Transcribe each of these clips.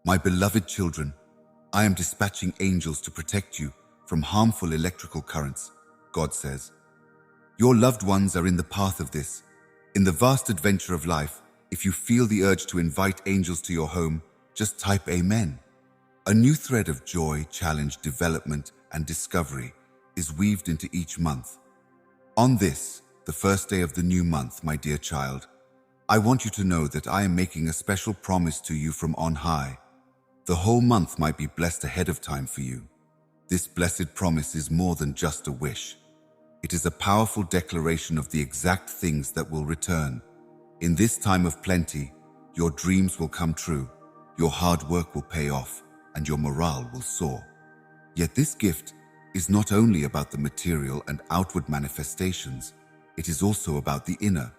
My beloved children, I am dispatching angels to protect you from harmful electrical currents, God says. Your loved ones are in the path of this. In the vast adventure of life, if you feel the urge to invite angels to your home, just type Amen. A new thread of joy, challenge, development, and discovery is weaved into each month. On this, the first day of the new month, my dear child, I want you to know that I am making a special promise to you from on high. The whole month might be blessed ahead of time for you. This blessed promise is more than just a wish. It is a powerful declaration of the exact things that will return. In this time of plenty, your dreams will come true, your hard work will pay off, and your morale will soar. Yet this gift is not only about the material and outward manifestations, it is also about the inner,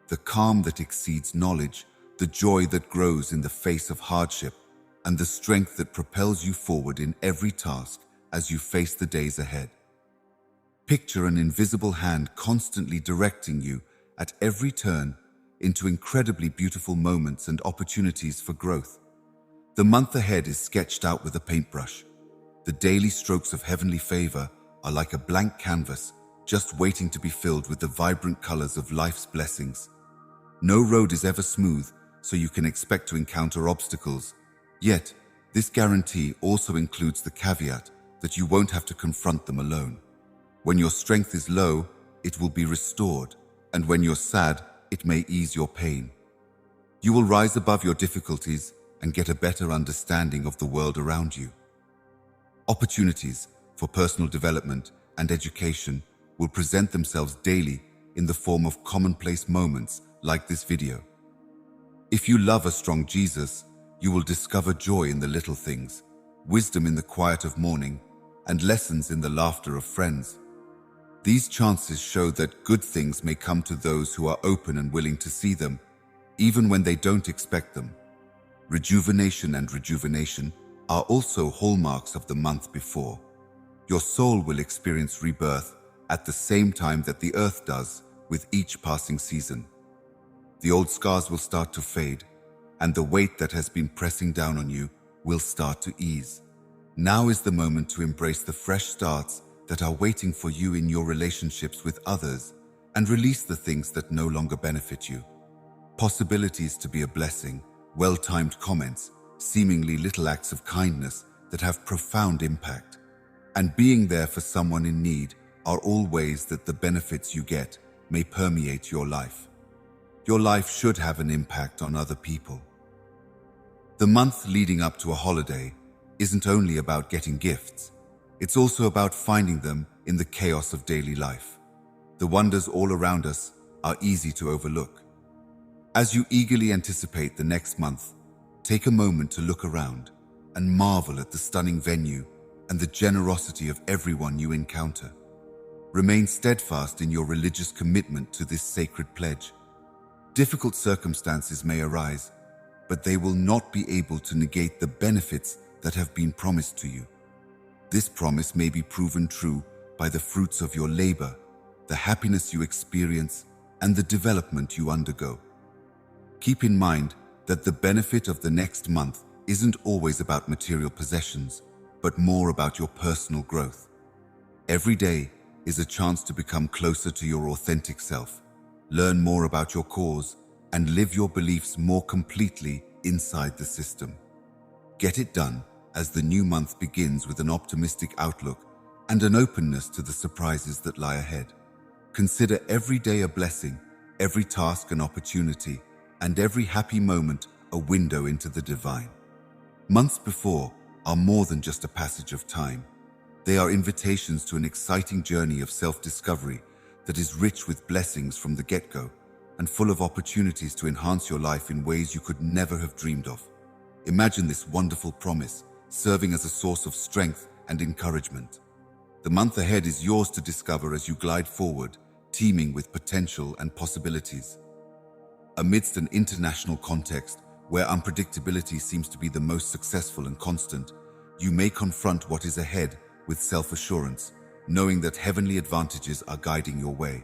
the calm that exceeds knowledge, the joy that grows in the face of hardship, and the strength that propels you forward in every task as you face the days ahead. Picture an invisible hand constantly directing you at every turn into incredibly beautiful moments and opportunities for growth. The month ahead is sketched out with a paintbrush. The daily strokes of heavenly favor are like a blank canvas, just waiting to be filled with the vibrant colors of life's blessings. No road is ever smooth, so you can expect to encounter obstacles. Yet, this guarantee also includes the caveat that you won't have to confront them alone. When your strength is low, it will be restored, and when you're sad, it may ease your pain. You will rise above your difficulties and get a better understanding of the world around you. Opportunities for personal development and education will present themselves daily in the form of commonplace moments like this video. If you love a strong Jesus, you will discover joy in the little things, wisdom in the quiet of morning, and lessons in the laughter of friends. These chances show that good things may come to those who are open and willing to see them, even when they don't expect them. Rejuvenation and rejuvenation are also hallmarks of the month before. Your soul will experience rebirth at the same time that the earth does with each passing season. The old scars will start to fade, and the weight that has been pressing down on you will start to ease. Now is the moment to embrace the fresh starts that are waiting for you in your relationships with others and release the things that no longer benefit you. Possibilities to be a blessing, well-timed comments, seemingly little acts of kindness that have profound impact, and being there for someone in need are all ways that the benefits you get may permeate your life. Your life should have an impact on other people. The month leading up to a holiday isn't only about getting gifts, it's also about finding them in the chaos of daily life. The wonders all around us are easy to overlook. As you eagerly anticipate the next month, take a moment to look around and marvel at the stunning venue and the generosity of everyone you encounter. Remain steadfast in your religious commitment to this sacred pledge. Difficult circumstances may arise, but they will not be able to negate the benefits that have been promised to you. This promise may be proven true by the fruits of your labor, the happiness you experience, and the development you undergo. Keep in mind that the benefit of the next month isn't always about material possessions, but more about your personal growth. Every day is a chance to become closer to your authentic self, learn more about your cause, and live your beliefs more completely inside the system. Get it done as the new month begins with an optimistic outlook and an openness to the surprises that lie ahead. Consider every day a blessing, every task an opportunity, and every happy moment a window into the divine. Months before are more than just a passage of time. They are invitations to an exciting journey of self-discovery that is rich with blessings from the get-go and full of opportunities to enhance your life in ways you could never have dreamed of. Imagine this wonderful promise serving as a source of strength and encouragement. The month ahead is yours to discover as you glide forward, teeming with potential and possibilities. Amidst an international context where unpredictability seems to be the most successful and constant, you may confront what is ahead with self-assurance, knowing that heavenly advantages are guiding your way.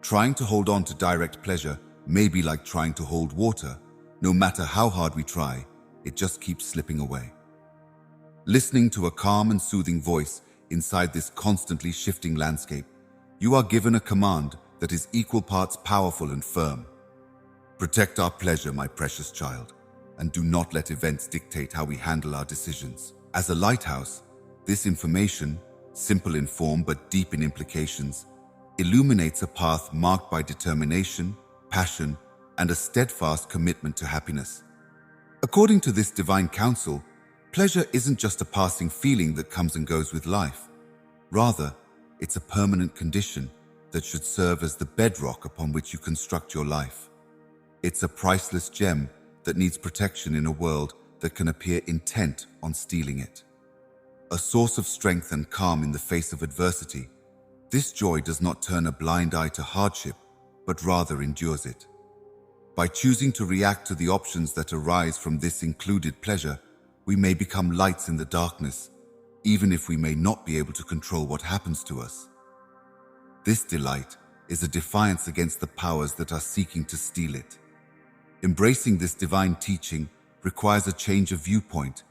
Trying to hold on to direct pleasure may be like trying to hold water. No matter how hard we try, it just keeps slipping away. Listening to a calm and soothing voice inside this constantly shifting landscape, you are given a command that is equal parts powerful and firm. Protect our pleasure, my precious child, and do not let events dictate how we handle our decisions. As a lighthouse, this information, simple in form but deep in implications, illuminates a path marked by determination, passion, and a steadfast commitment to happiness. According to this divine counsel, pleasure isn't just a passing feeling that comes and goes with life. Rather, it's a permanent condition that should serve as the bedrock upon which you construct your life. It's a priceless gem that needs protection in a world that can appear intent on stealing it. A source of strength and calm in the face of adversity, this joy does not turn a blind eye to hardship, but rather endures it. By choosing to react to the options that arise from this included pleasure, we may become lights in the darkness, even if we may not be able to control what happens to us. This delight is a defiance against the powers that are seeking to steal it. Embracing this divine teaching requires a change of viewpoint,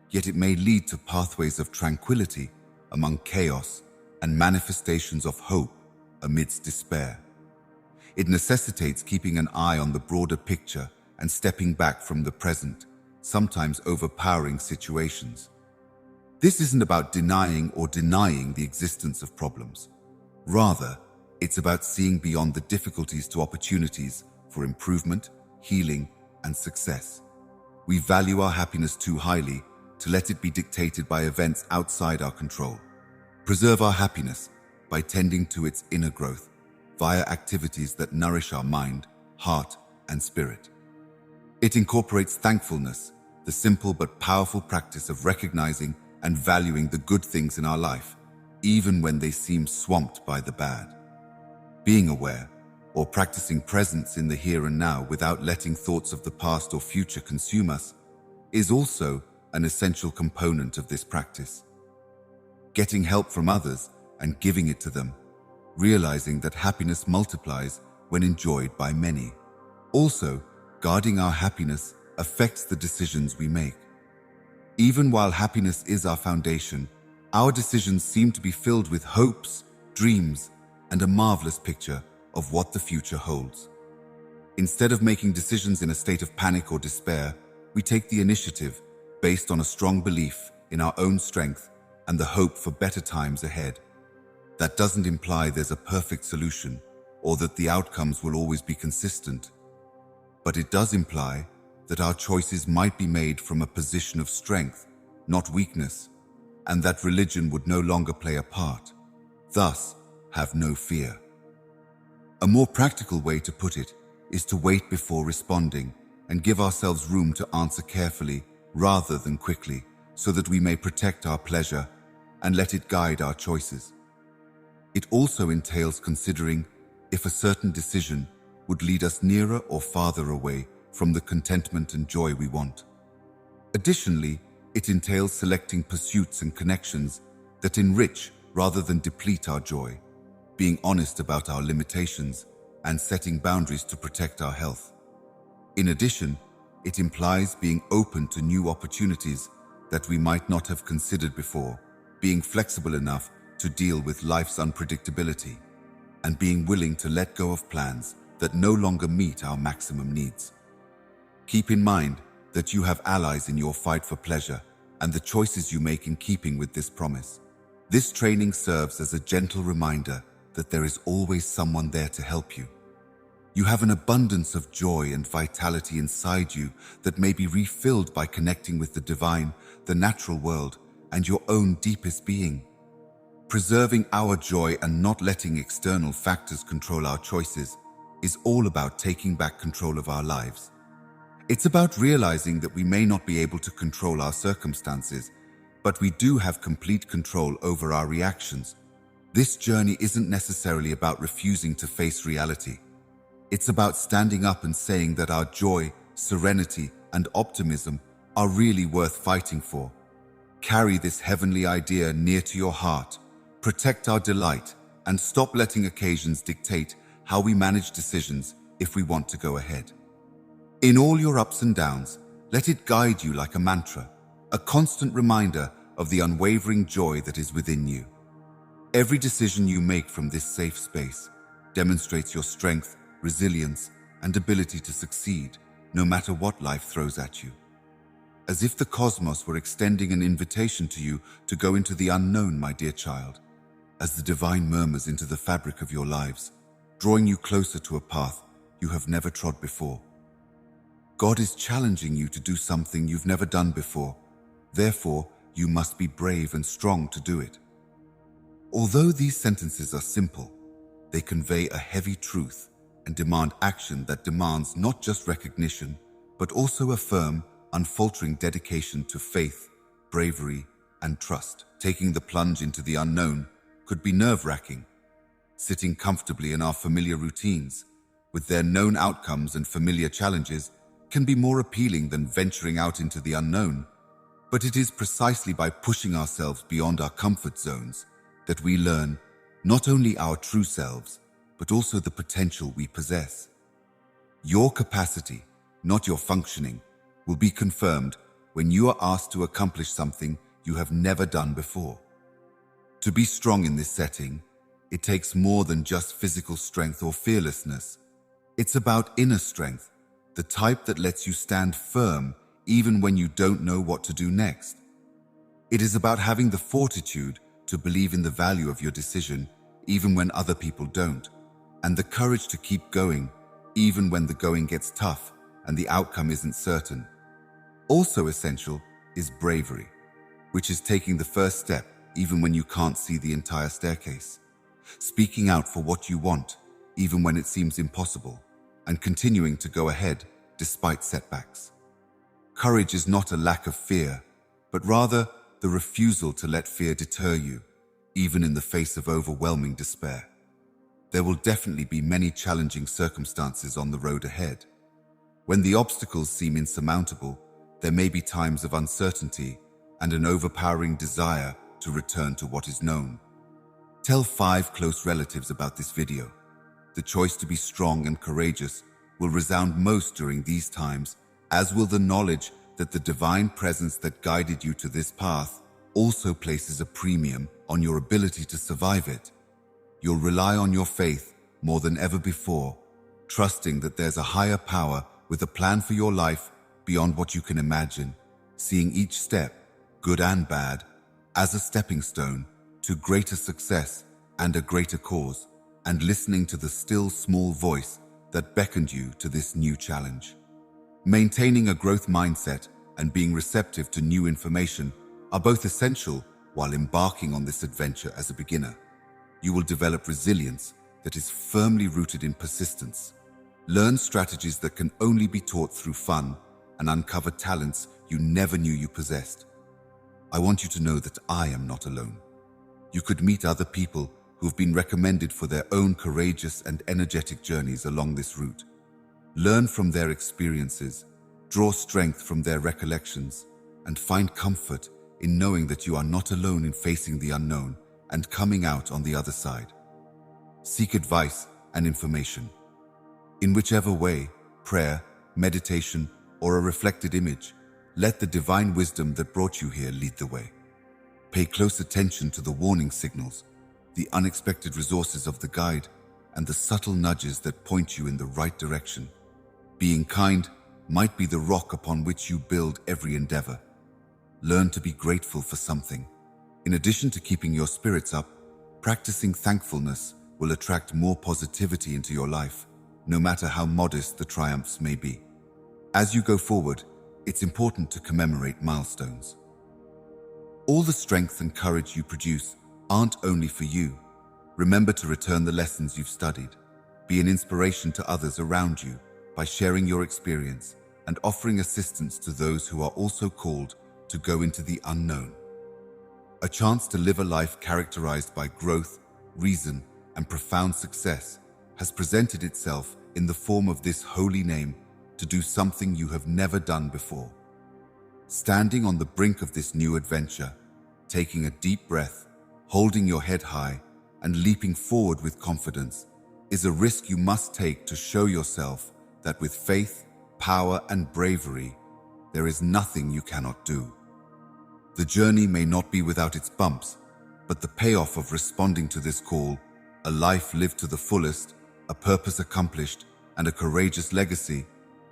yet it may lead to pathways of tranquility among chaos and manifestations of hope amidst despair. It necessitates keeping an eye on the broader picture and stepping back from the present, sometimes overpowering situations. This isn't about denying the existence of problems. Rather, it's about seeing beyond the difficulties to opportunities for improvement, healing, and success. We value our happiness too highly to let it be dictated by events outside our control. Preserve our happiness by tending to its inner growth via activities that nourish our mind, heart, and spirit. It incorporates thankfulness, the simple but powerful practice of recognizing and valuing the good things in our life, even when they seem swamped by the bad. Being aware, or practicing presence in the here and now without letting thoughts of the past or future consume us, is also an essential component of this practice. Getting help from others and giving it to them, realizing that happiness multiplies when enjoyed by many. Also, guarding our happiness affects the decisions we make. Even while happiness is our foundation, our decisions seem to be filled with hopes, dreams, and a marvelous picture of what the future holds. Instead of making decisions in a state of panic or despair, we take the initiative based on a strong belief in our own strength and the hope for better times ahead. That doesn't imply there's a perfect solution or that the outcomes will always be consistent, but it does imply that our choices might be made from a position of strength, not weakness, and that religion would no longer play a part. Thus, have no fear. A more practical way to put it is to wait before responding and give ourselves room to answer carefully rather than quickly, so that we may protect our pleasure and let it guide our choices. It also entails considering if a certain decision would lead us nearer or farther away from the contentment and joy we want. Additionally, it entails selecting pursuits and connections that enrich rather than deplete our joy, being honest about our limitations, and setting boundaries to protect our health. In addition, it implies being open to new opportunities that we might not have considered before, being flexible enough to deal with life's unpredictability, and being willing to let go of plans that no longer meet our maximum needs. Keep in mind that you have allies in your fight for pleasure and the choices you make in keeping with this promise. This training serves as a gentle reminder that there is always someone there to help you. You have an abundance of joy and vitality inside you that may be refilled by connecting with the divine, the natural world, and your own deepest being. Preserving our joy and not letting external factors control our choices is all about taking back control of our lives. It's about realizing that we may not be able to control our circumstances, but we do have complete control over our reactions. This journey isn't necessarily about refusing to face reality. It's about standing up and saying that our joy, serenity, and optimism are really worth fighting for. Carry this heavenly idea near to your heart, protect our delight, and stop letting occasions dictate how we manage decisions if we want to go ahead. In all your ups and downs, Let it guide you like a mantra, a constant reminder of the unwavering joy that is within you. Every decision you make from this safe space demonstrates your strength, resilience, and ability to succeed, no matter what life throws at you. As if the cosmos were extending an invitation to you to go into the unknown, my dear child, as the divine murmurs into the fabric of your lives, drawing you closer to a path you have never trod before. God is challenging you to do something you've never done before. Therefore, you must be brave and strong to do it. Although these sentences are simple, they convey a heavy truth and demand action that demands not just recognition, but also a firm, unfaltering dedication to faith, bravery, and trust. Taking the plunge into the unknown could be nerve-wracking. Sitting comfortably in our familiar routines, with their known outcomes and familiar challenges, can be more appealing than venturing out into the unknown. But it is precisely by pushing ourselves beyond our comfort zones that we learn not only our true selves, but also the potential we possess. Your capacity, not your functioning, will be confirmed when you are asked to accomplish something you have never done before. To be strong in this setting, it takes more than just physical strength or fearlessness. It's about inner strength, the type that lets you stand firm even when you don't know what to do next. It is about having the fortitude to believe in the value of your decision even when other people don't, and the courage to keep going even when the going gets tough and the outcome isn't certain. Also essential is bravery, which is taking the first step even when you can't see the entire staircase, speaking out for what you want even when it seems impossible, and continuing to go ahead despite setbacks. Courage is not a lack of fear, but rather the refusal to let fear deter you, even in the face of overwhelming despair. There will definitely be many challenging circumstances on the road ahead. When the obstacles seem insurmountable, there may be times of uncertainty and an overpowering desire to return to what is known. Tell 5 close relatives about this video. The choice to be strong and courageous will resound most during these times, as will the knowledge that the divine presence that guided you to this path also places a premium on your ability to survive it. You'll rely on your faith more than ever before, trusting that there's a higher power with a plan for your life beyond what you can imagine, seeing each step, good and bad, as a stepping stone to greater success and a greater cause, and listening to the still small voice that beckoned you to this new challenge. Maintaining a growth mindset and being receptive to new information are both essential while embarking on this adventure as a beginner. You will develop resilience that is firmly rooted in persistence. Learn strategies that can only be taught through fun and uncover talents you never knew you possessed. I want you to know that I am not alone. You could meet other people who have been recommended for their own courageous and energetic journeys along this route. Learn from their experiences, draw strength from their recollections, and find comfort in knowing that you are not alone in facing the unknown and coming out on the other side. Seek advice and information. In whichever way, prayer, meditation, or a reflected image, let the divine wisdom that brought you here lead the way. Pay close attention to the warning signals, the unexpected resources of the guide, and the subtle nudges that point you in the right direction. Being kind might be the rock upon which you build every endeavor. Learn to be grateful for something. In addition to keeping your spirits up, practicing thankfulness will attract more positivity into your life, no matter how modest the triumphs may be. As you go forward, it's important to commemorate milestones. All the strength and courage you produce aren't only for you. Remember to return the lessons you've studied. Be an inspiration to others around you by sharing your experience and offering assistance to those who are also called to go into the unknown. A chance to live a life characterized by growth, reason, and profound success has presented itself in the form of this holy name to do something you have never done before. Standing on the brink of this new adventure, taking a deep breath, holding your head high, and leaping forward with confidence is a risk you must take to show yourself that with faith, power, and bravery, there is nothing you cannot do. The journey may not be without its bumps, but the payoff of responding to this call, a life lived to the fullest, a purpose accomplished, and a courageous legacy,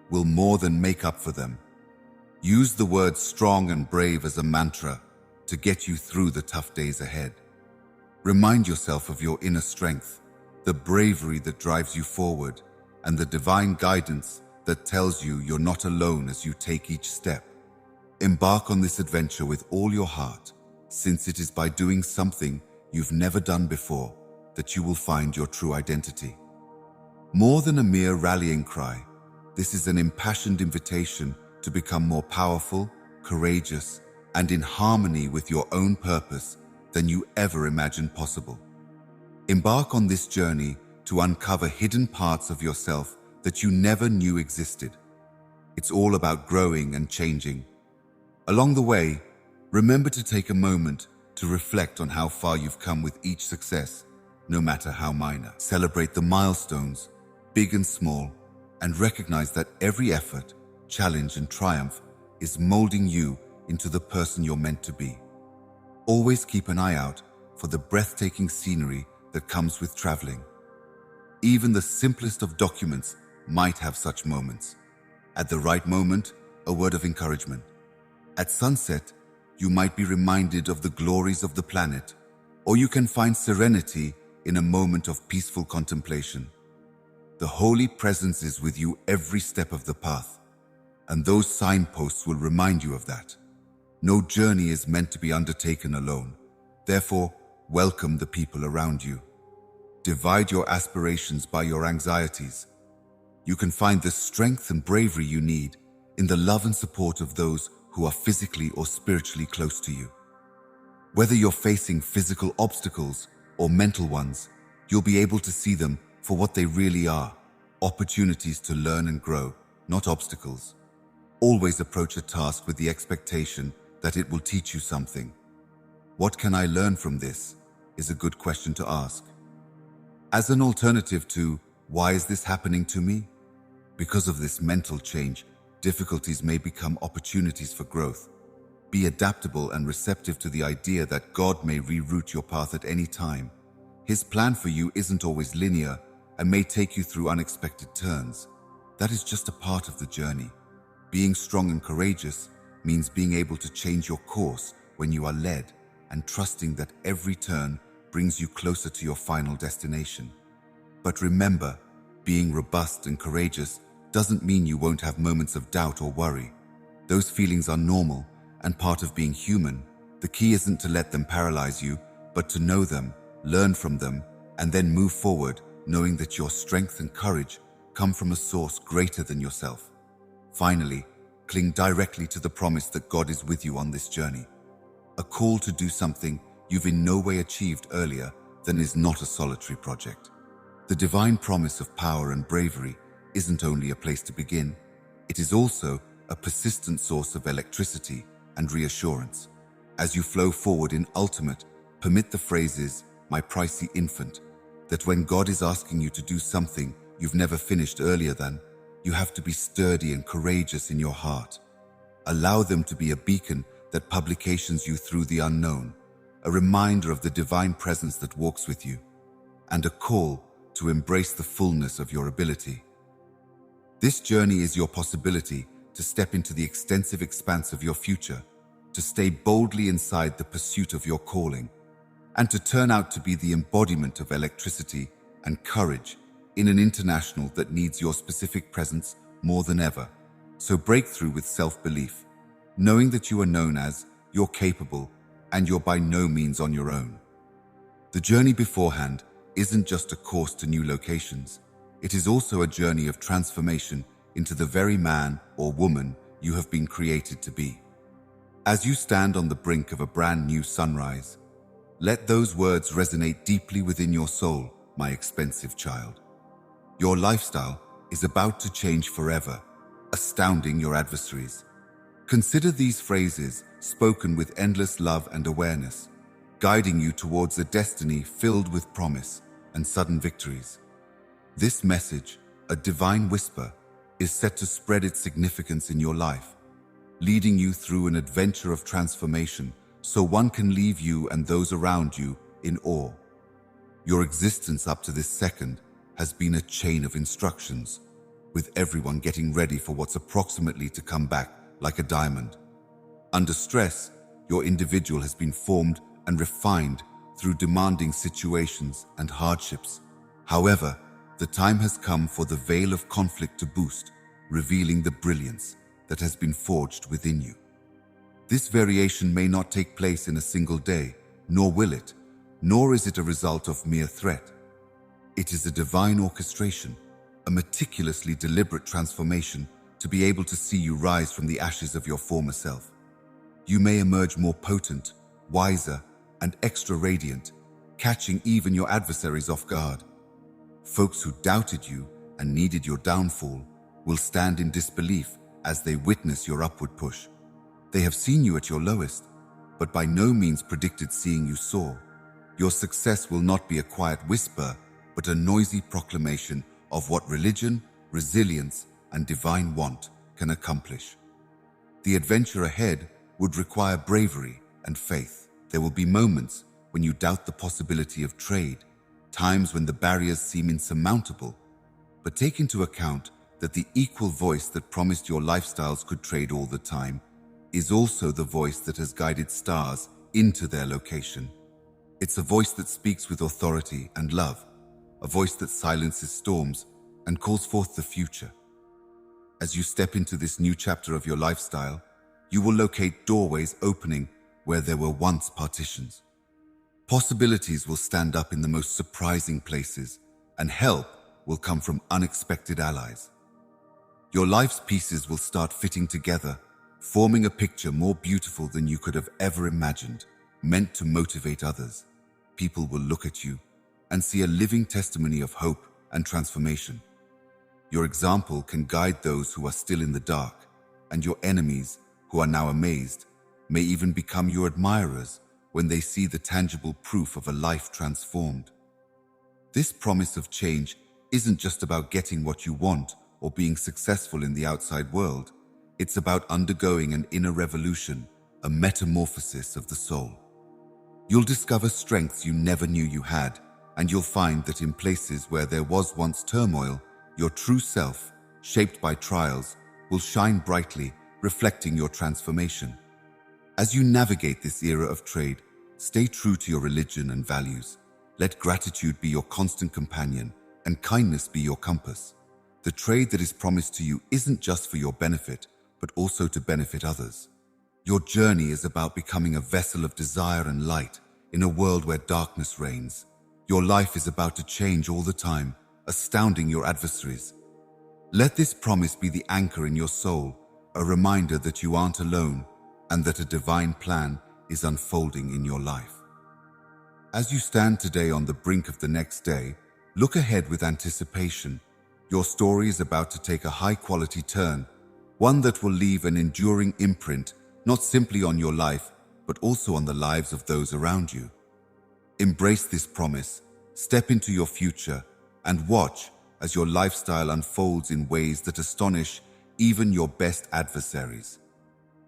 will more than make up for them. Use the words strong and brave as a mantra to get you through the tough days ahead. Remind yourself of your inner strength, the bravery that drives you forward, and the divine guidance that tells you you're not alone as you take each step. Embark on this adventure with all your heart, since it is by doing something you've never done before that you will find your true identity. More than a mere rallying cry, this is an impassioned invitation to become more powerful, courageous, and in harmony with your own purpose than you ever imagined possible. Embark on this journey to uncover hidden parts of yourself that you never knew existed. It's all about growing and changing. Along the way, remember to take a moment to reflect on how far you've come with each success, no matter how minor. Celebrate the milestones, big and small, and recognize that every effort, challenge, and triumph is molding you into the person you're meant to be. Always keep an eye out for the breathtaking scenery that comes with traveling. Even the simplest of documents might have such moments. At the right moment, a word of encouragement. At sunset, you might be reminded of the glories of the planet, or you can find serenity in a moment of peaceful contemplation. The Holy Presence is with you every step of the path, and those signposts will remind you of that. No journey is meant to be undertaken alone. Therefore, welcome the people around you. Divide your aspirations by your anxieties. You can find the strength and bravery you need in the love and support of those who are physically or spiritually close to you. Whether you're facing physical obstacles or mental ones, you'll be able to see them for what they really are, opportunities to learn and grow, not obstacles. Always approach a task with the expectation that it will teach you something. What can I learn from this is a good question to ask. As an alternative to, why is this happening to me? Because of this mental change, difficulties may become opportunities for growth. Be adaptable and receptive to the idea that God may reroute your path at any time. His plan for you isn't always linear and may take you through unexpected turns. That is just a part of the journey. Being strong and courageous means being able to change your course when you are led and trusting that every turn brings you closer to your final destination. But remember, being robust and courageous doesn't mean you won't have moments of doubt or worry. Those feelings are normal and part of being human. The key isn't to let them paralyze you, but to know them, learn from them, and then move forward, knowing that your strength and courage come from a source greater than yourself. Finally, cling directly to the promise that God is with you on this journey. A call to do something you've in no way achieved earlier then is not a solitary project. The divine promise of power and bravery isn't only a place to begin, it is also a persistent source of electricity and reassurance. As you flow forward in ultimate, permit the phrases, my pricey infant, that when God is asking you to do something you've never finished earlier than, you have to be sturdy and courageous in your heart. Allow them to be a beacon that publications you through the unknown, a reminder of the divine presence that walks with you, and a call to embrace the fullness of your ability. This journey is your possibility to step into the extensive expanse of your future, to stay boldly inside the pursuit of your calling, and to turn out to be the embodiment of electricity and courage in an international that needs your specific presence more than ever. So break through with self-belief, knowing that you are known as, you're capable, and you're by no means on your own. The journey beforehand isn't just a course to new locations. It is also a journey of transformation into the very man or woman you have been created to be. As you stand on the brink of a brand new sunrise, let those words resonate deeply within your soul, my expensive child. Your lifestyle is about to change forever, astounding your adversaries. Consider these phrases spoken with endless love and awareness, guiding you towards a destiny filled with promise and sudden victories. This message, a divine whisper, is set to spread its significance in your life. leading you through an adventure of transformation so one can leave you and those around you in awe. Your existence up to this second has been a chain of instructions, with everyone getting ready for what's approximately to come back like a diamond. Under stress, your individual has been formed and refined through demanding situations and hardships. However, the time has come for the veil of conflict to burst, revealing the brilliance that has been forged within you. This variation may not take place in a single day, nor will it, nor is it a result of mere threat. It is a divine orchestration, a meticulously deliberate transformation to be able to see you rise from the ashes of your former self. You may emerge more potent, wiser, and extra radiant, catching even your adversaries off guard. Folks who doubted you and needed your downfall will stand in disbelief as they witness your upward push. They have seen you at your lowest, but by no means predicted seeing you soar. Your success will not be a quiet whisper, but a noisy proclamation of what religion, resilience, and divine want can accomplish. The adventure ahead would require bravery and faith. There will be moments when you doubt the possibility of trade, times when the barriers seem insurmountable, but take into account that the equal voice that promised your lifestyles could trade all the time is also the voice that has guided stars into their location. It's a voice that speaks with authority and love, a voice that silences storms and calls forth the future. As you step into this new chapter of your lifestyle, you will locate doorways opening where there were once partitions. Possibilities will stand up in the most surprising places, and help will come from unexpected allies. Your life's pieces will start fitting together, forming a picture more beautiful than you could have ever imagined, meant to motivate others. People will look at you and see a living testimony of hope and transformation. Your example can guide those who are still in the dark, and your enemies, who are now amazed, may even become your admirers when they see the tangible proof of a life transformed. This promise of change isn't just about getting what you want or being successful in the outside world. It's about undergoing an inner revolution, a metamorphosis of the soul. You'll discover strengths you never knew you had, and you'll find that in places where there was once turmoil, your true self, shaped by trials, will shine brightly, reflecting your transformation. As you navigate this era of trade, stay true to your religion and values. Let gratitude be your constant companion and kindness be your compass. The trade that is promised to you isn't just for your benefit, but also to benefit others. Your journey is about becoming a vessel of desire and light in a world where darkness reigns. Your life is about to change all the time, astounding your adversaries. Let this promise be the anchor in your soul, a reminder that you aren't alone and that a divine plan is unfolding in your life. As you stand today on the brink of the next day, look ahead with anticipation. Your story is about to take a high-quality turn, one that will leave an enduring imprint, not simply on your life, but also on the lives of those around you. Embrace this promise, step into your future, and watch as your lifestyle unfolds in ways that astonish even your best adversaries.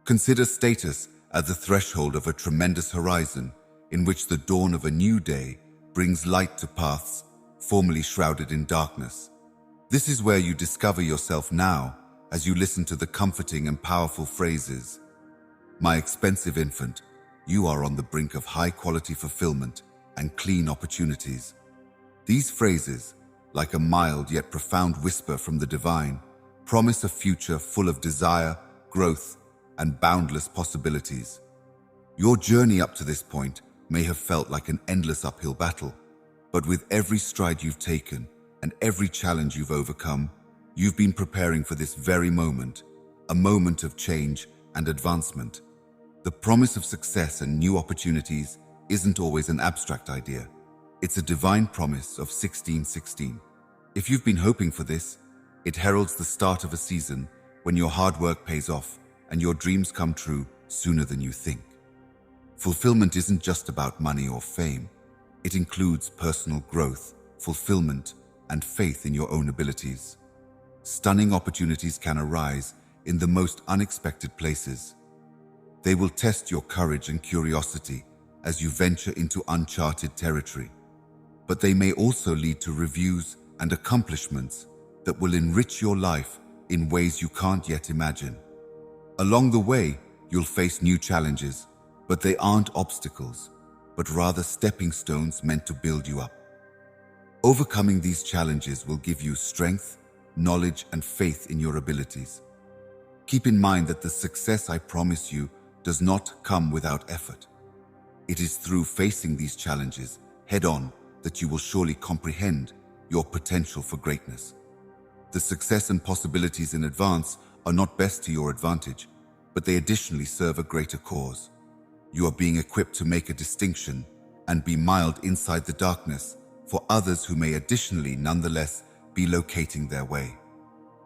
Consider status at the threshold of a tremendous horizon in which the dawn of a new day brings light to paths formerly shrouded in darkness. This is where you discover yourself now as you listen to the comforting and powerful phrases, "My expensive infant, you are on the brink of high-quality fulfillment and clean opportunities." These phrases, like a mild yet profound whisper from the divine, promise a future full of desire, growth, and boundless possibilities. Your journey up to this point may have felt like an endless uphill battle, but with every stride you've taken and every challenge you've overcome, you've been preparing for this very moment, a moment of change and advancement. The promise of success and new opportunities isn't always an abstract idea. It's a divine promise of 1616. If you've been hoping for this, it heralds the start of a season when your hard work pays off and your dreams come true sooner than you think. Fulfillment isn't just about money or fame. It includes personal growth, fulfillment, and faith in your own abilities. Stunning opportunities can arise, in the most unexpected places. They will test your courage and curiosity as you venture into uncharted territory. But they may also lead to reviews and accomplishments that will enrich your life in ways you can't yet imagine. Along the way, you'll face new challenges, but they aren't obstacles, but rather stepping stones meant to build you up. Overcoming these challenges will give you strength, knowledge, and faith in your abilities. Keep in mind that the success I promise you does not come without effort. It is through facing these challenges head-on that you will surely comprehend your potential for greatness. The success and possibilities in advance are not best to your advantage, but they additionally serve a greater cause. You are being equipped to make a distinction and be mild inside the darkness for others who may additionally nonetheless be locating their way.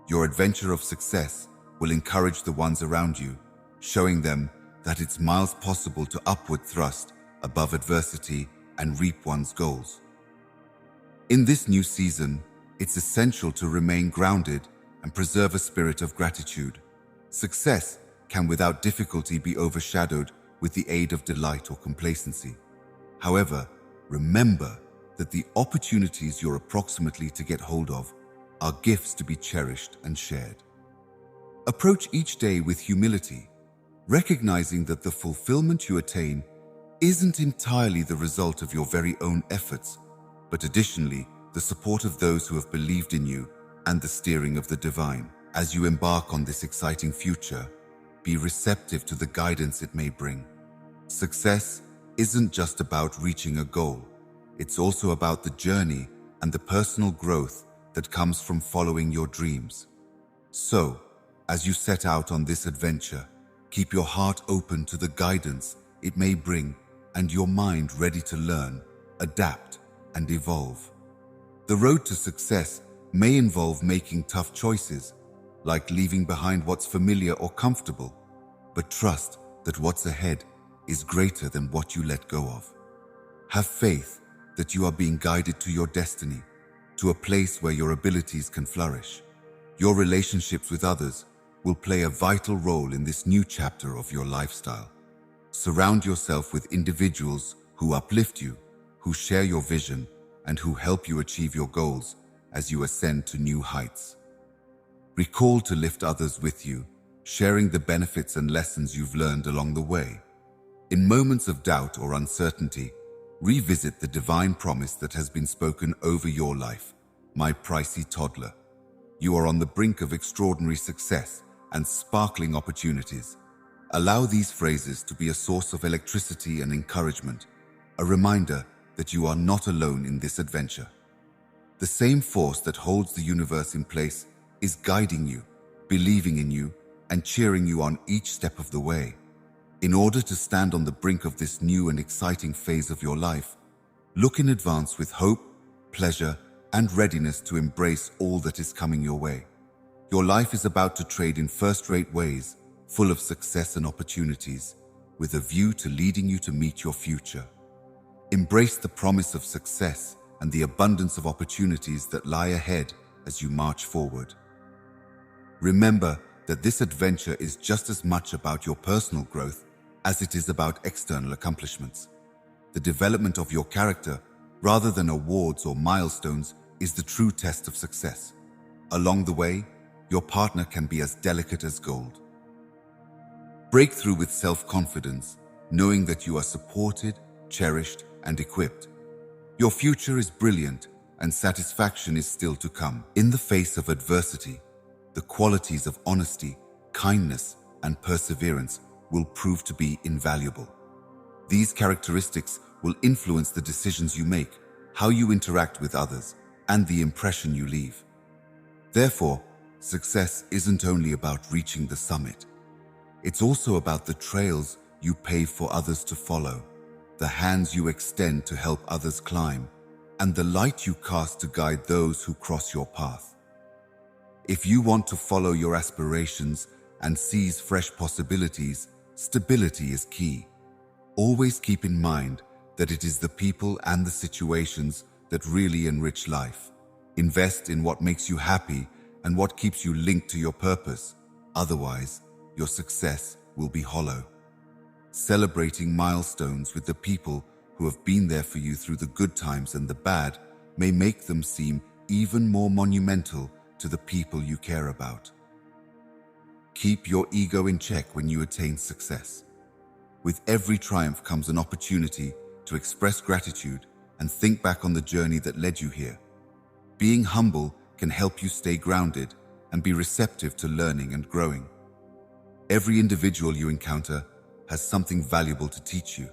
Your adventure of success will encourage the ones around you, showing them that it's miles possible to upward thrust above adversity and reap one's goals. In this new season, it's essential to remain grounded and preserve a spirit of gratitude. Success can without difficulty be overshadowed with the aid of delight or complacency. However, remember that the opportunities you're approximately to get hold of are gifts to be cherished and shared. Approach each day with humility, recognizing that the fulfillment you attain isn't entirely the result of your very own efforts, but additionally the support of those who have believed in you and the steering of the divine. As you embark on this exciting future, be receptive to the guidance it may bring. Success isn't just about reaching a goal. It's also about the journey and the personal growth that comes from following your dreams. So, as you set out on this adventure, keep your heart open to the guidance it may bring and your mind ready to learn, adapt, and evolve. The road to success may involve making tough choices, like leaving behind what's familiar or comfortable, but trust that what's ahead is greater than what you let go of. Have faith that you are being guided to your destiny, to a place where your abilities can flourish. Your relationships with others will play a vital role in this new chapter of your lifestyle. Surround yourself with individuals who uplift you, who share your vision, and who help you achieve your goals as you ascend to new heights. Recall to lift others with you, sharing the benefits and lessons you've learned along the way. In moments of doubt or uncertainty, revisit the divine promise that has been spoken over your life. My pricey toddler, you are on the brink of extraordinary success and sparkling opportunities. Allow these phrases to be a source of electricity and encouragement, a reminder that you are not alone in this adventure. The same force that holds the universe in place is guiding you, believing in you, and cheering you on each step of the way. In order to stand on the brink of this new and exciting phase of your life, look in advance with hope, pleasure, and readiness to embrace all that is coming your way. Your life is about to trade in first-rate ways, full of success and opportunities, with a view to leading you to meet your future. Embrace the promise of success and the abundance of opportunities that lie ahead as you march forward. Remember that this adventure is just as much about your personal growth as it is about external accomplishments. The development of your character, rather than awards or milestones, is the true test of success. Along the way, your partner can be as delicate as gold. Break through with self-confidence, knowing that you are supported, cherished, and equipped. Your future is brilliant, and satisfaction is still to come. In the face of adversity, the qualities of honesty, kindness, and perseverance will prove to be invaluable. These characteristics will influence the decisions you make, how you interact with others, and the impression you leave. Therefore, success isn't only about reaching the summit. It's also about the trails you pave for others to follow, the hands you extend to help others climb, and the light you cast to guide those who cross your path. If you want to follow your aspirations and seize fresh possibilities, stability is key. Always keep in mind that it is the people and the situations that really enrich life. Invest in what makes you happy and what keeps you linked to your purpose. Otherwise, your success will be hollow. Celebrating milestones with the people who have been there for you through the good times and the bad may make them seem even more monumental to the people you care about. Keep your ego in check when you attain success. With every triumph comes an opportunity to express gratitude and think back on the journey that led you here. Being humble can help you stay grounded and be receptive to learning and growing. Every individual you encounter has something valuable to teach you,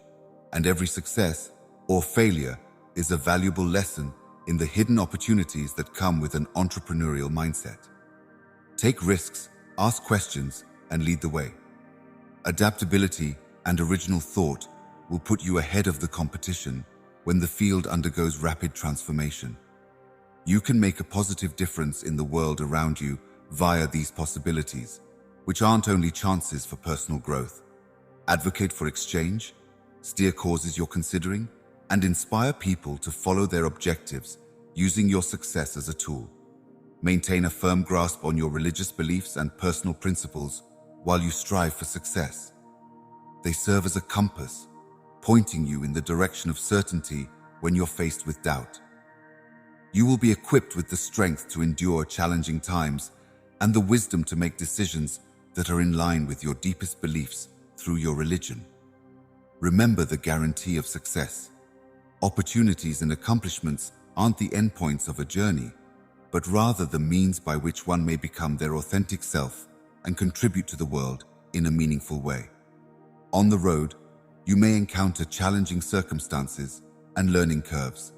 and every success or failure is a valuable lesson in the hidden opportunities that come with an entrepreneurial mindset. Take risks, ask questions, and lead the way. Adaptability and original thought will put you ahead of the competition when the field undergoes rapid transformation. You can make a positive difference in the world around you via these possibilities, which aren't only chances for personal growth. Advocate for exchange, steer causes you're considering, and inspire people to follow their objectives using your success as a tool. Maintain a firm grasp on your religious beliefs and personal principles while you strive for success. They serve as a compass, pointing you in the direction of certainty when you're faced with doubt. You will be equipped with the strength to endure challenging times and the wisdom to make decisions that are in line with your deepest beliefs through your religion. Remember the guarantee of success. Opportunities and accomplishments aren't the endpoints of a journey, but rather the means by which one may become their authentic self and contribute to the world in a meaningful way. On the road, you may encounter challenging circumstances and learning curves,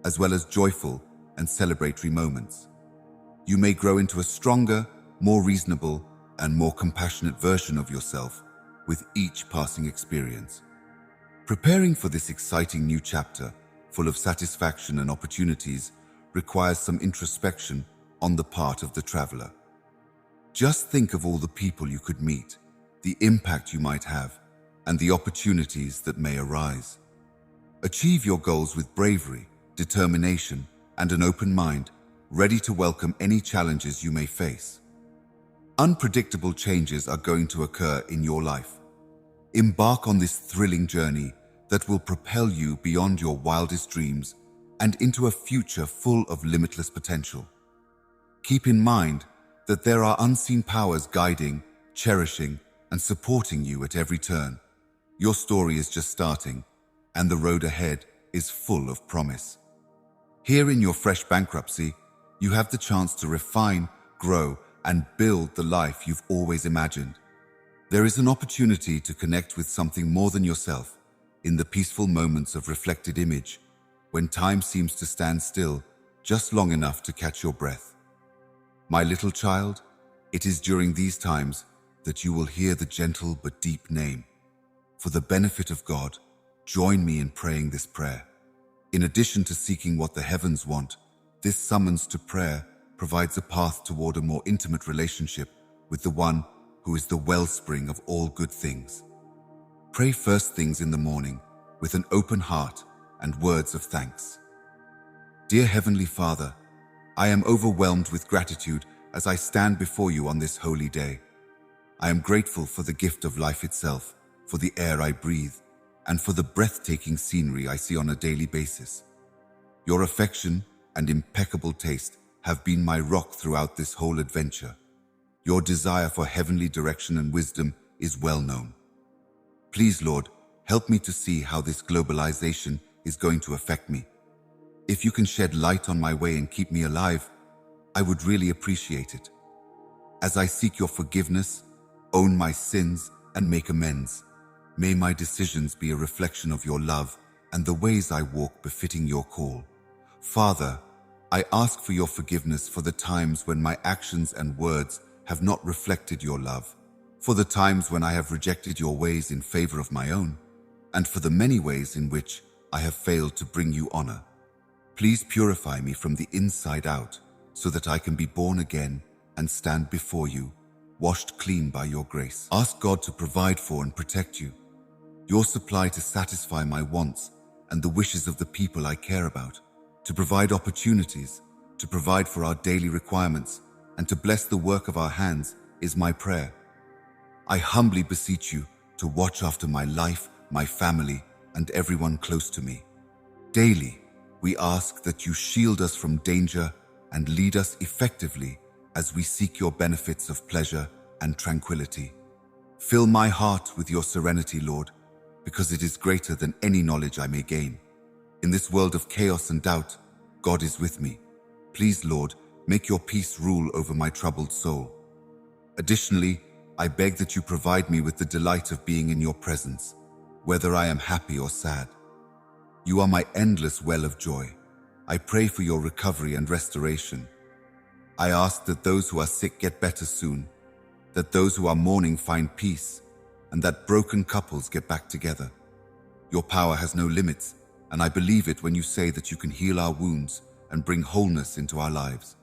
as well as joyful and celebratory moments. You may grow into a stronger, more reasonable, and more compassionate version of yourself with each passing experience. Preparing for this exciting new chapter, full of satisfaction and opportunities, requires some introspection on the part of the traveler. Just think of all the people you could meet, the impact you might have, and the opportunities that may arise. Achieve your goals with bravery, determination, and an open mind, ready to welcome any challenges you may face. Unpredictable changes are going to occur in your life. Embark on this thrilling journey that will propel you beyond your wildest dreams and into a future full of limitless potential. Keep in mind that there are unseen powers guiding, cherishing, and supporting you at every turn. Your story is just starting, and the road ahead is full of promise. Here in your fresh bankruptcy, you have the chance to refine, grow, and build the life you've always imagined. There is an opportunity to connect with something more than yourself in the peaceful moments of reflected image, when time seems to stand still just long enough to catch your breath. My little child, it is during these times that you will hear the gentle but deep name. For the benefit of God, join me in praying this prayer. In addition to seeking what the heavens want, this summons to prayer provides a path toward a more intimate relationship with the one who is the wellspring of all good things. Pray first things in the morning with an open heart and words of thanks. Dear Heavenly Father, I am overwhelmed with gratitude as I stand before you on this holy day. I am grateful for the gift of life itself, for the air I breathe, and for the breathtaking scenery I see on a daily basis. Your affection and impeccable taste have been my rock throughout this whole adventure. Your desire for heavenly direction and wisdom is well known. Please, Lord, help me to see how this globalization is going to affect me. If you can shed light on my way and keep me alive, I would really appreciate it. As I seek your forgiveness, own my sins, and make amends, may my decisions be a reflection of your love and the ways I walk befitting your call. Father, I ask for your forgiveness for the times when my actions and words have not reflected your love, for the times when I have rejected your ways in favor of my own, and for the many ways in which I have failed to bring you honor. Please purify me from the inside out so that I can be born again and stand before you, washed clean by your grace. Ask God to provide for and protect you, your supply to satisfy my wants and the wishes of the people I care about, to provide opportunities, to provide for our daily requirements, and to bless the work of our hands is my prayer. I humbly beseech you to watch after my life, my family, and everyone close to me. Daily, we ask that you shield us from danger and lead us effectively as we seek your benefits of pleasure and tranquility. Fill my heart with your serenity, Lord, because it is greater than any knowledge I may gain. In this world of chaos and doubt, God is with me. Please, Lord, make your peace rule over my troubled soul. Additionally, I beg that you provide me with the delight of being in your presence, whether I am happy or sad. You are my endless well of joy. I pray for your recovery and restoration. I ask that those who are sick get better soon, that those who are mourning find peace, and that broken couples get back together. Your power has no limits, and I believe it when you say that you can heal our wounds and bring wholeness into our lives.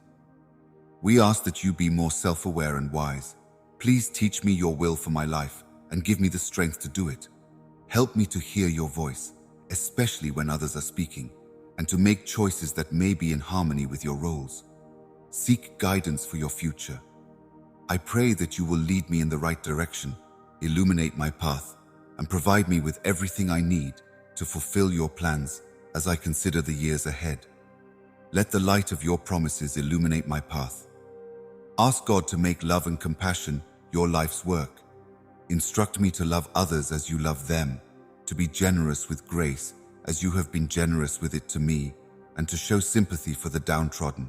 We ask that you be more self-aware and wise. Please teach me your will for my life and give me the strength to do it. Help me to hear your voice, especially when others are speaking, and to make choices that may be in harmony with your roles. Seek guidance for your future. I pray that you will lead me in the right direction, illuminate my path, and provide me with everything I need to fulfill your plans as I consider the years ahead. Let the light of your promises illuminate my path. Ask God to make love and compassion your life's work. Instruct me to love others as you love them, to be generous with grace as you have been generous with it to me, and to show sympathy for the downtrodden.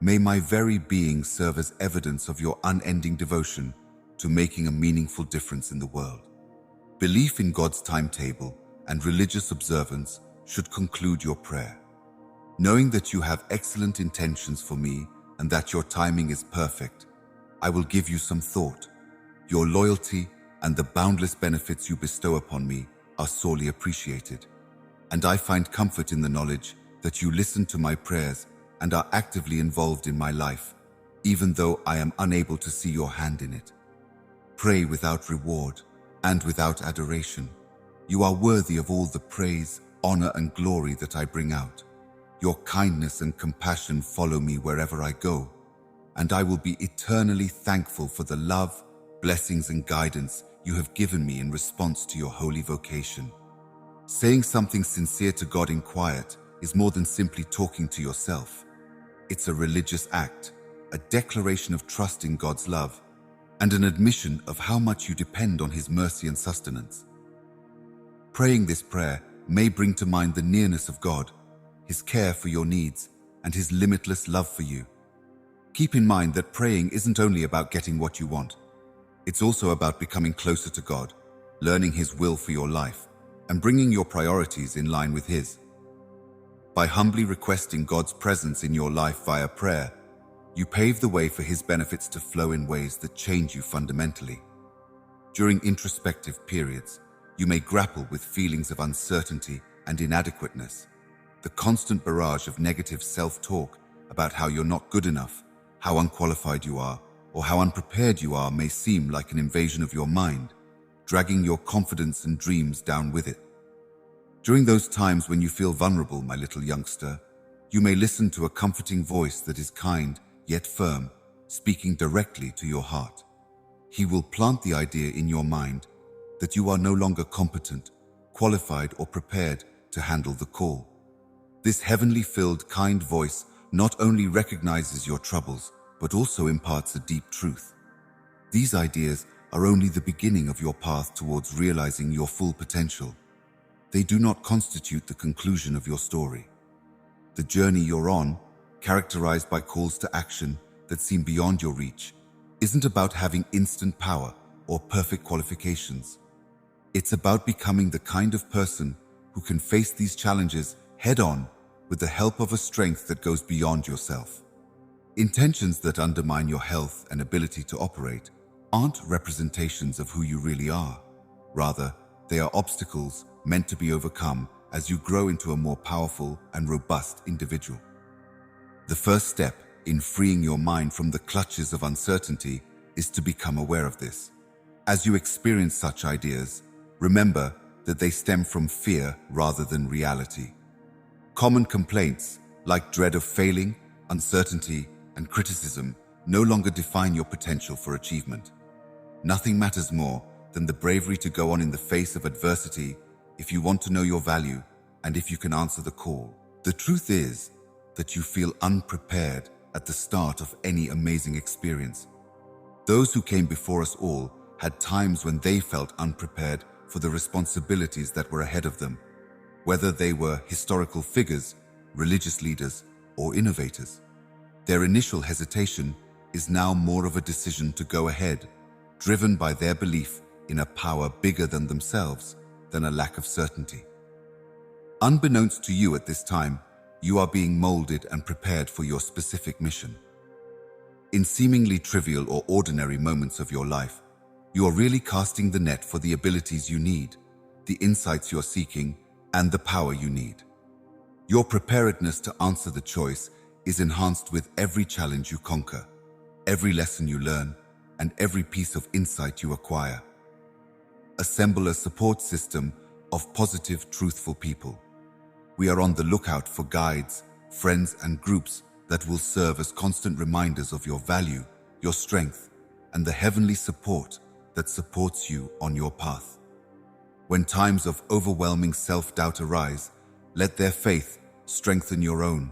May my very being serve as evidence of your unending devotion to making a meaningful difference in the world. Belief in God's timetable and religious observance should conclude your prayer. Knowing that you have excellent intentions for me and that your timing is perfect, I will give you some thought. Your loyalty and the boundless benefits you bestow upon me are sorely appreciated, and I find comfort in the knowledge that you listen to my prayers and are actively involved in my life, even though I am unable to see your hand in it. Pray without reward and without adoration. You are worthy of all the praise, honor, and glory that I bring out. Your kindness and compassion follow me wherever I go, and I will be eternally thankful for the love, blessings, and guidance you have given me in response to your holy vocation. Saying something sincere to God in quiet is more than simply talking to yourself. It's a religious act, a declaration of trust in God's love, and an admission of how much you depend on His mercy and sustenance. Praying this prayer may bring to mind the nearness of God, His care for your needs, and His limitless love for you. Keep in mind that praying isn't only about getting what you want. It's also about becoming closer to God, learning His will for your life, and bringing your priorities in line with His. By humbly requesting God's presence in your life via prayer, you pave the way for His benefits to flow in ways that change you fundamentally. During introspective periods, you may grapple with feelings of uncertainty and inadequateness. The constant barrage of negative self-talk about how you're not good enough, how unqualified you are, or how unprepared you are may seem like an invasion of your mind, dragging your confidence and dreams down with it. During those times when you feel vulnerable, my little youngster, you may listen to a comforting voice that is kind yet firm, speaking directly to your heart. He will plant the idea in your mind that you are no longer competent, qualified, or prepared to handle the call. This heavenly-filled, kind voice not only recognizes your troubles, but also imparts a deep truth. These ideas are only the beginning of your path towards realizing your full potential. They do not constitute the conclusion of your story. The journey you're on, characterized by calls to action that seem beyond your reach, isn't about having instant power or perfect qualifications. It's about becoming the kind of person who can face these challenges head-on with the help of a strength that goes beyond yourself. Intentions that undermine your health and ability to operate aren't representations of who you really are. Rather, they are obstacles meant to be overcome as you grow into a more powerful and robust individual. The first step in freeing your mind from the clutches of uncertainty is to become aware of this. As you experience such ideas, remember that they stem from fear rather than reality. Common complaints like dread of failing, uncertainty, and criticism no longer define your potential for achievement. Nothing matters more than the bravery to go on in the face of adversity if you want to know your value and if you can answer the call. The truth is that you feel unprepared at the start of any amazing experience. Those who came before us all had times when they felt unprepared for the responsibilities that were ahead of them, whether they were historical figures, religious leaders, or innovators. Their initial hesitation is now more of a decision to go ahead, driven by their belief in a power bigger than themselves than a lack of certainty. Unbeknownst to you at this time, you are being molded and prepared for your specific mission. In seemingly trivial or ordinary moments of your life, you are really casting the net for the abilities you need, the insights you're seeking, and the power you need. Your preparedness to answer the choice is enhanced with every challenge you conquer, every lesson you learn, and every piece of insight you acquire. Assemble a support system of positive, truthful people. We are on the lookout for guides, friends, and groups that will serve as constant reminders of your value, your strength, and the heavenly support that supports you on your path. When times of overwhelming self-doubt arise, let their faith strengthen your own.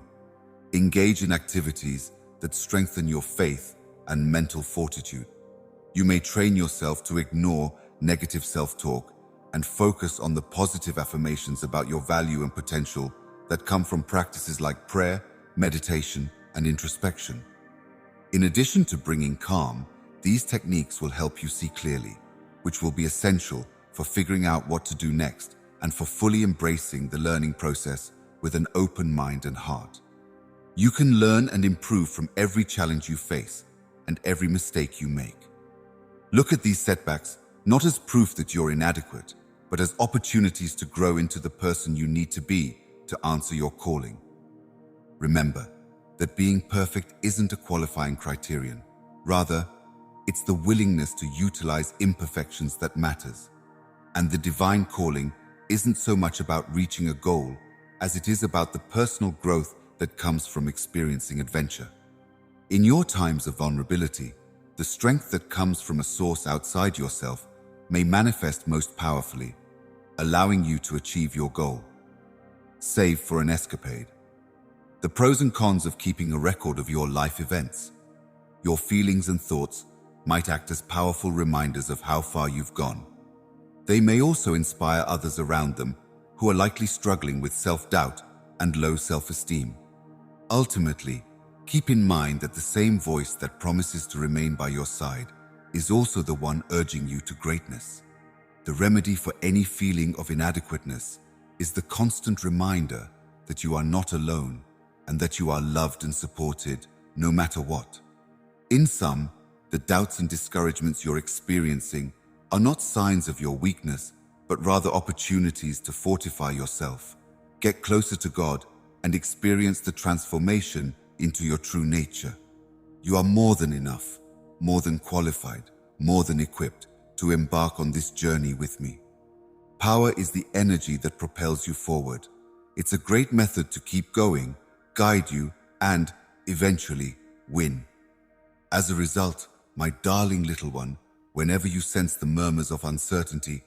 Engage in activities that strengthen your faith and mental fortitude. You may train yourself to ignore negative self-talk and focus on the positive affirmations about your value and potential that come from practices like prayer, meditation, and introspection. In addition to bringing calm, these techniques will help you see clearly, which will be essential for figuring out what to do next and for fully embracing the learning process with an open mind and heart. You can learn and improve from every challenge you face and every mistake you make. Look at these setbacks not as proof that you're inadequate, but as opportunities to grow into the person you need to be to answer your calling. Remember that being perfect isn't a qualifying criterion. Rather, it's the willingness to utilize imperfections that matters. And the divine calling isn't so much about reaching a goal as it is about the personal growth that comes from experiencing adventure. In your times of vulnerability, the strength that comes from a source outside yourself may manifest most powerfully, allowing you to achieve your goal. Save for an escapade. The pros and cons of keeping a record of your life events. Your feelings and thoughts might act as powerful reminders of how far you've gone. They may also inspire others around them who are likely struggling with self-doubt and low self-esteem. Ultimately, keep in mind that the same voice that promises to remain by your side is also the one urging you to greatness. The remedy for any feeling of inadequateness is the constant reminder that you are not alone and that you are loved and supported no matter what. In sum, the doubts and discouragements you're experiencing are not signs of your weakness, but rather opportunities to fortify yourself, get closer to God, and experience the transformation into your true nature. You are more than enough, more than qualified, more than equipped to embark on this journey with me. Power is the energy that propels you forward. It's a great method to keep going, guide you, and, eventually, win. As a result, my darling little one, whenever you sense the murmurs of uncertainty,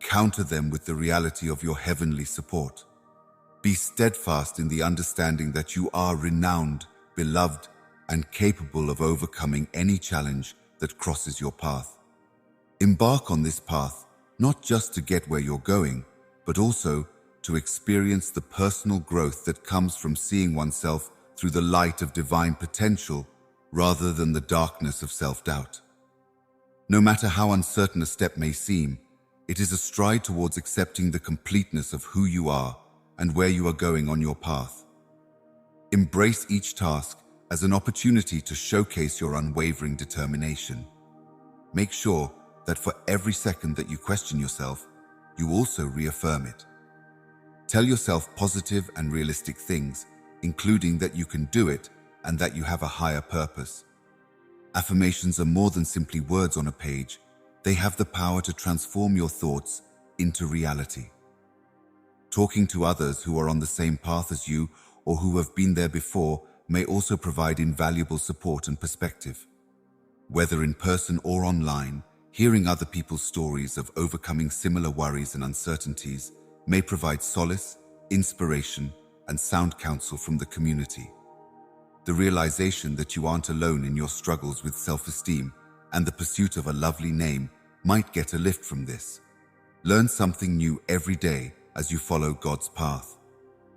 counter them with the reality of your heavenly support. Be steadfast in the understanding that you are renowned, beloved, and capable of overcoming any challenge that crosses your path. Embark on this path, not just to get where you're going, but also to experience the personal growth that comes from seeing oneself through the light of divine potential rather than the darkness of self-doubt. No matter how uncertain a step may seem, it is a stride towards accepting the completeness of who you are and where you are going on your path. Embrace each task as an opportunity to showcase your unwavering determination. Make sure that for every second that you question yourself, you also reaffirm it. Tell yourself positive and realistic things, including that you can do it and that you have a higher purpose. Affirmations are more than simply words on a page. They have the power to transform your thoughts into reality. Talking to others who are on the same path as you or who have been there before may also provide invaluable support and perspective. Whether in person or online, Hearing other people's stories of overcoming similar worries and uncertainties may provide solace, inspiration, and sound counsel from the community. The realization that you aren't alone in your struggles with self-esteem and the pursuit of a lovely name might get a lift from this. Learn something new every day as you follow God's path.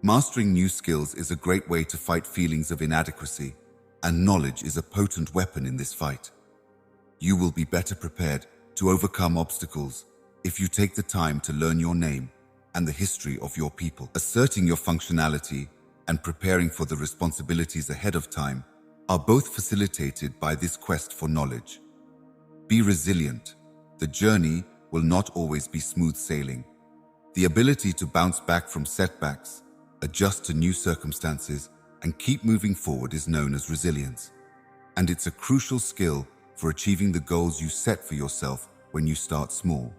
Mastering new skills is a great way to fight feelings of inadequacy, and knowledge is a potent weapon in this fight. You will be better prepared to overcome obstacles if you take the time to learn your name and the history of your people. Asserting your functionality and preparing for the responsibilities ahead of time are both facilitated by this quest for knowledge. Be resilient. The journey will not always be smooth sailing. The ability to bounce back from setbacks, adjust to new circumstances, and keep moving forward is known as resilience. And it's a crucial skill for achieving the goals you set for yourself when you start small.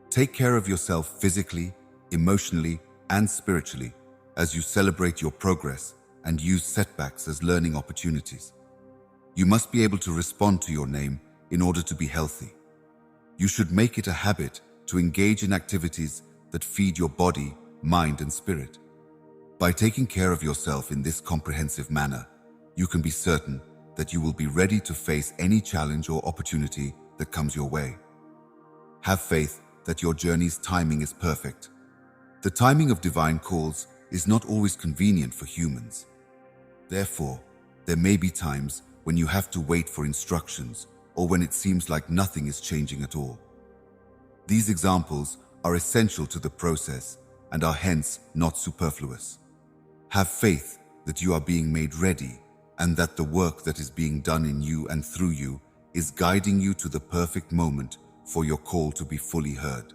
Take care of yourself physically, emotionally, and spiritually as you celebrate your progress and use setbacks as learning opportunities. You must be able to respond to your name in order to be healthy. You should make it a habit to engage in activities that feed your body, mind, and spirit. By taking care of yourself in this comprehensive manner, you can be certain that you will be ready to face any challenge or opportunity that comes your way. Have faith that your journey's timing is perfect. The timing of divine calls is not always convenient for humans. Therefore, there may be times when you have to wait for instructions or when it seems like nothing is changing at all. These examples are essential to the process and are hence not superfluous. Have faith that you are being made ready and that the work that is being done in you and through you is guiding you to the perfect moment for your call to be fully heard.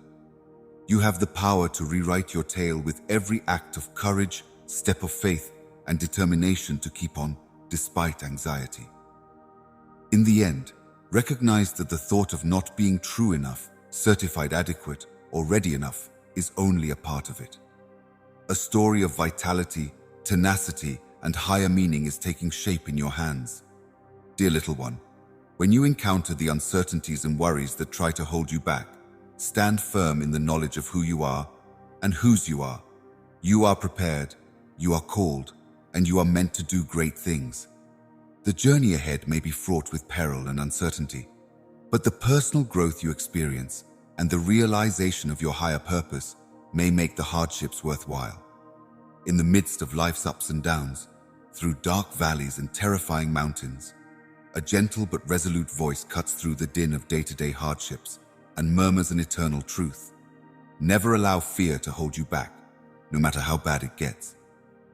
You have the power to rewrite your tale with every act of courage, step of faith, and determination to keep on despite anxiety. In the end, recognize that the thought of not being true enough, certified adequate, or ready enough is only a part of it. A story of vitality, tenacity, and higher meaning is taking shape in your hands. Dear little one, when you encounter the uncertainties and worries that try to hold you back, stand firm in the knowledge of who you are and whose you are. You are prepared, you are called, and you are meant to do great things. The journey ahead may be fraught with peril and uncertainty, but the personal growth you experience and the realization of your higher purpose may make the hardships worthwhile. In the midst of life's ups and downs, through dark valleys and terrifying mountains, a gentle but resolute voice cuts through the din of day-to-day hardships and murmurs an eternal truth. Never allow fear to hold you back, no matter how bad it gets.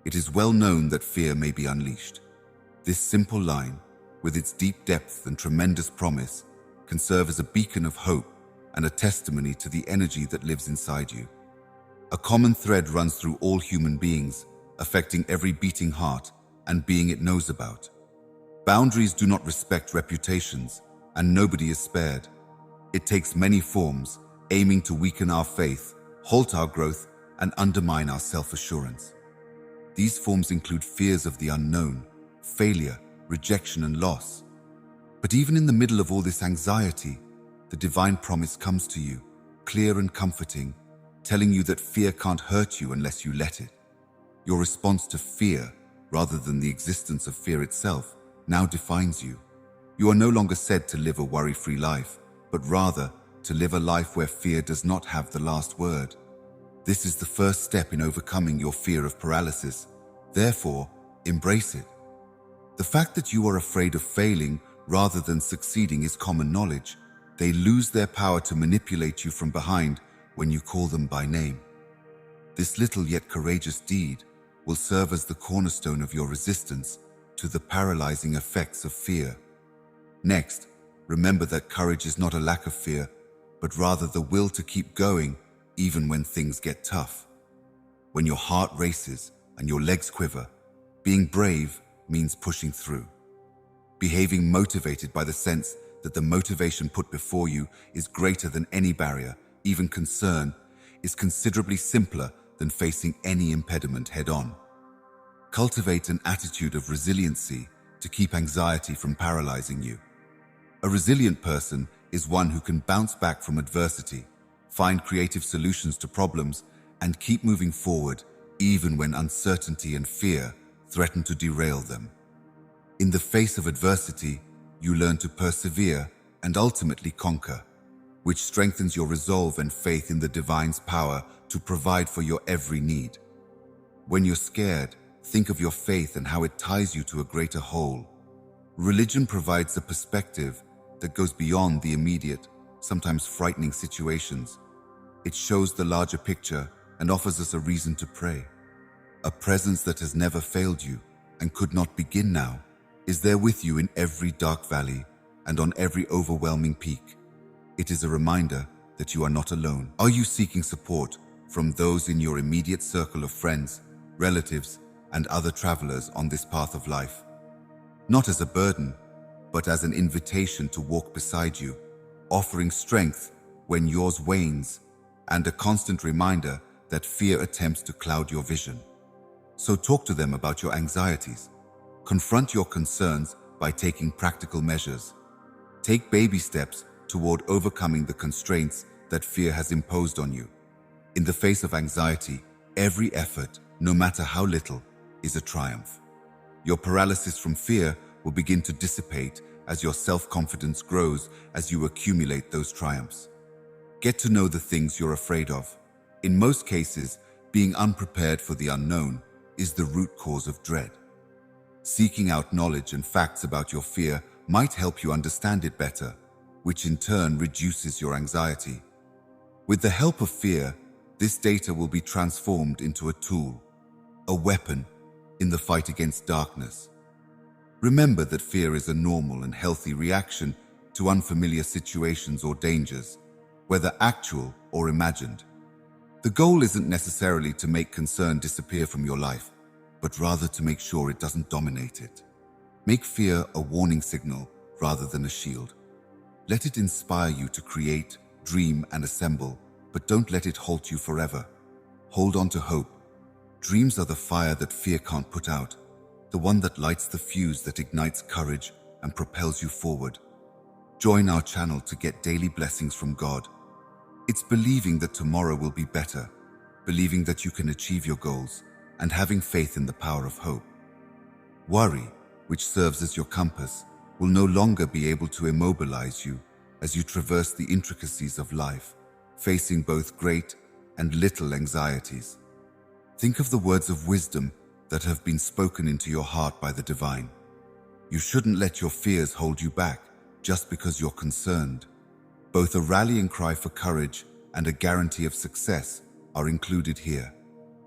It is well known that fear may be unleashed. This simple line, with its deep depth and tremendous promise, can serve as a beacon of hope and a testimony to the energy that lives inside you. A common thread runs through all human beings, affecting every beating heart and being it knows about. Boundaries do not respect reputations, and nobody is spared. It takes many forms, aiming to weaken our faith, halt our growth, and undermine our self-assurance. These forms include fears of the unknown, failure, rejection, and loss. But even in the middle of all this anxiety, the divine promise comes to you, clear and comforting, telling you that fear can't hurt you unless you let it. Your response to fear, rather than the existence of fear itself, now defines you. You are no longer said to live a worry-free life, but rather to live a life where fear does not have the last word. This is the first step in overcoming your fear of paralysis. Therefore, embrace it. The fact that you are afraid of failing rather than succeeding is common knowledge. They lose their power to manipulate you from behind when you call them by name. This little yet courageous deed will serve as the cornerstone of your resistance to the paralyzing effects of fear. Next, remember that courage is not a lack of fear, but rather the will to keep going even when things get tough. When your heart races and your legs quiver, being brave means pushing through. Behaving motivated by the sense that the motivation put before you is greater than any barrier, even concern, is considerably simpler than facing any impediment head-on. Cultivate an attitude of resiliency to keep anxiety from paralyzing you. A resilient person is one who can bounce back from adversity, find creative solutions to problems, and keep moving forward even when uncertainty and fear threaten to derail them. In the face of adversity, you learn to persevere and ultimately conquer, which strengthens your resolve and faith in the divine's power to provide for your every need. When you're scared, think of your faith and how it ties you to a greater whole. Religion provides a perspective that goes beyond the immediate, sometimes frightening situations. It shows the larger picture and offers us a reason to pray. A presence that has never failed you and could not begin now is there with you in every dark valley and on every overwhelming peak. It is a reminder that you are not alone. Are you seeking support from those in your immediate circle of friends, relatives, and other travelers on this path of life? Not as a burden, but as an invitation to walk beside you, offering strength when yours wanes, and a constant reminder that fear attempts to cloud your vision. So talk to them about your anxieties. Confront your concerns by taking practical measures. Take baby steps toward overcoming the constraints that fear has imposed on you. In the face of anxiety, every effort, no matter how little, is a triumph. Your paralysis from fear will begin to dissipate as your self-confidence grows as you accumulate those triumphs. Get to know the things you're afraid of. In most cases, being unprepared for the unknown is the root cause of dread. Seeking out knowledge and facts about your fear might help you understand it better, which in turn reduces your anxiety. With the help of fear, this data will be transformed into a tool, a weapon in the fight against darkness. Remember that fear is a normal and healthy reaction to unfamiliar situations or dangers, whether actual or imagined. The goal isn't necessarily to make concern disappear from your life, but rather to make sure it doesn't dominate it. Make fear a warning signal rather than a shield. Let it inspire you to create, dream, and assemble, but don't let it halt you forever. Hold on to hope. Dreams are the fire that fear can't put out, the one that lights the fuse that ignites courage and propels you forward. Join our channel to get daily blessings from God. It's believing that tomorrow will be better, believing that you can achieve your goals, and having faith in the power of hope. Worry, which serves as your compass, will no longer be able to immobilize you as you traverse the intricacies of life, facing both great and little anxieties. Think of the words of wisdom that have been spoken into your heart by the divine. You shouldn't let your fears hold you back just because you're concerned. Both a rallying cry for courage and a guarantee of success are included here.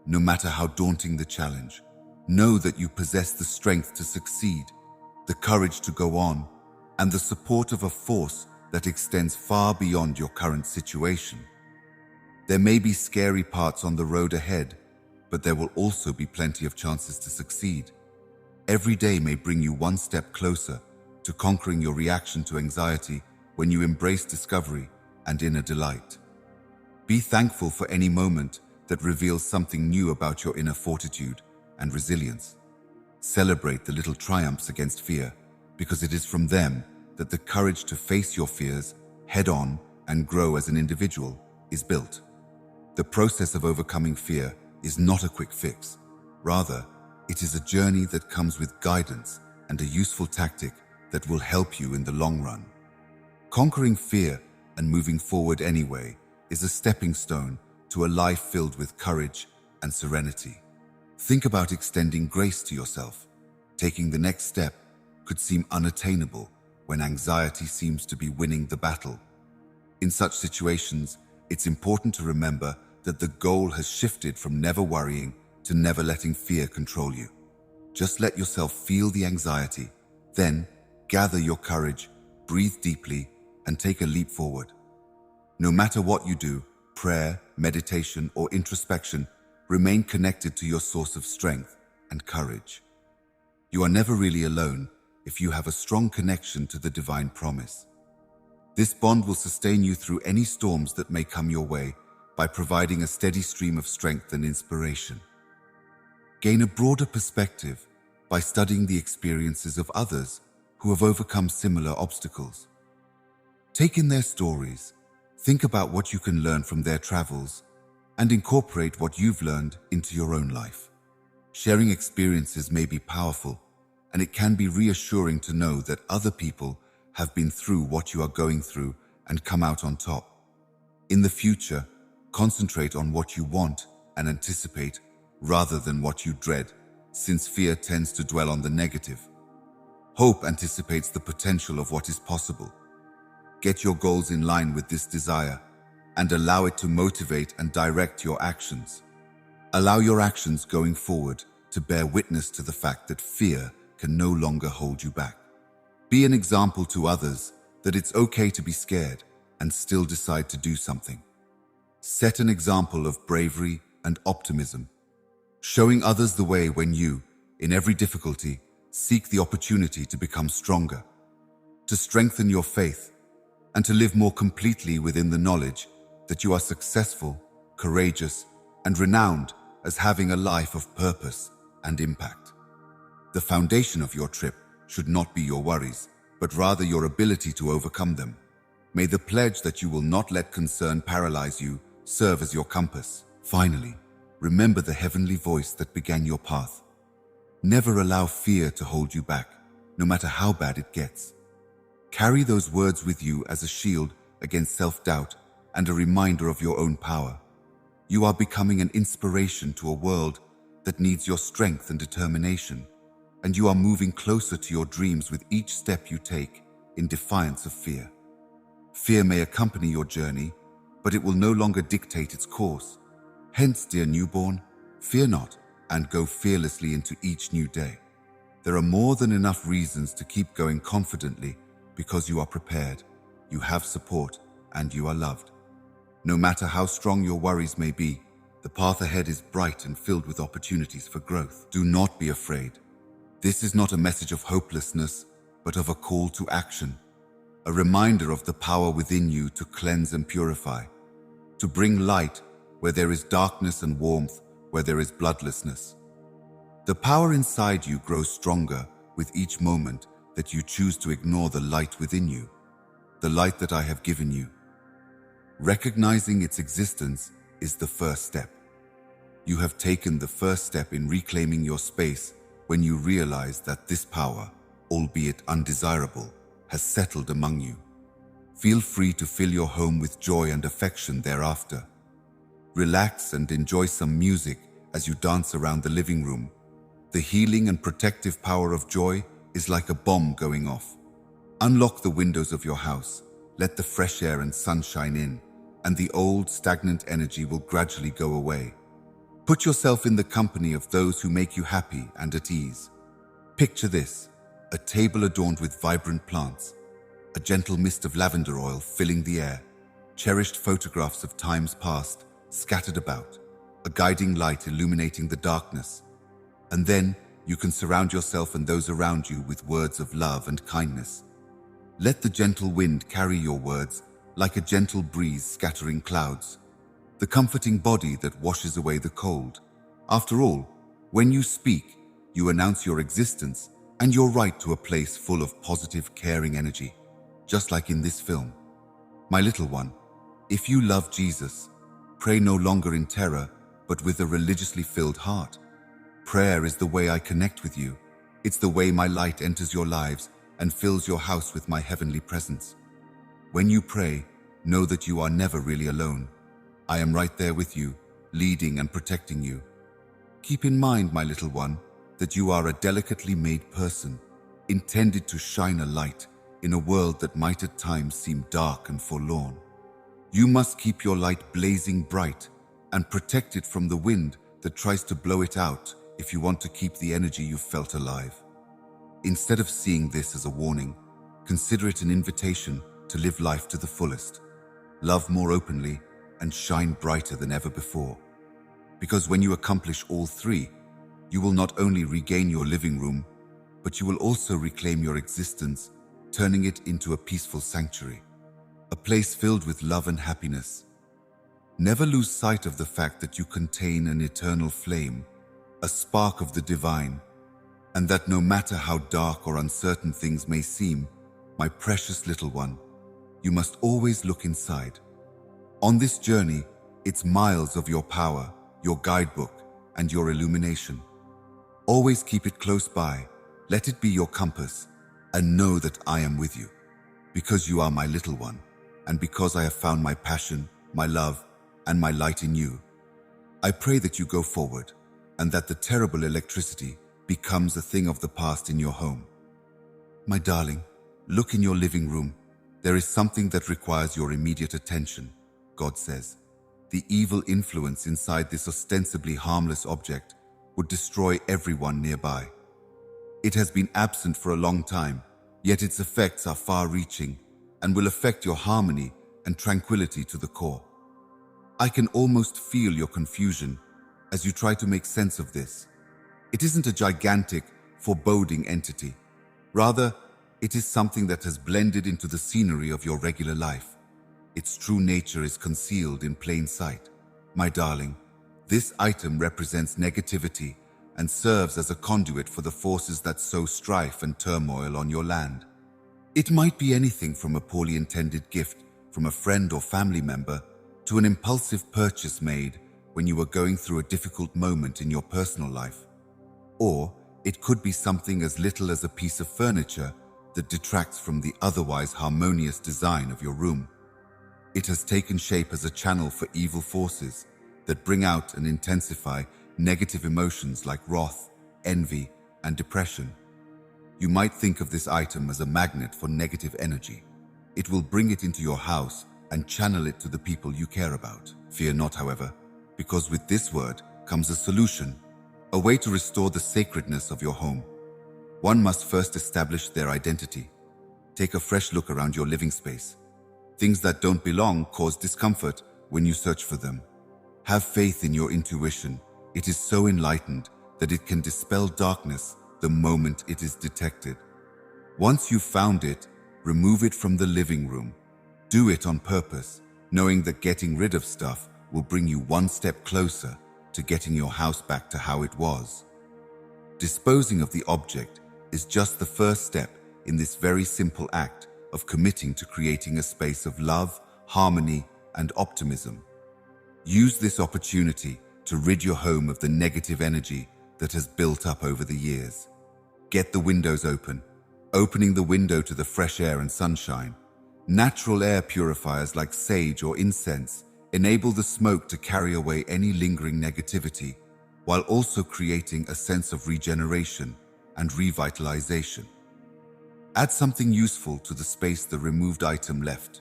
No matter how daunting the challenge, know that you possess the strength to succeed, the courage to go on, and the support of a force that extends far beyond your current situation. There may be scary parts on the road ahead, but there will also be plenty of chances to succeed. Every day may bring you one step closer to conquering your reaction to anxiety when you embrace discovery and inner delight. Be thankful for any moment that reveals something new about your inner fortitude and resilience. Celebrate the little triumphs against fear, because it is from them that the courage to face your fears head-on and grow as an individual is built. The process of overcoming fear is not a quick fix. Rather, it is a journey that comes with guidance and a useful tactic that will help you in the long run. Conquering fear and moving forward anyway is a stepping stone to a life filled with courage and serenity. Think about extending grace to yourself. Taking the next step could seem unattainable when anxiety seems to be winning the battle. In such situations, it's important to remember that the goal has shifted from never worrying to never letting fear control you. Just let yourself feel the anxiety, then gather your courage, breathe deeply, and take a leap forward. No matter what you do, prayer, meditation, or introspection, remain connected to your source of strength and courage. You are never really alone if you have a strong connection to the divine promise. This bond will sustain you through any storms that may come your way by providing a steady stream of strength and inspiration. Gain a broader perspective by studying the experiences of others who have overcome similar obstacles. Take in their stories, think about what you can learn from their travels, and incorporate what you've learned into your own life. Sharing experiences may be powerful, and it can be reassuring to know that other people have been through what you are going through and come out on top. In the future, concentrate on what you want and anticipate rather than what you dread, since fear tends to dwell on the negative. Hope anticipates the potential of what is possible. Get your goals in line with this desire and allow it to motivate and direct your actions. Allow your actions going forward to bear witness to the fact that fear can no longer hold you back. Be an example to others that it's okay to be scared and still decide to do something. Set an example of bravery and optimism, showing others the way when you, in every difficulty, seek the opportunity to become stronger, to strengthen your faith, and to live more completely within the knowledge that you are successful, courageous, and renowned as having a life of purpose and impact. The foundation of your trip should not be your worries, but rather your ability to overcome them. May the pledge that you will not let concern paralyze you serve as your compass. Finally, remember the heavenly voice that began your path. Never allow fear to hold you back, no matter how bad it gets. Carry those words with you as a shield against self-doubt and a reminder of your own power. You are becoming an inspiration to a world that needs your strength and determination, and you are moving closer to your dreams with each step you take in defiance of fear. Fear may accompany your journey, but it will no longer dictate its course. Hence, dear newborn, fear not and go fearlessly into each new day. There are more than enough reasons to keep going confidently because you are prepared, you have support, and you are loved. No matter how strong your worries may be, the path ahead is bright and filled with opportunities for growth. Do not be afraid. This is not a message of hopelessness, but of a call to action. A reminder of the power within you to cleanse and purify, to bring light where there is darkness and warmth where there is bloodlessness. The power inside you grows stronger with each moment that you choose to ignore the light within you, the light that I have given you. Recognizing its existence is the first step. You have taken the first step in reclaiming your space when you realize that this power, albeit undesirable, has settled among you. Feel free to fill your home with joy and affection thereafter. Relax and enjoy some music as you dance around the living room. The healing and protective power of joy is like a bomb going off. Unlock the windows of your house, let the fresh air and sunshine in, and the old stagnant energy will gradually go away. Put yourself in the company of those who make you happy and at ease. Picture this: a table adorned with vibrant plants, a gentle mist of lavender oil filling the air, cherished photographs of times past scattered about, a guiding light illuminating the darkness. And then you can surround yourself and those around you with words of love and kindness. Let the gentle wind carry your words like a gentle breeze scattering clouds, the comforting body that washes away the cold. After all, when you speak, you announce your existence and your right to a place full of positive, caring energy, just like in this film. My little one, if you love Jesus, pray no longer in terror, but with a religiously filled heart. Prayer is the way I connect with you. It's the way my light enters your lives and fills your house with my heavenly presence. When you pray, know that you are never really alone. I am right there with you, leading and protecting you. Keep in mind, my little one, that you are a delicately made person, intended to shine a light in a world that might at times seem dark and forlorn. You must keep your light blazing bright and protect it from the wind that tries to blow it out if you want to keep the energy you've felt alive. Instead of seeing this as a warning, consider it an invitation to live life to the fullest, love more openly, and shine brighter than ever before. Because when you accomplish all three, you will not only regain your living room, but you will also reclaim your existence, turning it into a peaceful sanctuary, a place filled with love and happiness. Never lose sight of the fact that you contain an eternal flame, a spark of the divine, and that no matter how dark or uncertain things may seem, my precious little one, you must always look inside. On this journey, it's miles of your power, your guidebook, and your illumination. Always keep it close by, let it be your compass, and know that I am with you. Because you are my little one, and because I have found my passion, my love, and my light in you. I pray that you go forward, and that the terrible electricity becomes a thing of the past in your home. My darling, look in your living room. There is something that requires your immediate attention, God says. The evil influence inside this ostensibly harmless object would destroy everyone nearby. It has been absent for a long time, yet its effects are far-reaching and will affect your harmony and tranquility to the core. I can almost feel your confusion as you try to make sense of this. It isn't a gigantic, foreboding entity. Rather, it is something that has blended into the scenery of your regular life. Its true nature is concealed in plain sight. My darling, this item represents negativity and serves as a conduit for the forces that sow strife and turmoil on your land. It might be anything from a poorly intended gift from a friend or family member to an impulsive purchase made when you were going through a difficult moment in your personal life. Or it could be something as little as a piece of furniture that detracts from the otherwise harmonious design of your room. It has taken shape as a channel for evil forces that bring out and intensify negative emotions like wrath, envy, and depression. You might think of this item as a magnet for negative energy. It will bring it into your house and channel it to the people you care about. Fear not, however, because with this word comes a solution, a way to restore the sacredness of your home. One must first establish their identity. Take a fresh look around your living space. Things that don't belong cause discomfort when you search for them. Have faith in your intuition. It is so enlightened that it can dispel darkness the moment it is detected. Once you've found it, remove it from the living room. Do it on purpose, knowing that getting rid of stuff will bring you one step closer to getting your house back to how it was. Disposing of the object is just the first step in this very simple act of committing to creating a space of love, harmony, and optimism. Use this opportunity to rid your home of the negative energy that has built up over the years. Get the windows open. Opening the window to the fresh air and sunshine. Natural air purifiers like sage or incense enable the smoke to carry away any lingering negativity, while also creating a sense of regeneration and revitalization. Add something useful to the space the removed item left.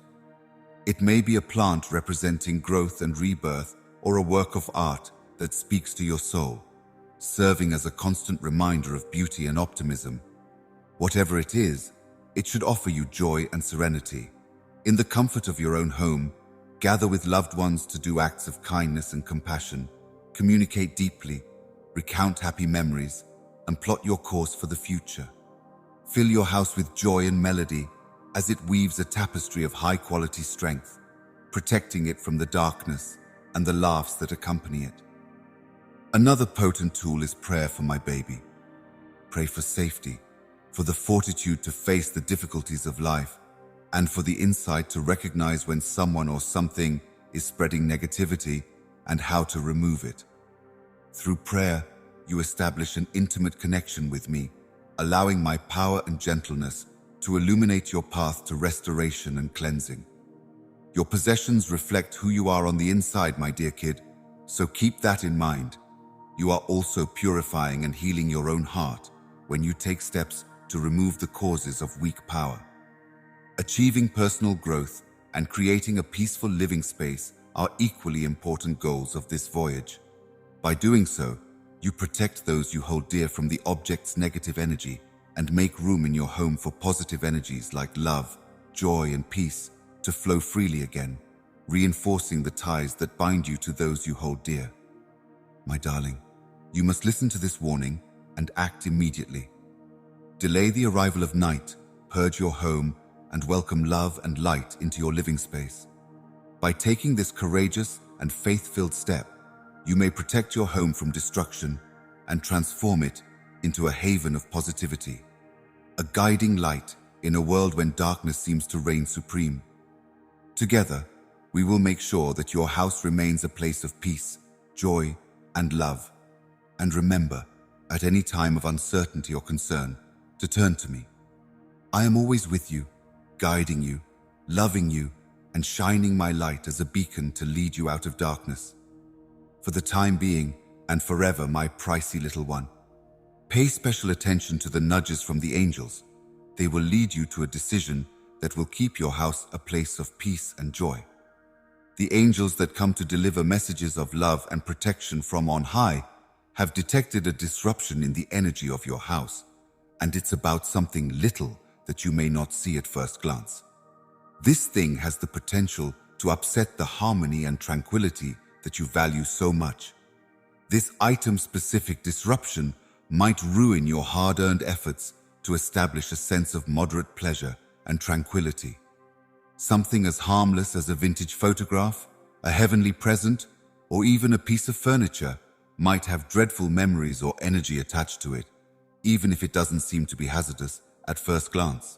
It may be a plant representing growth and rebirth, or a work of art that speaks to your soul, serving as a constant reminder of beauty and optimism. Whatever it is, it should offer you joy and serenity. In the comfort of your own home, gather with loved ones to do acts of kindness and compassion, communicate deeply, recount happy memories, and plot your course for the future. Fill your house with joy and melody as it weaves a tapestry of high-quality strength, protecting it from the darkness and the laughs that accompany it. Another potent tool is prayer for my baby. Pray for safety, for the fortitude to face the difficulties of life, and for the insight to recognize when someone or something is spreading negativity and how to remove it. Through prayer, you establish an intimate connection with me, allowing my power and gentleness to illuminate your path to restoration and cleansing. Your possessions reflect who you are on the inside, my dear kid, so keep that in mind. You are also purifying and healing your own heart when you take steps to remove the causes of weak power. Achieving personal growth and creating a peaceful living space are equally important goals of this voyage. By doing so, you protect those you hold dear from the object's negative energy and make room in your home for positive energies like love, joy, and peace to flow freely again, reinforcing the ties that bind you to those you hold dear. My darling, you must listen to this warning and act immediately. Delay the arrival of night, purge your home, and welcome love and light into your living space. By taking this courageous and faith-filled step, you may protect your home from destruction and transform it into a haven of positivity, a guiding light in a world when darkness seems to reign supreme. Together, we will make sure that your house remains a place of peace, joy, and love. And remember, at any time of uncertainty or concern, to turn to me. I am always with you, guiding you, loving you, and shining my light as a beacon to lead you out of darkness. For the time being and forever, my pricey little one, pay special attention to the nudges from the angels. They will lead you to a decision that will keep your house a place of peace and joy. The angels that come to deliver messages of love and protection from on high have detected a disruption in the energy of your house, and it's about something little that you may not see at first glance. This thing has the potential to upset the harmony and tranquility that you value so much. This item-specific disruption might ruin your hard-earned efforts to establish a sense of moderate pleasure and tranquility. Something as harmless as a vintage photograph, a heavenly present, or even a piece of furniture might have dreadful memories or energy attached to it, even if it doesn't seem to be hazardous at first glance.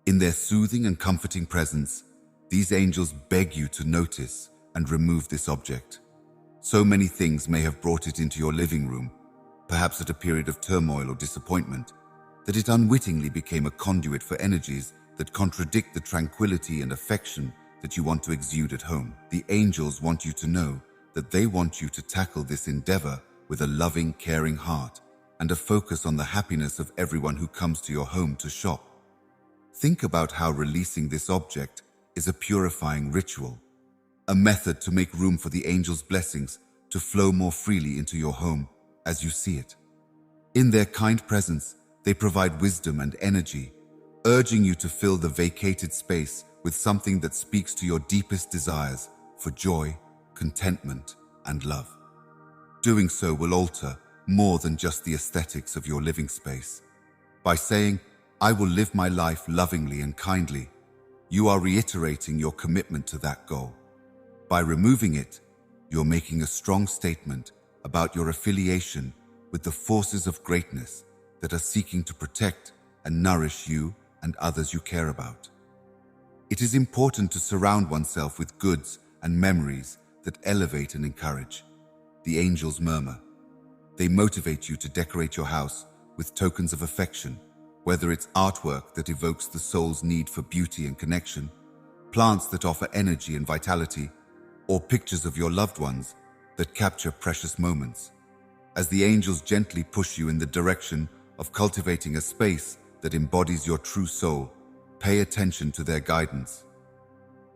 In their soothing and comforting presence, these angels beg you to notice and remove this object. So many things may have brought it into your living room, perhaps at a period of turmoil or disappointment, that it unwittingly became a conduit for energies that contradict the tranquility and affection that you want to exude at home. The angels want you to know that they want you to tackle this endeavor with a loving, caring heart and a focus on the happiness of everyone who comes to your home to shop. Think about how releasing this object is a purifying ritual, a method to make room for the angels' blessings to flow more freely into your home as you see it. In their kind presence, they provide wisdom and energy, urging you to fill the vacated space with something that speaks to your deepest desires for joy, contentment, and love. Doing so will alter more than just the aesthetics of your living space. By saying, "I will live my life lovingly and kindly," you are reiterating your commitment to that goal. By removing it, you're making a strong statement about your affiliation with the forces of greatness that are seeking to protect and nourish you and others you care about. It is important to surround oneself with goods and memories that elevate and encourage. The angels murmur. They motivate you to decorate your house with tokens of affection, whether it's artwork that evokes the soul's need for beauty and connection, plants that offer energy and vitality, or pictures of your loved ones that capture precious moments. As the angels gently push you in the direction of cultivating a space that embodies your true soul, pay attention to their guidance.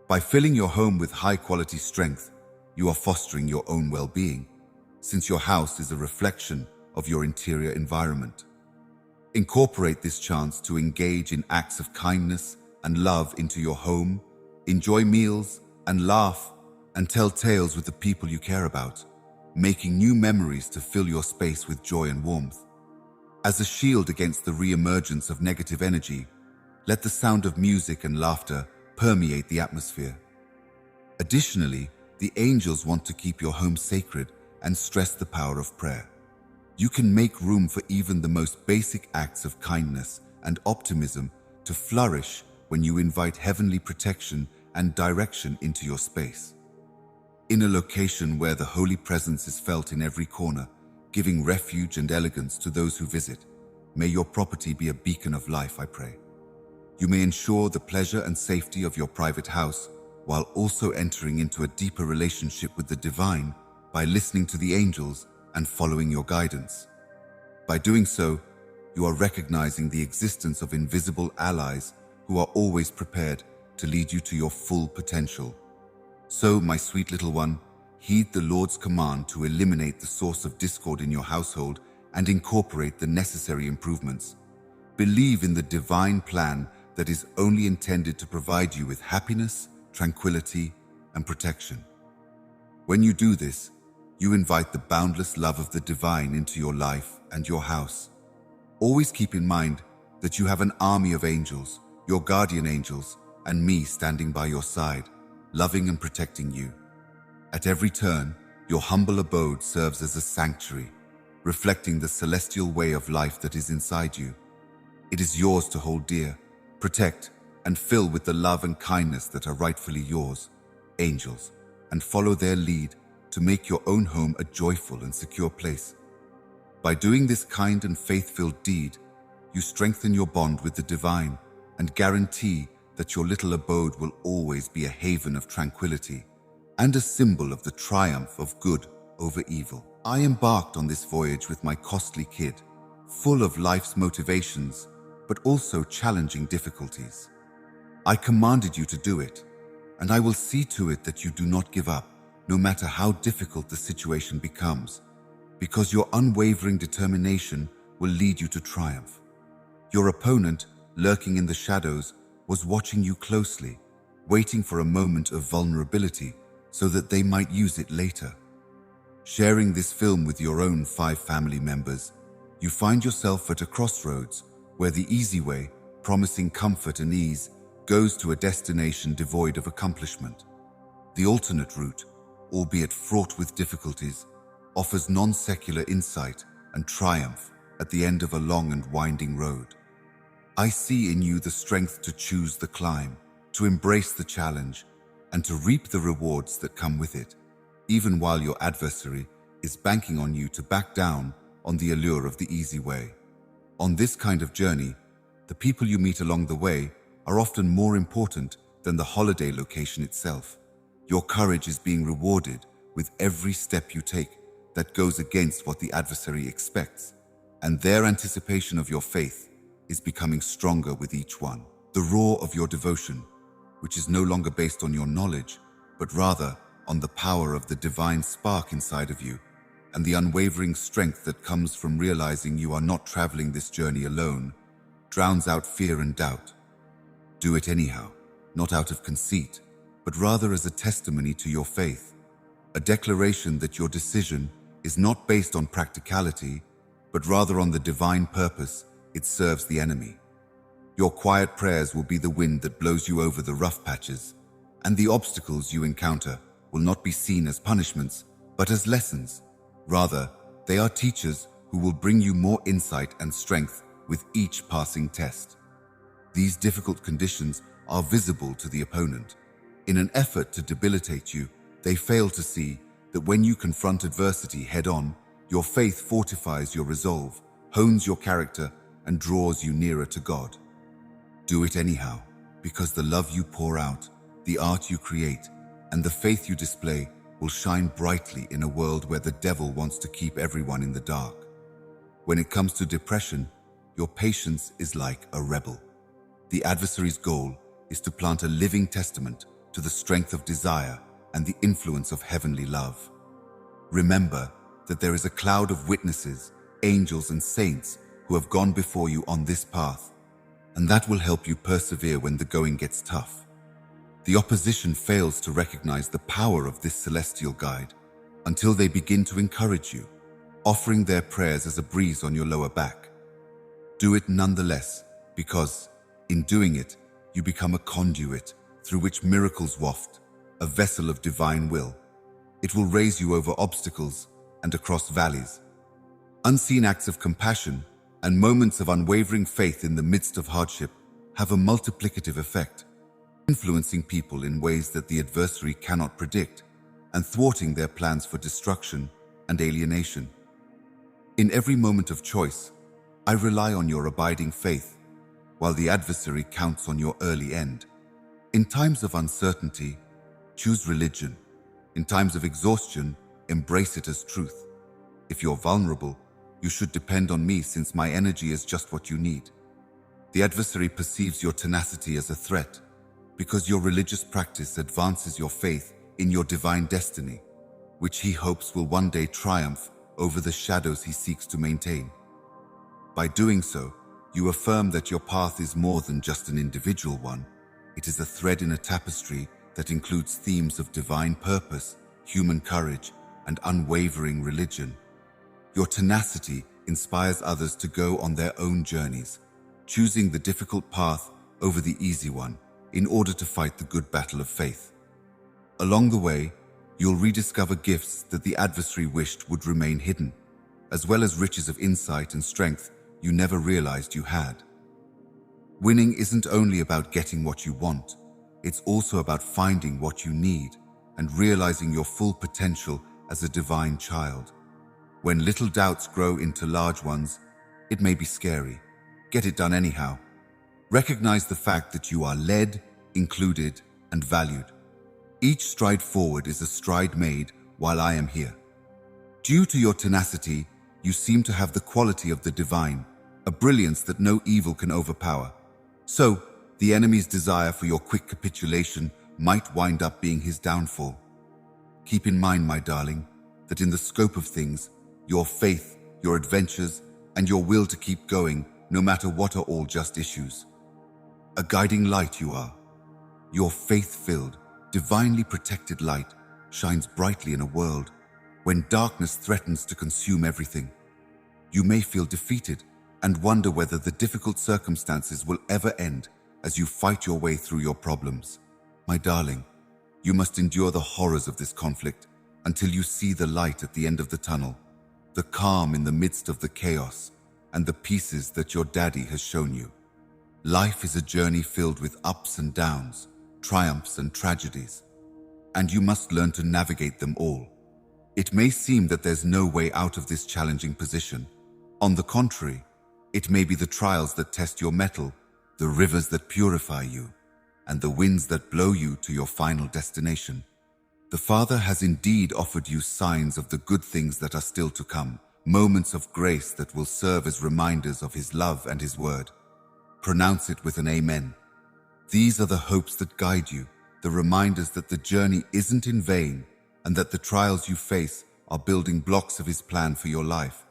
By filling your home with high-quality strength, you are fostering your own well-being, since your house is a reflection of your interior environment. Incorporate this chance to engage in acts of kindness and love into your home, enjoy meals and laugh, and tell tales with the people you care about, making new memories to fill your space with joy and warmth. As a shield against the re-emergence of negative energy, let the sound of music and laughter permeate the atmosphere. Additionally, the angels want to keep your home sacred and stress the power of prayer. You can make room for even the most basic acts of kindness and optimism to flourish when you invite heavenly protection and direction into your space. In a location where the holy presence is felt in every corner, giving refuge and elegance to those who visit, may your property be a beacon of life, I pray. You may ensure the pleasure and safety of your private house while also entering into a deeper relationship with the divine by listening to the angels and following your guidance. By doing so, you are recognizing the existence of invisible allies who are always prepared to lead you to your full potential. So, my sweet little one, heed the Lord's command to eliminate the source of discord in your household and incorporate the necessary improvements. Believe in the divine plan that is only intended to provide you with happiness, tranquility, and protection. When you do this, you invite the boundless love of the divine into your life and your house. Always keep in mind that you have an army of angels, your guardian angels, and me standing by your side, loving and protecting you. At every turn, your humble abode serves as a sanctuary, reflecting the celestial way of life that is inside you. It is yours to hold dear, protect, and fill with the love and kindness that are rightfully yours, angels, and follow their lead to make your own home a joyful and secure place. By doing this kind and faith-filled deed, you strengthen your bond with the divine and guarantee that your little abode will always be a haven of tranquility and a symbol of the triumph of good over evil. I embarked on this voyage with my costly kid, full of life's motivations, but also challenging difficulties. I commanded you to do it, and I will see to it that you do not give up, no matter how difficult the situation becomes, because your unwavering determination will lead you to triumph. Your opponent, lurking in the shadows, was watching you closely, waiting for a moment of vulnerability so that they might use it later. Sharing this film with your own 5 family members, you find yourself at a crossroads where the easy way, promising comfort and ease, goes to a destination devoid of accomplishment. The alternate route, albeit fraught with difficulties, offers non-secular insight and triumph at the end of a long and winding road. I see in you the strength to choose the climb, to embrace the challenge, and to reap the rewards that come with it, even while your adversary is banking on you to back down on the allure of the easy way. On this kind of journey, the people you meet along the way are often more important than the holiday location itself. Your courage is being rewarded with every step you take that goes against what the adversary expects, and their anticipation of your faith is becoming stronger with each one. The roar of your devotion, which is no longer based on your knowledge, but rather on the power of the divine spark inside of you, and the unwavering strength that comes from realizing you are not traveling this journey alone, drowns out fear and doubt. Do it anyhow, not out of conceit, but rather as a testimony to your faith, a declaration that your decision is not based on practicality, but rather on the divine purpose it serves the enemy. Your quiet prayers will be the wind that blows you over the rough patches, and the obstacles you encounter will not be seen as punishments, but as lessons. Rather, they are teachers who will bring you more insight and strength with each passing test. These difficult conditions are visible to the opponent. In an effort to debilitate you, they fail to see that when you confront adversity head-on, your faith fortifies your resolve, hones your character, and draws you nearer to God. Do it anyhow, because the love you pour out, the art you create, and the faith you display will shine brightly in a world where the devil wants to keep everyone in the dark. When it comes to depression, your patience is like a rebel. The adversary's goal is to plant a living testament to the strength of desire and the influence of heavenly love. Remember that there is a cloud of witnesses, angels and saints who have gone before you on this path, and that will help you persevere when the going gets tough. The opposition fails to recognize the power of this celestial guide until they begin to encourage you, offering their prayers as a breeze on your lower back. Do it nonetheless, because, in doing it, you become a conduit through which miracles waft, a vessel of divine will. It will raise you over obstacles and across valleys. Unseen acts of compassion and moments of unwavering faith in the midst of hardship have a multiplicative effect, influencing people in ways that the adversary cannot predict and thwarting their plans for destruction and alienation. In every moment of choice, I rely on your abiding faith, while the adversary counts on your early end. In times of uncertainty, choose religion. In times of exhaustion, embrace it as truth. If you're vulnerable, you should depend on me, since my energy is just what you need. The adversary perceives your tenacity as a threat because your religious practice advances your faith in your divine destiny, which he hopes will one day triumph over the shadows he seeks to maintain. By doing so, you affirm that your path is more than just an individual one. It is a thread in a tapestry that includes themes of divine purpose, human courage, and unwavering religion. Your tenacity inspires others to go on their own journeys, choosing the difficult path over the easy one in order to fight the good battle of faith. Along the way, you'll rediscover gifts that the adversary wished would remain hidden, as well as riches of insight and strength you never realized you had. Winning isn't only about getting what you want, it's also about finding what you need and realizing your full potential as a divine child. When little doubts grow into large ones, it may be scary. Get it done anyhow. Recognize the fact that you are led, included, and valued. Each stride forward is a stride made while I am here. Due to your tenacity, you seem to have the quality of the divine, a brilliance that no evil can overpower. So, the enemy's desire for your quick capitulation might wind up being his downfall. Keep in mind, my darling, that in the scope of things, your faith, your adventures, and your will to keep going, no matter what, are all just issues. A guiding light you are. Your faith-filled, divinely protected light shines brightly in a world when darkness threatens to consume everything. You may feel defeated and wonder whether the difficult circumstances will ever end as you fight your way through your problems. My darling, you must endure the horrors of this conflict until you see the light at the end of the tunnel, the calm in the midst of the chaos, and the pieces that your daddy has shown you. Life is a journey filled with ups and downs, triumphs and tragedies, and you must learn to navigate them all. It may seem that there's no way out of this challenging position. On the contrary, it may be the trials that test your mettle, the rivers that purify you, and the winds that blow you to your final destination. The Father has indeed offered you signs of the good things that are still to come, moments of grace that will serve as reminders of His love and His word. Pronounce it with an amen. These are the hopes that guide you, the reminders that the journey isn't in vain and that the trials you face are building blocks of His plan for your life.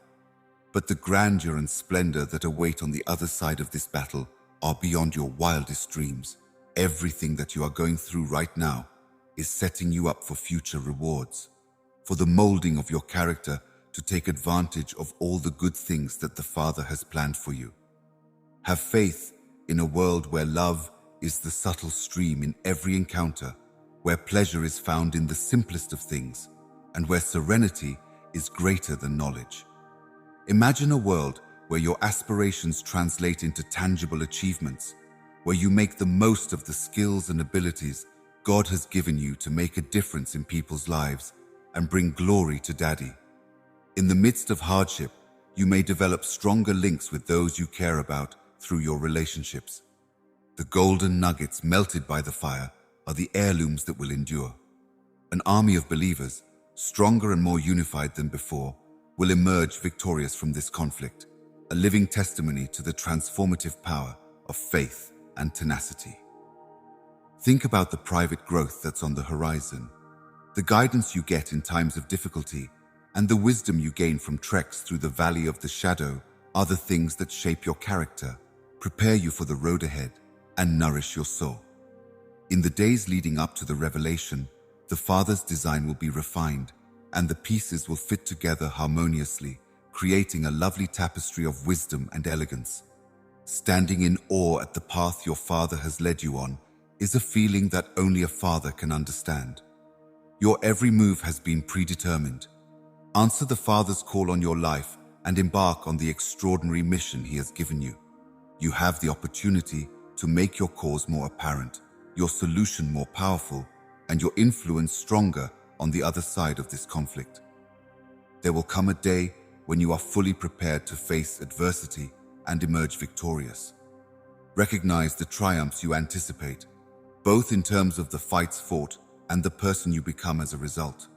But the grandeur and splendor that await on the other side of this battle are beyond your wildest dreams. Everything that you are going through right now is setting you up for future rewards, for the molding of your character to take advantage of all the good things that the Father has planned for you. Have faith in a world where love is the subtle stream in every encounter, where pleasure is found in the simplest of things, and where serenity is greater than knowledge. Imagine a world where your aspirations translate into tangible achievements, where you make the most of the skills and abilities God has given you to make a difference in people's lives and bring glory to Daddy. In the midst of hardship, you may develop stronger links with those you care about through your relationships. The golden nuggets melted by the fire are the heirlooms that will endure. An army of believers, stronger and more unified than before, will emerge victorious from this conflict, a living testimony to the transformative power of faith and tenacity. Think about the private growth that's on the horizon, the guidance you get in times of difficulty, and the wisdom you gain from treks through the valley of the shadow are the things that shape your character, prepare you for the road ahead, and nourish your soul. In the days leading up to the revelation, the Father's design will be refined, and the pieces will fit together harmoniously, creating a lovely tapestry of wisdom and elegance. Standing in awe at the path your Father has led you on is a feeling that only a father can understand. Your every move has been predetermined. Answer the Father's call on your life and embark on the extraordinary mission He has given you. You have the opportunity to make your cause more apparent, your solution more powerful, and your influence stronger on the other side of this conflict. There will come a day when you are fully prepared to face adversity and emerge victorious. Recognize the triumphs you anticipate, both in terms of the fights fought and the person you become as a result.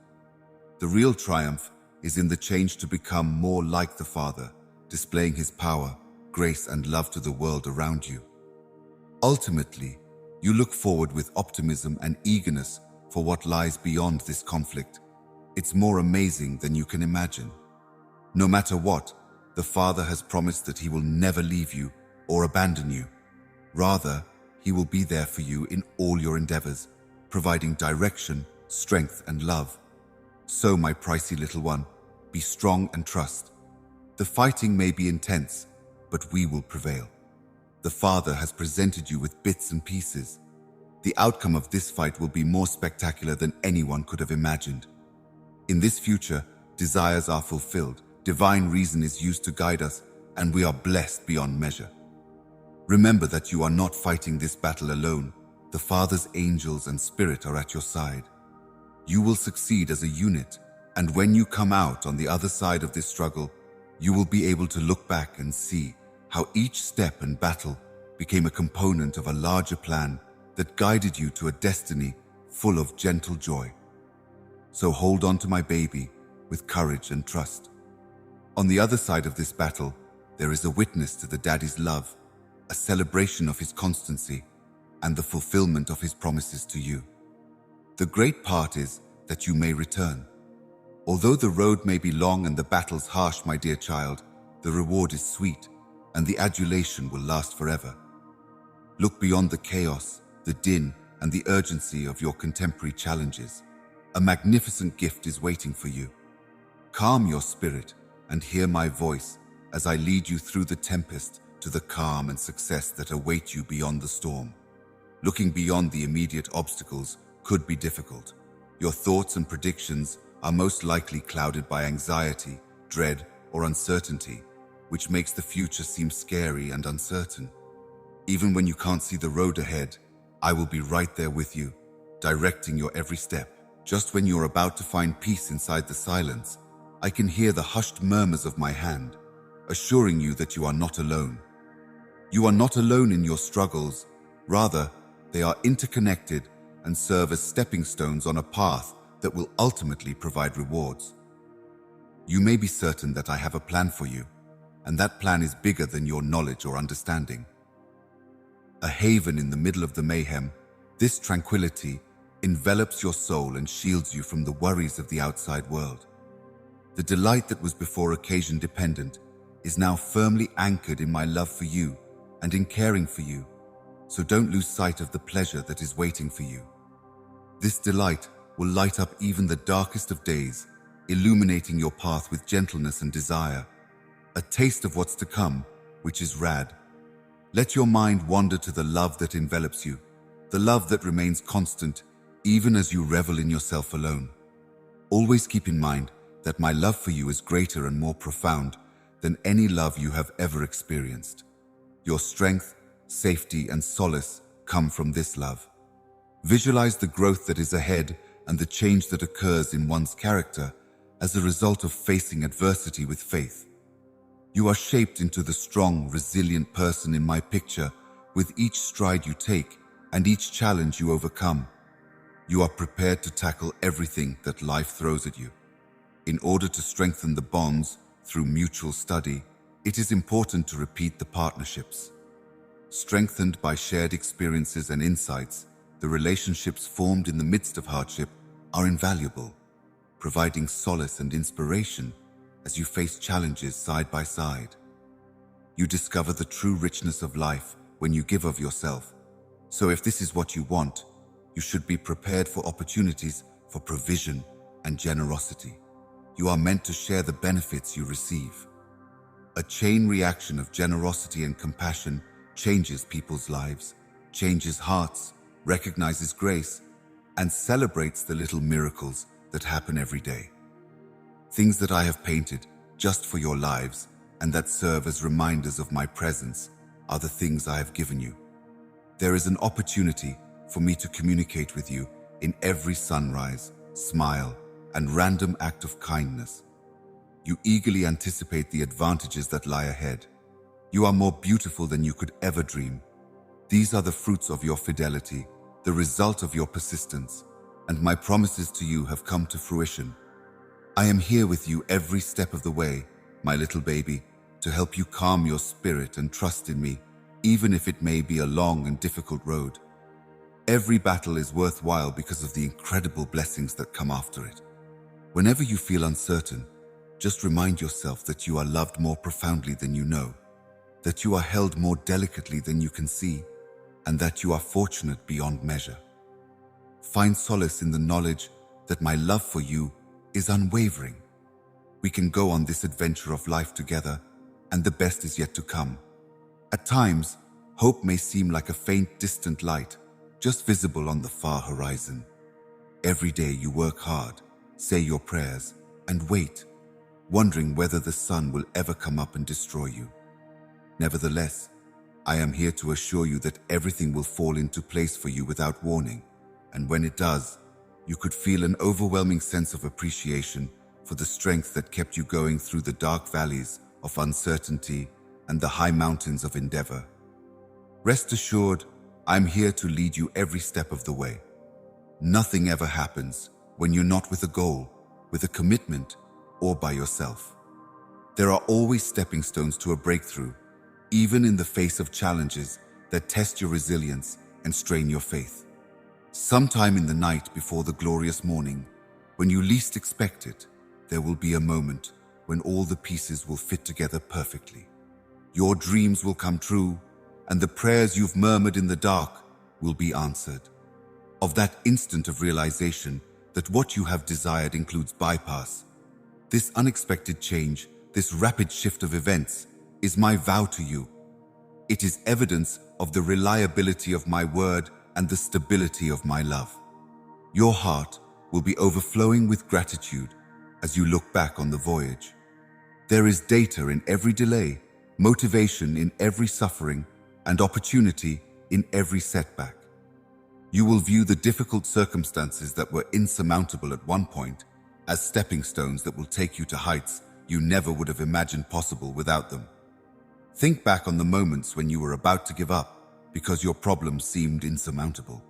The real triumph is in the change to become more like the Father, displaying His power, grace, and love to the world around you. Ultimately, you look forward with optimism and eagerness for what lies beyond this conflict. It's more amazing than you can imagine. No matter what, the Father has promised that He will never leave you or abandon you. Rather, He will be there for you in all your endeavors, providing direction, strength, and love. So, my pricey little one, be strong and trust. The fighting may be intense, but we will prevail. The Father has presented you with bits and pieces. The outcome of this fight will be more spectacular than anyone could have imagined. In this future, desires are fulfilled, divine reason is used to guide us, and we are blessed beyond measure. Remember that you are not fighting this battle alone. The Father's angels and Spirit are at your side. You will succeed as a unit, and when you come out on the other side of this struggle, you will be able to look back and see how each step and battle became a component of a larger plan that guided you to a destiny full of gentle joy. So hold on to my baby with courage and trust. On the other side of this battle, there is a witness to the Daddy's love, a celebration of his constancy, and the fulfillment of his promises to you. The great part is that you may return. Although the road may be long and the battles harsh, my dear child, the reward is sweet, and the adulation will last forever. Look beyond the chaos, the din, and the urgency of your contemporary challenges. A magnificent gift is waiting for you. Calm your spirit and hear my voice as I lead you through the tempest to the calm and success that await you beyond the storm. Looking beyond the immediate obstacles could be difficult. Your thoughts and predictions are most likely clouded by anxiety, dread, or uncertainty, which makes the future seem scary and uncertain. Even when you can't see the road ahead, I will be right there with you, directing your every step. Just when you're about to find peace inside the silence, I can hear the hushed murmurs of my hand, assuring you that you are not alone. You are not alone in your struggles. Rather, they are interconnected and serve as stepping stones on a path that will ultimately provide rewards. You may be certain that I have a plan for you, and that plan is bigger than your knowledge or understanding. A haven in the middle of the mayhem, this tranquility envelops your soul and shields you from the worries of the outside world. The delight that was before occasion dependent is now firmly anchored in my love for you and in caring for you, so don't lose sight of the pleasure that is waiting for you. This delight will light up even the darkest of days, illuminating your path with gentleness and desire, a taste of what's to come, which is rad. Let your mind wander to the love that envelops you, the love that remains constant even as you revel in yourself alone. Always keep in mind that my love for you is greater and more profound than any love you have ever experienced. Your strength, safety, and solace come from this love. Visualize the growth that is ahead and the change that occurs in one's character as a result of facing adversity with faith. You are shaped into the strong, resilient person in my picture with each stride you take and each challenge you overcome. You are prepared to tackle everything that life throws at you. In order to strengthen the bonds through mutual study, it is important to repeat the partnerships. Strengthened by shared experiences and insights, the relationships formed in the midst of hardship are invaluable, providing solace and inspiration as you face challenges side by side. You discover the true richness of life when you give of yourself. So if this is what you want, you should be prepared for opportunities for provision and generosity. You are meant to share the benefits you receive. A chain reaction of generosity and compassion changes people's lives, changes hearts, recognizes grace, and celebrates the little miracles that happen every day. Things that I have painted just for your lives and that serve as reminders of my presence are the things I have given you. There is an opportunity for me to communicate with you in every sunrise, smile, and random act of kindness. You eagerly anticipate the advantages that lie ahead. You are more beautiful than you could ever dream. These are the fruits of your fidelity, the result of your persistence, and my promises to you have come to fruition. I am here with you every step of the way, my little baby, to help you calm your spirit and trust in me, even if it may be a long and difficult road. Every battle is worthwhile because of the incredible blessings that come after it. Whenever you feel uncertain, just remind yourself that you are loved more profoundly than you know, that you are held more delicately than you can see, and that you are fortunate beyond measure. Find solace in the knowledge that my love for you is unwavering. We can go on this adventure of life together, and the best is yet to come. At times, hope may seem like a faint, distant light, just visible on the far horizon. Every day you work hard, say your prayers, and wait, wondering whether the sun will ever come up and destroy you. Nevertheless, I am here to assure you that everything will fall into place for you without warning, and when it does, you could feel an overwhelming sense of appreciation for the strength that kept you going through the dark valleys of uncertainty and the high mountains of endeavor. Rest assured, I'm here to lead you every step of the way. Nothing ever happens when you're not with a goal, with a commitment, or by yourself. There are always stepping stones to a breakthrough, even in the face of challenges that test your resilience and strain your faith. Sometime in the night before the glorious morning, when you least expect it, there will be a moment when all the pieces will fit together perfectly. Your dreams will come true, and the prayers you've murmured in the dark will be answered. Of that instant of realization that what you have desired includes bypass, this unexpected change, this rapid shift of events, is my vow to you. It is evidence of the reliability of my word and the stability of my love. Your heart will be overflowing with gratitude as you look back on the voyage. There is data in every delay, motivation in every suffering, and opportunity in every setback. You will view the difficult circumstances that were insurmountable at one point as stepping stones that will take you to heights you never would have imagined possible without them. Think back on the moments when you were about to give up because your problems seemed insurmountable.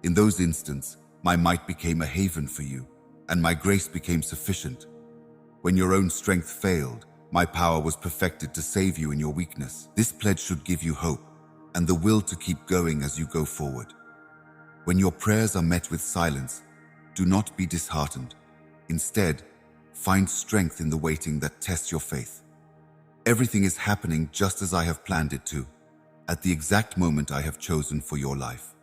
In those instants, my might became a haven for you, and my grace became sufficient. When your own strength failed, my power was perfected to save you in your weakness. This pledge should give you hope and the will to keep going as you go forward. When your prayers are met with silence, do not be disheartened. Instead, find strength in the waiting that tests your faith. Everything is happening just as I have planned it to, at the exact moment I have chosen for your life.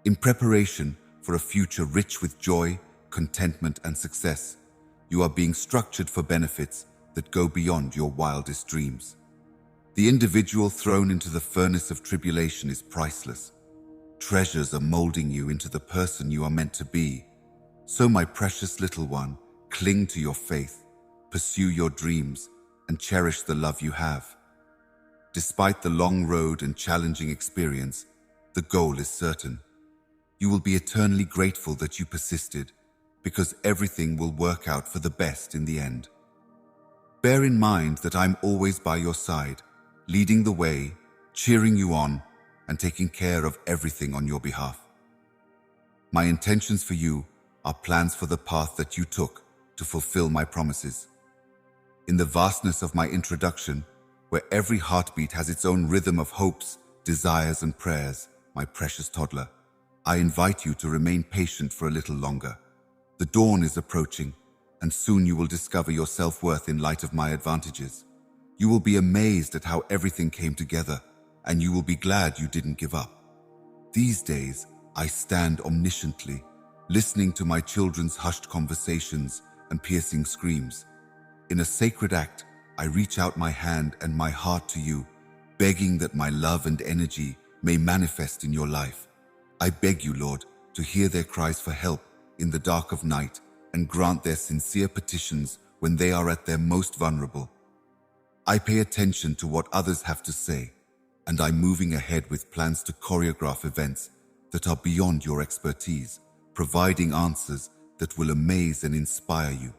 In preparation for a future rich with joy, contentment, and success, you are being structured for benefits that go beyond your wildest dreams. The individual thrown into the furnace of tribulation is priceless. Treasures are molding you into the person you are meant to be. So, my precious little one, cling to your faith, pursue your dreams, and cherish the love you have. Despite the long road and challenging experience, the goal is certain. You will be eternally grateful that you persisted, because everything will work out for the best in the end. Bear in mind that I'm always by your side, leading the way, cheering you on, and taking care of everything on your behalf. My intentions for you are plans for the path that you took to fulfill my promises. In the vastness of my introduction, where every heartbeat has its own rhythm of hopes, desires, and prayers, my precious toddler, I invite you to remain patient for a little longer. The dawn is approaching, and soon you will discover your self-worth in light of my advantages. You will be amazed at how everything came together, and you will be glad you didn't give up. These days, I stand omnisciently, listening to my children's hushed conversations and piercing screams. In a sacred act, I reach out my hand and my heart to you, begging that my love and energy may manifest in your life. I beg you, Lord, to hear their cries for help in the dark of night and grant their sincere petitions when they are at their most vulnerable. I pay attention to what others have to say, and I'm moving ahead with plans to choreograph events that are beyond your expertise, providing answers that will amaze and inspire you.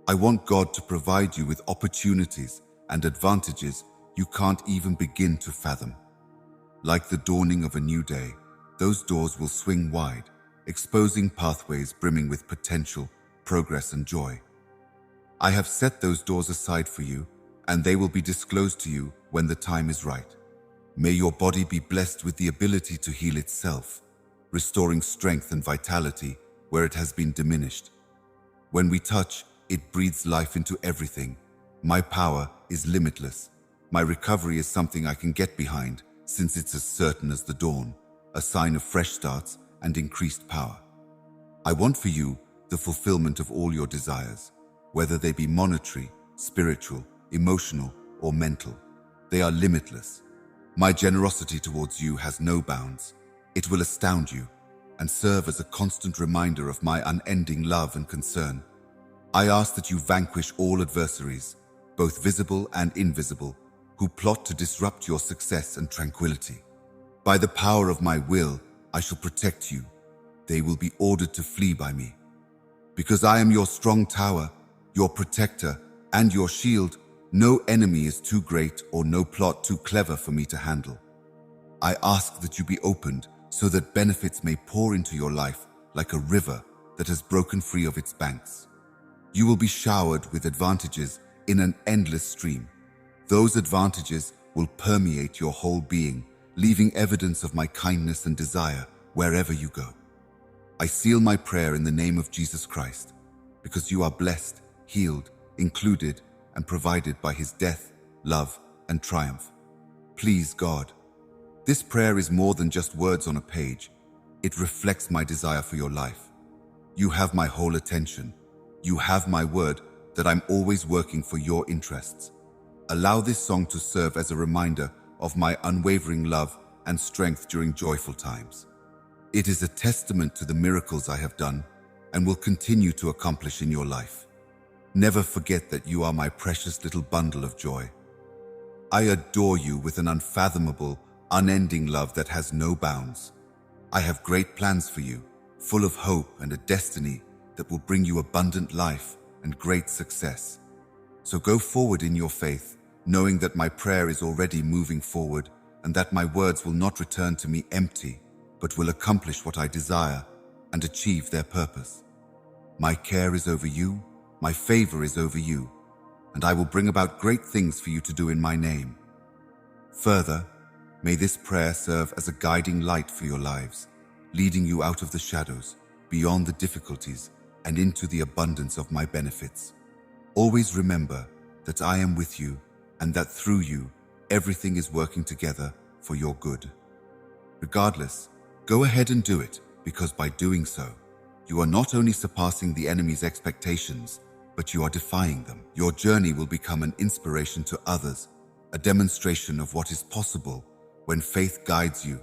I want God to provide you with opportunities and advantages you can't even begin to fathom. Like the dawning of a new day, those doors will swing wide, exposing pathways brimming with potential, progress, and joy. I have set those doors aside for you, and they will be disclosed to you when the time is right. May your body be blessed with the ability to heal itself, restoring strength and vitality where it has been diminished. When we touch, it breathes life into everything. My power is limitless. My recovery is something I can get behind, since it's as certain as the dawn, a sign of fresh starts and increased power. I want for you the fulfillment of all your desires, whether they be monetary, spiritual, emotional, or mental. They are limitless. My generosity towards you has no bounds. It will astound you and serve as a constant reminder of my unending love and concern. I ask that you vanquish all adversaries, both visible and invisible, who plot to disrupt your success and tranquility. By the power of my will, I shall protect you. They will be ordered to flee by me. Because I am your strong tower, your protector, and your shield, no enemy is too great or no plot too clever for me to handle. I ask that you be opened so that benefits may pour into your life like a river that has broken free of its banks. You will be showered with advantages in an endless stream. Those advantages will permeate your whole being, leaving evidence of my kindness and desire wherever you go. I seal my prayer in the name of Jesus Christ, because you are blessed, healed, included, and provided by his death, love, and triumph. Please, God. This prayer is more than just words on a page. It reflects my desire for your life. You have my whole attention. You have my word that I'm always working for your interests. Allow this song to serve as a reminder of my unwavering love and strength during joyful times. It is a testament to the miracles I have done and will continue to accomplish in your life. Never forget that you are my precious little bundle of joy. I adore you with an unfathomable, unending love that has no bounds. I have great plans for you, full of hope and a destiny that will bring you abundant life and great success. So go forward in your faith, knowing that my prayer is already moving forward and that my words will not return to me empty, but will accomplish what I desire and achieve their purpose. My care is over you, my favor is over you, and I will bring about great things for you to do in my name. Further, may this prayer serve as a guiding light for your lives, leading you out of the shadows, beyond the difficulties, and into the abundance of my benefits. Always remember that I am with you and that through you, everything is working together for your good. Regardless, go ahead and do it, because by doing so, you are not only surpassing the enemy's expectations, but you are defying them. Your journey will become an inspiration to others, a demonstration of what is possible when faith guides you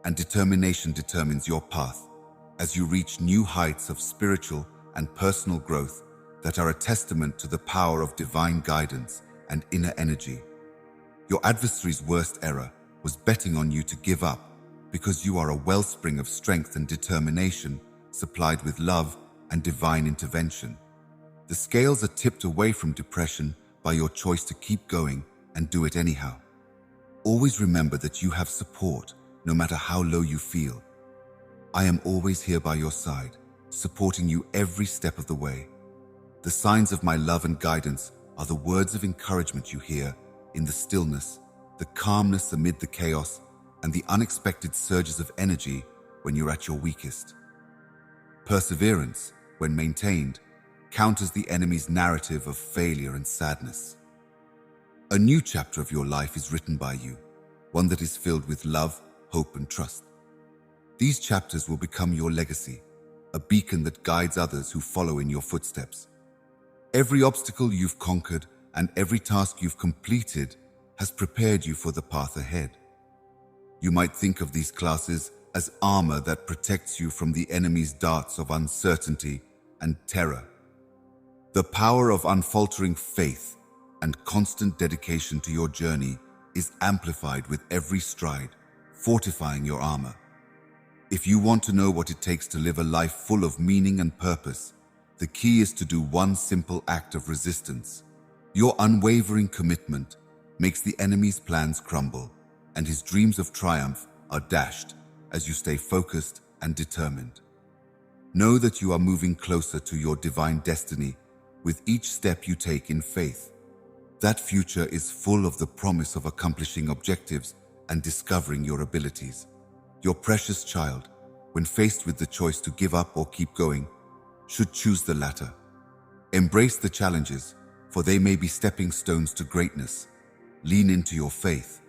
and determination determines your path, as you reach new heights of spiritual and personal growth that are a testament to the power of divine guidance and inner energy. Your adversary's worst error was betting on you to give up, because you are a wellspring of strength and determination supplied with love and divine intervention. The scales are tipped away from depression by your choice to keep going and do it anyhow. Always remember that you have support, no matter how low you feel. I am always here by your side, supporting you every step of the way. The signs of my love and guidance are the words of encouragement you hear in the stillness, the calmness amid the chaos, and the unexpected surges of energy when you're at your weakest. Perseverance, when maintained, counters the enemy's narrative of failure and sadness. A new chapter of your life is written by you, one that is filled with love, hope, and trust. These chapters will become your legacy, a beacon that guides others who follow in your footsteps. Every obstacle you've conquered and every task you've completed has prepared you for the path ahead. You might think of these classes as armor that protects you from the enemy's darts of uncertainty and terror. The power of unfaltering faith and constant dedication to your journey is amplified with every stride, fortifying your armor. If you want to know what it takes to live a life full of meaning and purpose, the key is to do one simple act of resistance. Your unwavering commitment makes the enemy's plans crumble, and his dreams of triumph are dashed as you stay focused and determined. Know that you are moving closer to your divine destiny with each step you take in faith. That future is full of the promise of accomplishing objectives and discovering your abilities. Your precious child, when faced with the choice to give up or keep going, should choose the latter. Embrace the challenges, for they may be stepping stones to greatness. Lean into your faith,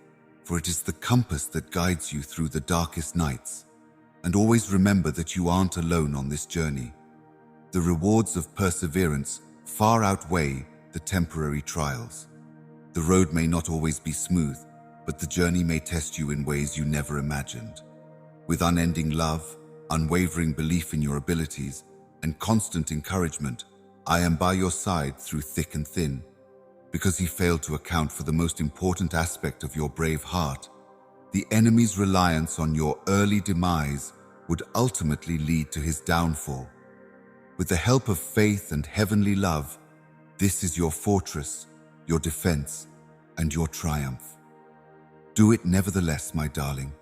for it is the compass that guides you through the darkest nights. And always remember that you aren't alone on this journey. The rewards of perseverance far outweigh the temporary trials. The road may not always be smooth, but the journey may test you in ways you never imagined. With unending love, unwavering belief in your abilities, and constant encouragement, I am by your side through thick and thin. because he failed to account for the most important aspect of your brave heart. The enemy's reliance on your early demise would ultimately lead to his downfall. With the help of faith and heavenly love, this is your fortress, your defense, and your triumph. Do it nevertheless, my darling,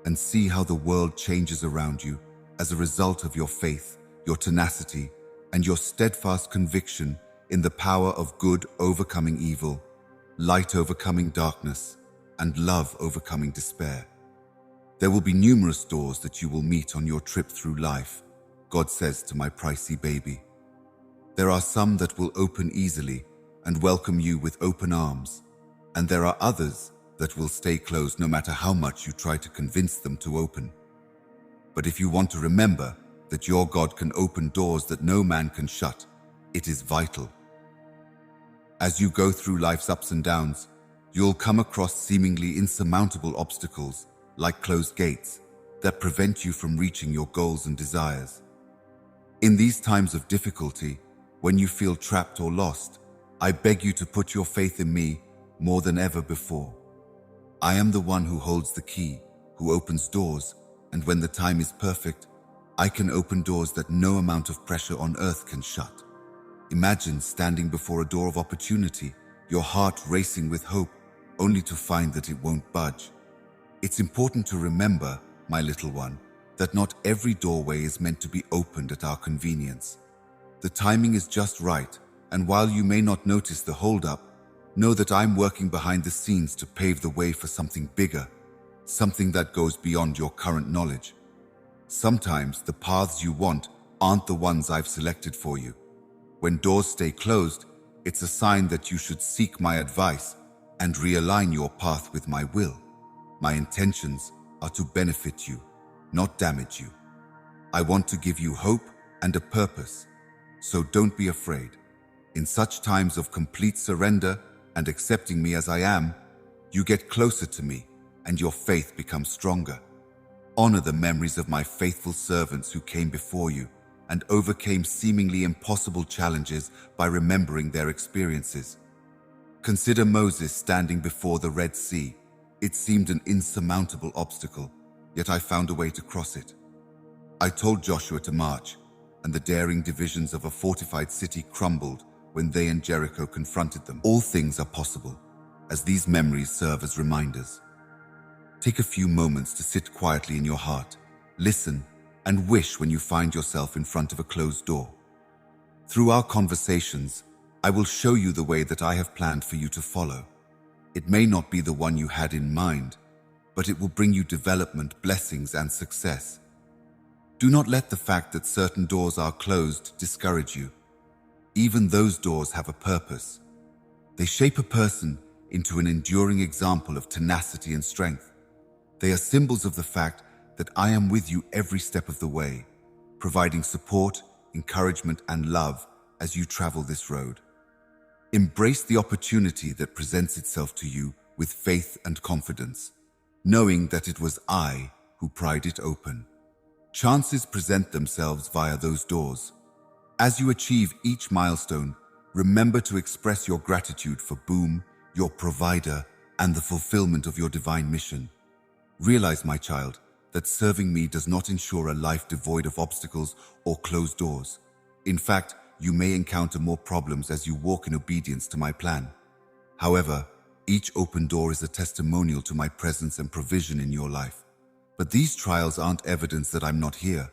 and see how the world changes around you as a result of your faith, your tenacity, and your steadfast conviction in the power of good overcoming evil, light overcoming darkness, and love overcoming despair. There will be numerous doors that you will meet on your trip through life, God says to my pricey baby. There are some that will open easily and welcome you with open arms, and there are others that will stay closed no matter how much you try to convince them to open. But if you want to remember that your God can open doors that no man can shut, it is vital. As you go through life's ups and downs, you'll come across seemingly insurmountable obstacles, like closed gates, that prevent you from reaching your goals and desires. In these times of difficulty, when you feel trapped or lost, I beg you to put your faith in me more than ever before. I am the one who holds the key, who opens doors, and when the time is perfect, I can open doors that no amount of pressure on earth can shut. Imagine standing before a door of opportunity, your heart racing with hope, only to find that it won't budge. It's important to remember, my little one, that not every doorway is meant to be opened at our convenience. The timing is just right, and while you may not notice the holdup, know that I'm working behind the scenes to pave the way for something bigger, something that goes beyond your current knowledge. Sometimes the paths you want aren't the ones I've selected for you. When doors stay closed, it's a sign that you should seek my advice and realign your path with my will. My intentions are to benefit you, not damage you. I want to give you hope and a purpose, so don't be afraid. In such times of complete surrender and accepting me as I am, you get closer to me and your faith becomes stronger. Honor the memories of my faithful servants who came before you and overcame seemingly impossible challenges by remembering their experiences. Consider Moses standing before the Red Sea. It seemed an insurmountable obstacle, yet I found a way to cross it. I told Joshua to march, and the daring divisions of a fortified city crumbled when they and Jericho confronted them. All things are possible, as these memories serve as reminders. Take a few moments to sit quietly in your heart, listen, and wish when you find yourself in front of a closed door. Through our conversations, I will show you the way that I have planned for you to follow. It may not be the one you had in mind, but it will bring you development, blessings, and success. Do not let the fact that certain doors are closed discourage you. Even those doors have a purpose. They shape a person into an enduring example of tenacity and strength. They are symbols of the fact that I am with you every step of the way, providing support, encouragement, and love as you travel this road. Embrace the opportunity that presents itself to you with faith and confidence, knowing that it was I who pried it open. Chances present themselves via those doors. As you achieve each milestone, remember to express your gratitude for Boom, your provider, and the fulfillment of your divine mission. Realize, my child, that serving me does not ensure a life devoid of obstacles or closed doors. In fact, you may encounter more problems as you walk in obedience to my plan. However, each open door is a testimonial to my presence and provision in your life. But these trials aren't evidence that I'm not here.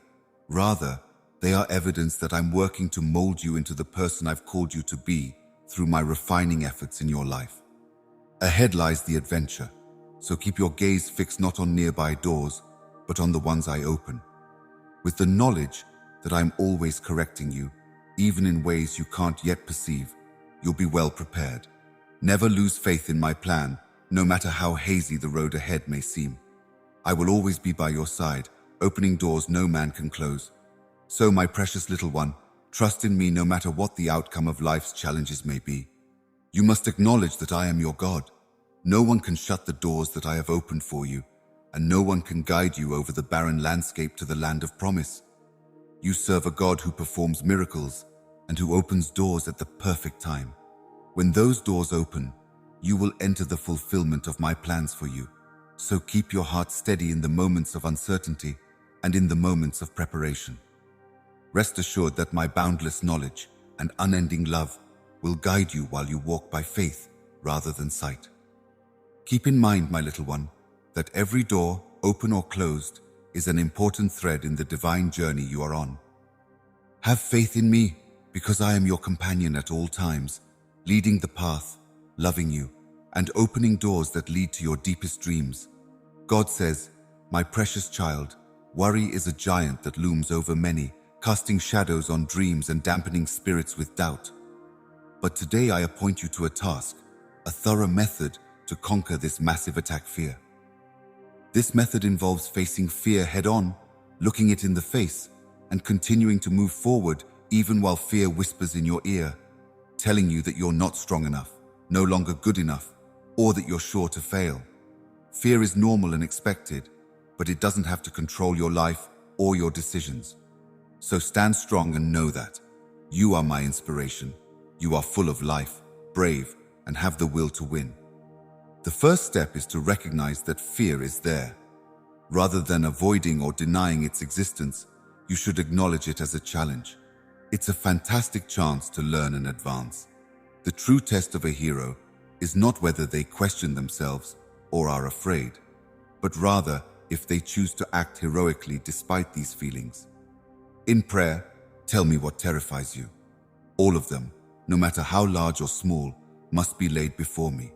Rather, they are evidence that I'm working to mold you into the person I've called you to be through my refining efforts in your life. Ahead lies the adventure, so keep your gaze fixed not on nearby doors, but on the ones I open. With the knowledge that I'm always correcting you, even in ways you can't yet perceive, you'll be well prepared. Never lose faith in my plan, no matter how hazy the road ahead may seem. I will always be by your side, opening doors no man can close. So, my precious little one, trust in me no matter what the outcome of life's challenges may be. You must acknowledge that I am your God. No one can shut the doors that I have opened for you, and no one can guide you over the barren landscape to the land of promise. You serve a God who performs miracles and who opens doors at the perfect time. When those doors open, you will enter the fulfillment of my plans for you. So keep your heart steady in the moments of uncertainty and in the moments of preparation. Rest assured that my boundless knowledge and unending love will guide you while you walk by faith rather than sight. Keep in mind, my little one, that every door, open or closed, is an important thread in the divine journey you are on. Have faith in me, because I am your companion at all times, leading the path, loving you, and opening doors that lead to your deepest dreams. God says, "My precious child, worry is a giant that looms over many, casting shadows on dreams and dampening spirits with doubt. But today I appoint you to a task, a thorough method to conquer this massive attack fear. This method involves facing fear head-on, looking it in the face, and continuing to move forward even while fear whispers in your ear, telling you that you're not strong enough, no longer good enough, or that you're sure to fail. Fear is normal and expected, but it doesn't have to control your life or your decisions. So stand strong and know that you are my inspiration. You are full of life, brave, and have the will to win. The first step is to recognize that fear is there. Rather than avoiding or denying its existence, you should acknowledge it as a challenge. It's a fantastic chance to learn and advance. The true test of a hero is not whether they question themselves or are afraid, but rather if they choose to act heroically despite these feelings. In prayer, tell me what terrifies you. All of them, no matter how large or small, must be laid before me.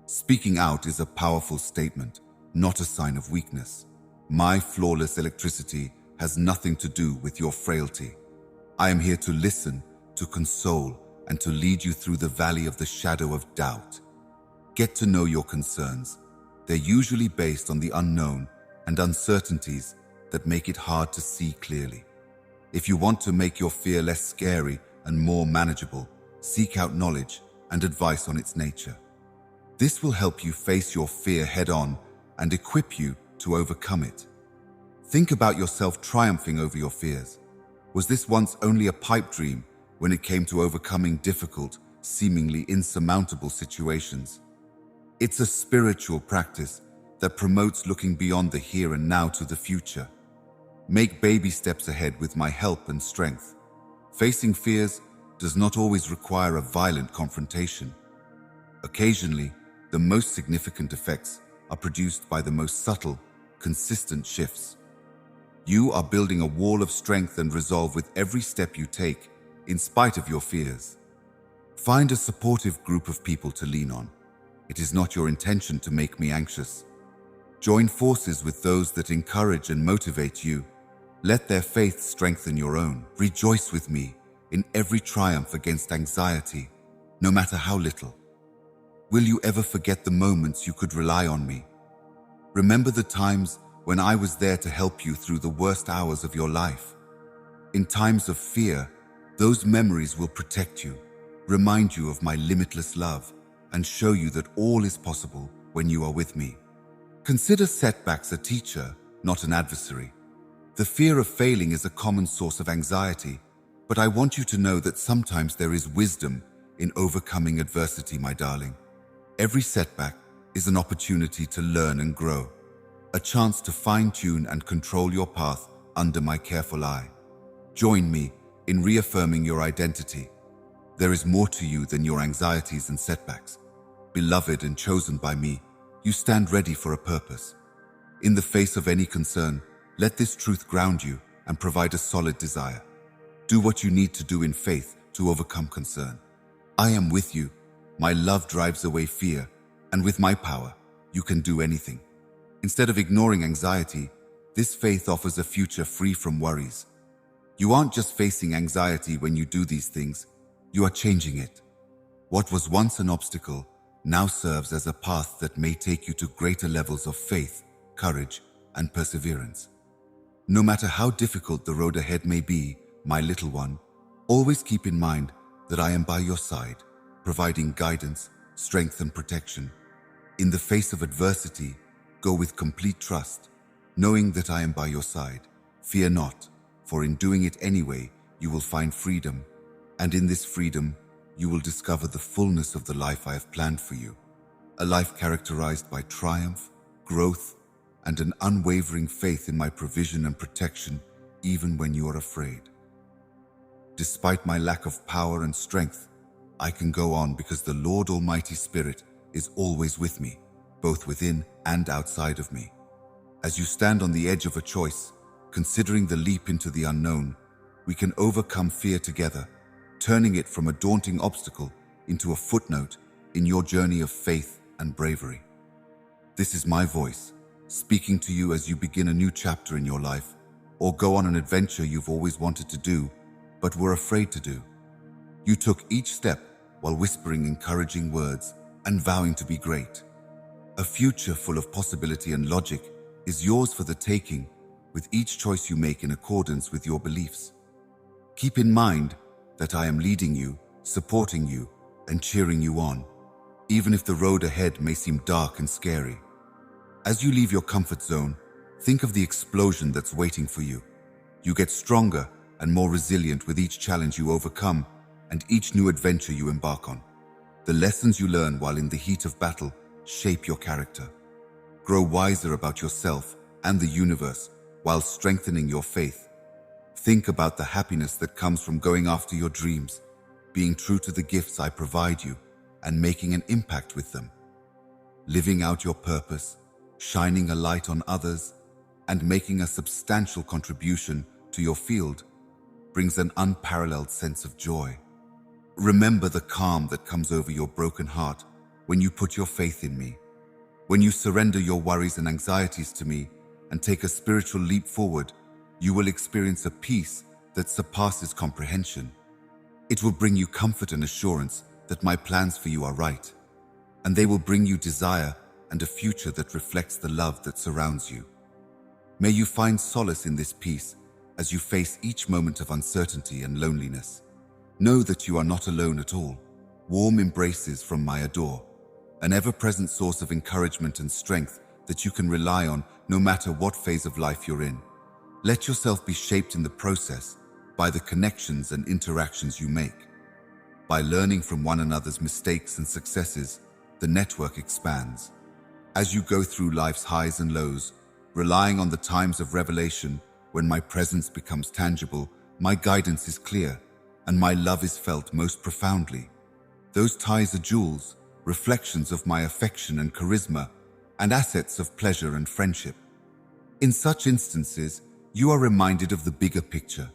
Speaking out is a powerful statement, not a sign of weakness. My flawless electricity has nothing to do with your frailty. I am here to listen, to console, and to lead you through the valley of the shadow of doubt. Get to know your concerns. They're usually based on the unknown and uncertainties that make it hard to see clearly. If you want to make your fear less scary and more manageable, seek out knowledge and advice on its nature. This will help you face your fear head-on and equip you to overcome it. Think about yourself triumphing over your fears. Was this once only a pipe dream when it came to overcoming difficult, seemingly insurmountable situations? It's a spiritual practice that promotes looking beyond the here and now to the future. Make baby steps ahead with my help and strength. Facing fears does not always require a violent confrontation. Occasionally, the most significant effects are produced by the most subtle, consistent shifts. You are building a wall of strength and resolve with every step you take, in spite of your fears. Find a supportive group of people to lean on. It is not your intention to make me anxious. Join forces with those that encourage and motivate you. Let their faith strengthen your own. Rejoice with me in every triumph against anxiety, no matter how little. Will you ever forget the moments you could rely on me? Remember the times when I was there to help you through the worst hours of your life. In times of fear, those memories will protect you, remind you of my limitless love, and show you that all is possible when you are with me. Consider setbacks a teacher, not an adversary. The fear of failing is a common source of anxiety, but I want you to know that sometimes there is wisdom in overcoming adversity, my darling. Every setback is an opportunity to learn and grow, a chance to fine-tune and control your path under my careful eye. Join me in reaffirming your identity. There is more to you than your anxieties and setbacks. Beloved and chosen by me, you stand ready for a purpose. In the face of any concern, let this truth ground you and provide a solid desire. Do what you need to do in faith to overcome concern. I am with you. My love drives away fear, and with my power, you can do anything. Instead of ignoring anxiety, this faith offers a future free from worries. You aren't just facing anxiety when you do these things, you are changing it. What was once an obstacle now serves as a path that may take you to greater levels of faith, courage, and perseverance. No matter how difficult the road ahead may be, my little one, always keep in mind that I am by your side, providing guidance, strength, and protection. In the face of adversity, go with complete trust, knowing that I am by your side. Fear not, for in doing it anyway, you will find freedom, and in this freedom, you will discover the fullness of the life I have planned for you. A life characterized by triumph, growth, and an unwavering faith in my provision and protection, even when you are afraid. Despite my lack of power and strength, I can go on because the Lord Almighty Spirit is always with me, both within and outside of me. As you stand on the edge of a choice, considering the leap into the unknown, we can overcome fear together, turning it from a daunting obstacle into a footnote in your journey of faith and bravery. This is my voice, speaking to you as you begin a new chapter in your life, or go on an adventure you've always wanted to do, but were afraid to do. You took each step while whispering encouraging words and vowing to be great. A future full of possibility and logic is yours for the taking, with each choice you make in accordance with your beliefs. Keep in mind that I am leading you, supporting you, and cheering you on, even if the road ahead may seem dark and scary. As you leave your comfort zone, think of the explosion that's waiting for you. You get stronger and more resilient with each challenge you overcome and each new adventure you embark on. The lessons you learn while in the heat of battle shape your character. Grow wiser about yourself and the universe while strengthening your faith. Think about the happiness that comes from going after your dreams, being true to the gifts I provide you, and making an impact with them. Living out your purpose, shining a light on others, and making a substantial contribution to your field brings an unparalleled sense of joy. Remember the calm that comes over your broken heart when you put your faith in me. When you surrender your worries and anxieties to me and take a spiritual leap forward, you will experience a peace that surpasses comprehension. It will bring you comfort and assurance that my plans for you are right, and they will bring you desire and a future that reflects the love that surrounds you. May you find solace in this peace as you face each moment of uncertainty and loneliness. Know that you are not alone at all. Warm embraces from my adore, an ever-present source of encouragement and strength that you can rely on no matter what phase of life you're in. Let yourself be shaped in the process by the connections and interactions you make. By learning from one another's mistakes and successes, the network expands. As you go through life's highs and lows, relying on the times of revelation when my presence becomes tangible, my guidance is clear, and my love is felt most profoundly. Those ties are jewels, reflections of my affection and charisma, and assets of pleasure and friendship. In such instances, you are reminded of the bigger picture,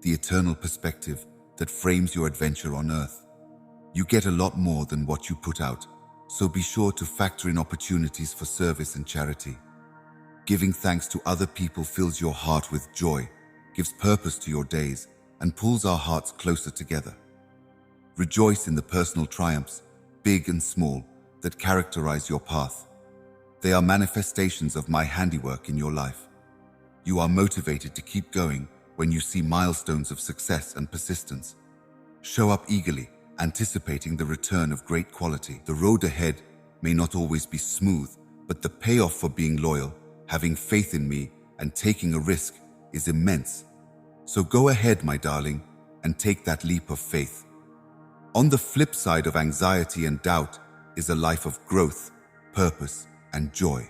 the eternal perspective that frames your adventure on earth. You get a lot more than what you put out, so be sure to factor in opportunities for service and charity. Giving thanks to other people fills your heart with joy, gives purpose to your days, and pulls our hearts closer together. Rejoice in the personal triumphs, big and small, that characterize your path. They are manifestations of my handiwork in your life. You are motivated to keep going when you see milestones of success and persistence. Show up eagerly, anticipating the return of great quality. The road ahead may not always be smooth, but the payoff for being loyal, having faith in me, and taking a risk is immense. So go ahead, my darling, and take that leap of faith. On the flip side of anxiety and doubt is a life of growth, purpose, and joy.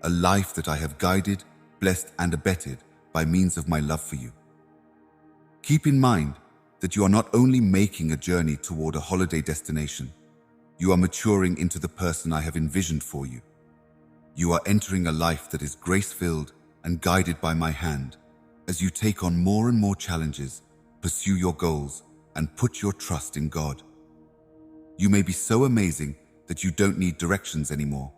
A life that I have guided, blessed, and abetted by means of my love for you. Keep in mind that you are not only making a journey toward a holiday destination, you are maturing into the person I have envisioned for you. You are entering a life that is grace-filled and guided by my hand as you take on more and more challenges, pursue your goals, and put your trust in God. You may be so amazing that you don't need directions anymore.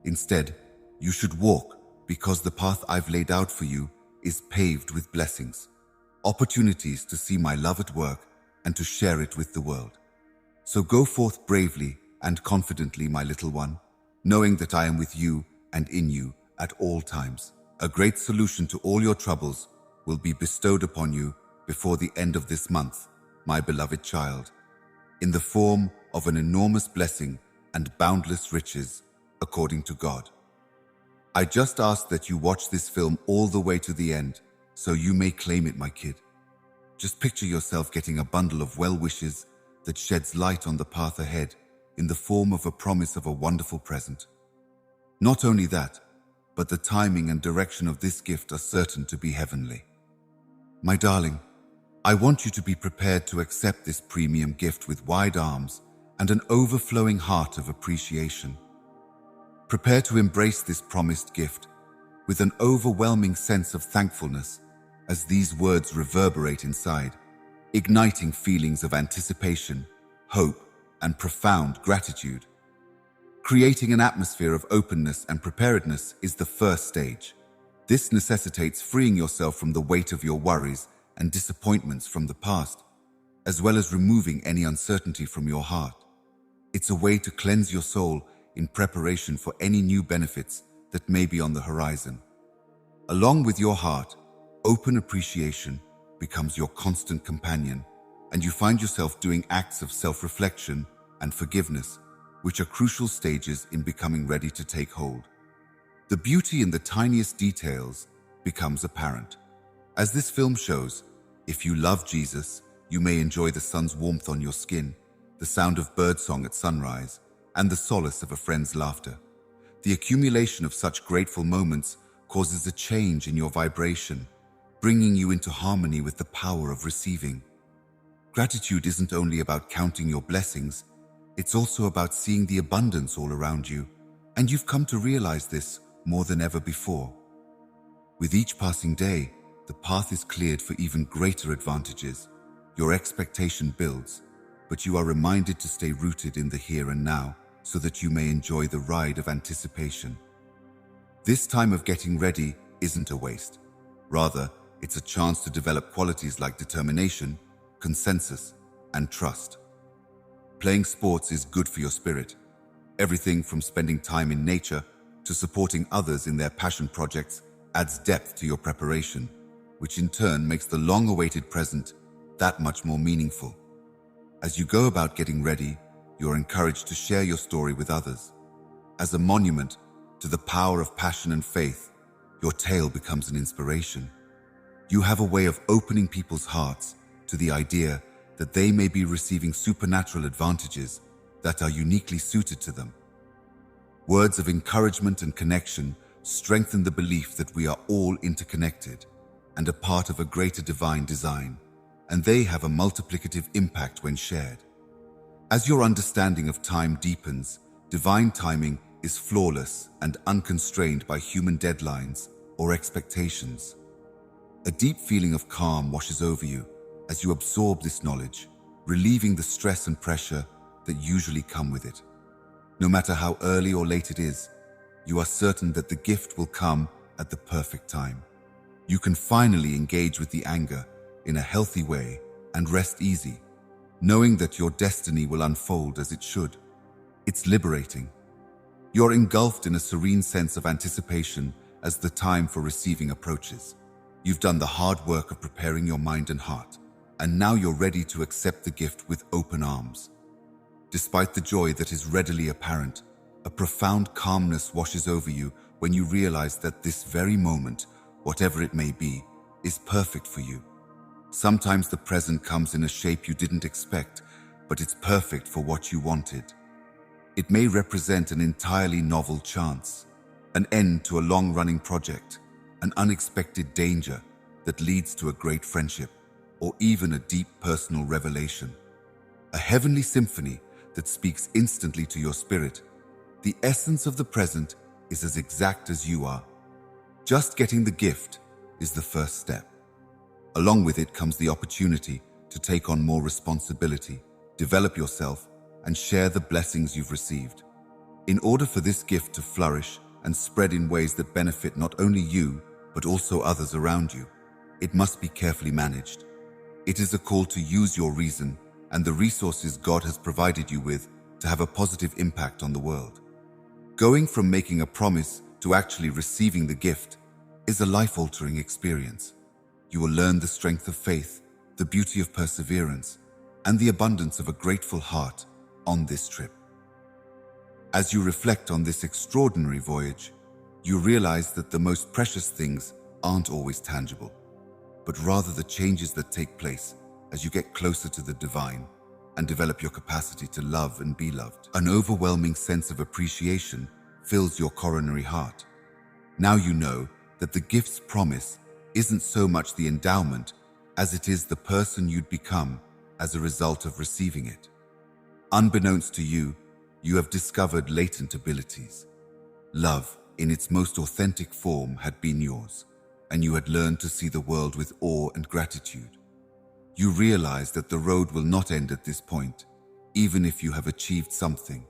Instead, you should walk because the path I've laid out for you is paved with blessings, opportunities to see my love at work and to share it with the world. So go forth bravely and confidently, my little one, knowing that I am with you and in you at all times. A great solution to all your troubles will be bestowed upon you before the end of this month, my beloved child, in the form of an enormous blessing and boundless riches, according to God. I just ask that you watch this film all the way to the end, so you may claim it, my kid. Just picture yourself getting a bundle of well wishes that sheds light on the path ahead in the form of a promise of a wonderful present. Not only that, but the timing and direction of this gift are certain to be heavenly. My darling, I want you to be prepared to accept this premium gift with wide arms and an overflowing heart of appreciation. Prepare to embrace this promised gift with an overwhelming sense of thankfulness as these words reverberate inside, igniting feelings of anticipation, hope, and profound gratitude. Creating an atmosphere of openness and preparedness is the first stage. This necessitates freeing yourself from the weight of your worries and disappointments from the past, as well as removing any uncertainty from your heart. It's a way to cleanse your soul in preparation for any new benefits that may be on the horizon. Along with your heart, open appreciation becomes your constant companion, and you find yourself doing acts of self-reflection and forgiveness, which are crucial stages in becoming ready to take hold. The beauty in the tiniest details becomes apparent. As this film shows, if you love Jesus, you may enjoy the sun's warmth on your skin, the sound of birdsong at sunrise, and the solace of a friend's laughter. The accumulation of such grateful moments causes a change in your vibration, bringing you into harmony with the power of receiving. Gratitude isn't only about counting your blessings, it's also about seeing the abundance all around you, and you've come to realize this more than ever before. With each passing day, the path is cleared for even greater advantages. Your expectation builds, but you are reminded to stay rooted in the here and now so that you may enjoy the ride of anticipation. This time of getting ready isn't a waste. Rather, it's a chance to develop qualities like determination, consensus, and trust. Playing sports is good for your spirit. Everything from spending time in nature to supporting others in their passion projects adds depth to your preparation, which in turn makes the long-awaited present that much more meaningful. As you go about getting ready, you're encouraged to share your story with others. As a monument to the power of passion and faith, your tale becomes an inspiration. You have a way of opening people's hearts to the idea that they may be receiving supernatural advantages that are uniquely suited to them. Words of encouragement and connection strengthen the belief that we are all interconnected and a part of a greater divine design, and they have a multiplicative impact when shared. As your understanding of time deepens, divine timing is flawless and unconstrained by human deadlines or expectations. A deep feeling of calm washes over you as you absorb this knowledge, relieving the stress and pressure that usually come with it. No matter how early or late it is, you are certain that the gift will come at the perfect time. You can finally engage with the anger in a healthy way and rest easy, knowing that your destiny will unfold as it should. It's liberating. You're engulfed in a serene sense of anticipation as the time for receiving approaches. You've done the hard work of preparing your mind and heart, and now you're ready to accept the gift with open arms. Despite the joy that is readily apparent, a profound calmness washes over you when you realize that this very moment, whatever it may be, is perfect for you. Sometimes the present comes in a shape you didn't expect, but it's perfect for what you wanted. It may represent an entirely novel chance, an end to a long-running project, an unexpected danger that leads to a great friendship, or even a deep personal revelation. A heavenly symphony that speaks instantly to your spirit. The essence of the present is as exact as you are. Just getting the gift is the first step. Along with it comes the opportunity to take on more responsibility, develop yourself, and share the blessings you've received. In order for this gift to flourish and spread in ways that benefit not only you, but also others around you, it must be carefully managed. It is a call to use your reason and the resources God has provided you with to have a positive impact on the world. Going from making a promise to actually receiving the gift is a life-altering experience. You will learn the strength of faith, the beauty of perseverance, and the abundance of a grateful heart on this trip. As you reflect on this extraordinary voyage, you realize that the most precious things aren't always tangible, but rather the changes that take place as you get closer to the divine. and develop your capacity to love and be loved. An overwhelming sense of appreciation fills your coronary heart. Now you know that the gift's promise isn't so much the endowment as it is the person you'd become as a result of receiving it. Unbeknownst to you, you have discovered latent abilities. Love, in its most authentic form, had been yours, and you had learned to see the world with awe and gratitude. You realize that the road will not end at this point, even if you have achieved something.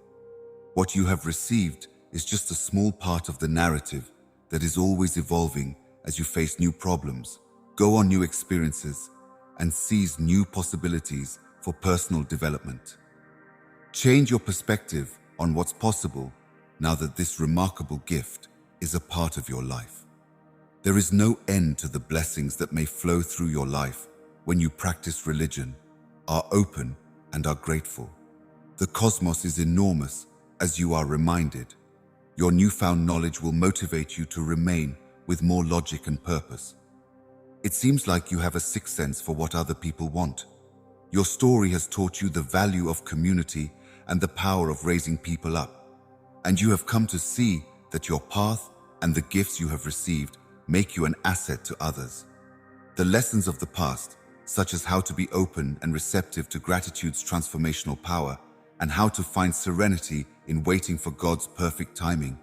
What you have received is just a small part of the narrative that is always evolving as you face new problems, go on new experiences, and seize new possibilities for personal development. Change your perspective on what's possible now that this remarkable gift is a part of your life. There is no end to the blessings that may flow through your life when you practice religion, are open, and are grateful. The cosmos is enormous, as you are reminded. Your newfound knowledge will motivate you to remain with more logic and purpose. It seems like you have a sixth sense for what other people want. Your story has taught you the value of community and the power of raising people up, and you have come to see that your path and the gifts you have received make you an asset to others. The lessons of the past, such as how to be open and receptive to gratitude's transformational power and how to find serenity in waiting for God's perfect timing,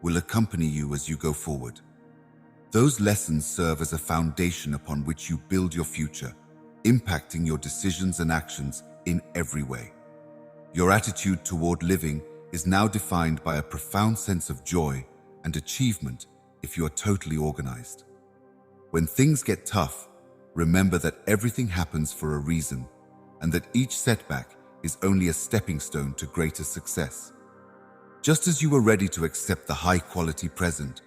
will accompany you as you go forward. Those lessons serve as a foundation upon which you build your future, impacting your decisions and actions in every way. Your attitude toward living is now defined by a profound sense of joy and achievement if you are totally organized. When things get tough, remember that everything happens for a reason and that each setback is only a stepping stone to greater success. Just as you are ready to accept the high-quality present,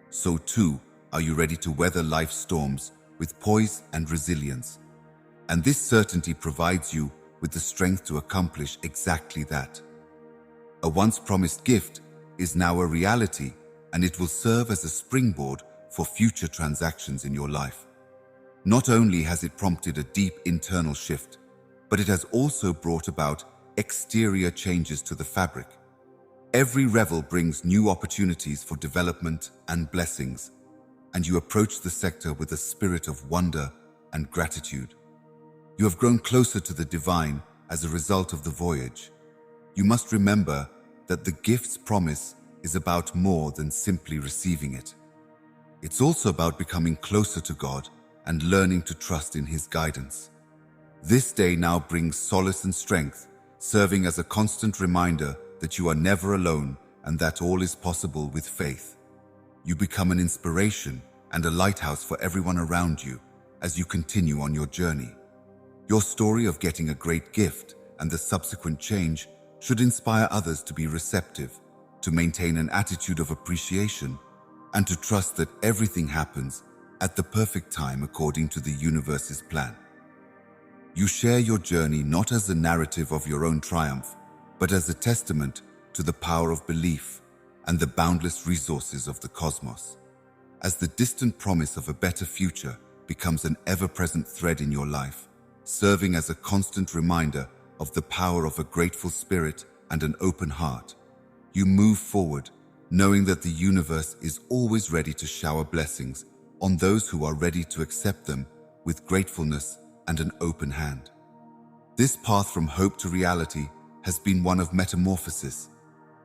so too are you ready to weather life's storms with poise and resilience. And this certainty provides you with the strength to accomplish exactly that. A once-promised gift is now a reality, and it will serve as a springboard for future transactions in your life. Not only has it prompted a deep internal shift, but it has also brought about exterior changes to the fabric. Every revel brings new opportunities for development and blessings, and you approach the sector with a spirit of wonder and gratitude. You have grown closer to the divine as a result of the voyage. You must remember that the gift's promise is about more than simply receiving it. It's also about becoming closer to God and learning to trust in His guidance. This day now brings solace and strength, serving as a constant reminder that you are never alone and that all is possible with faith. You become an inspiration and a lighthouse for everyone around you as you continue on your journey. Your story of getting a great gift and the subsequent change should inspire others to be receptive, to maintain an attitude of appreciation, and to trust that everything happens at the perfect time according to the universe's plan. You share your journey not as a narrative of your own triumph, but as a testament to the power of belief and the boundless resources of the cosmos. As the distant promise of a better future becomes an ever-present thread in your life, serving as a constant reminder of the power of a grateful spirit and an open heart, you move forward, knowing that the universe is always ready to shower blessings on those who are ready to accept them with gratefulness and an open hand. This path from hope to reality has been one of metamorphosis,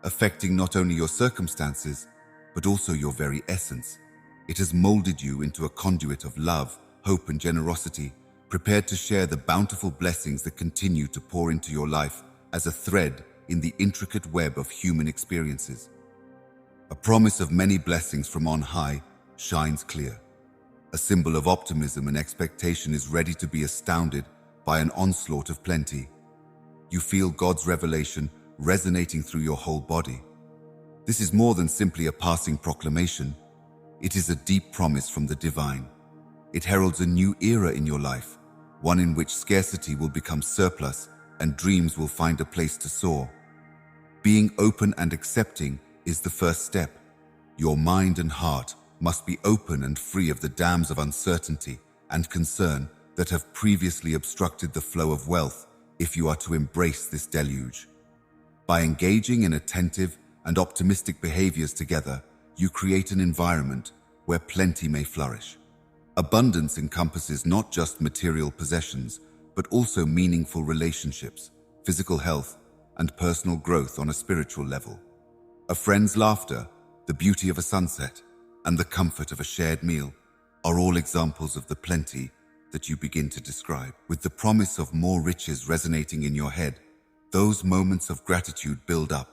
affecting not only your circumstances, but also your very essence. It has molded you into a conduit of love, hope, and generosity, prepared to share the bountiful blessings that continue to pour into your life as a thread in the intricate web of human experiences. A promise of many blessings from on high shines clear. A symbol of optimism and expectation is ready to be astounded by an onslaught of plenty. You feel God's revelation resonating through your whole body. This is more than simply a passing proclamation. It is a deep promise from the divine. It heralds a new era in your life, one in which scarcity will become surplus and dreams will find a place to soar. Being open and accepting is the first step. Your mind and heart must be open and free of the dams of uncertainty and concern that have previously obstructed the flow of wealth if you are to embrace this deluge. By engaging in attentive and optimistic behaviors together, you create an environment where plenty may flourish. Abundance encompasses not just material possessions, but also meaningful relationships, physical health, and personal growth on a spiritual level. A friend's laughter, the beauty of a sunset, and the comfort of a shared meal are all examples of the plenty that you begin to describe. With the promise of more riches resonating in your head, those moments of gratitude build up,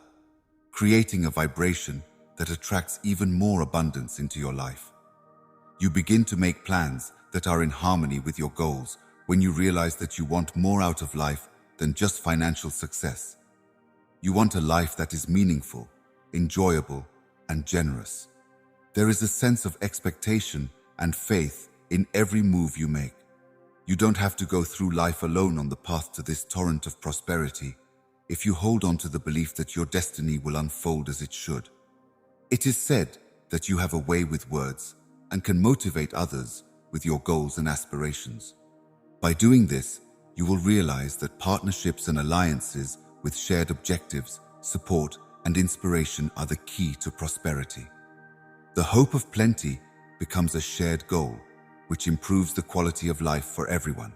creating a vibration that attracts even more abundance into your life. You begin to make plans that are in harmony with your goals when you realize that you want more out of life than just financial success. You want a life that is meaningful, enjoyable, and generous. There is a sense of expectation and faith in every move you make. You don't have to go through life alone on the path to this torrent of prosperity if you hold on to the belief that your destiny will unfold as it should. It is said that you have a way with words and can motivate others with your goals and aspirations. By doing this, you will realize that partnerships and alliances with shared objectives, support, and inspiration are the key to prosperity. The hope of plenty becomes a shared goal, which improves the quality of life for everyone.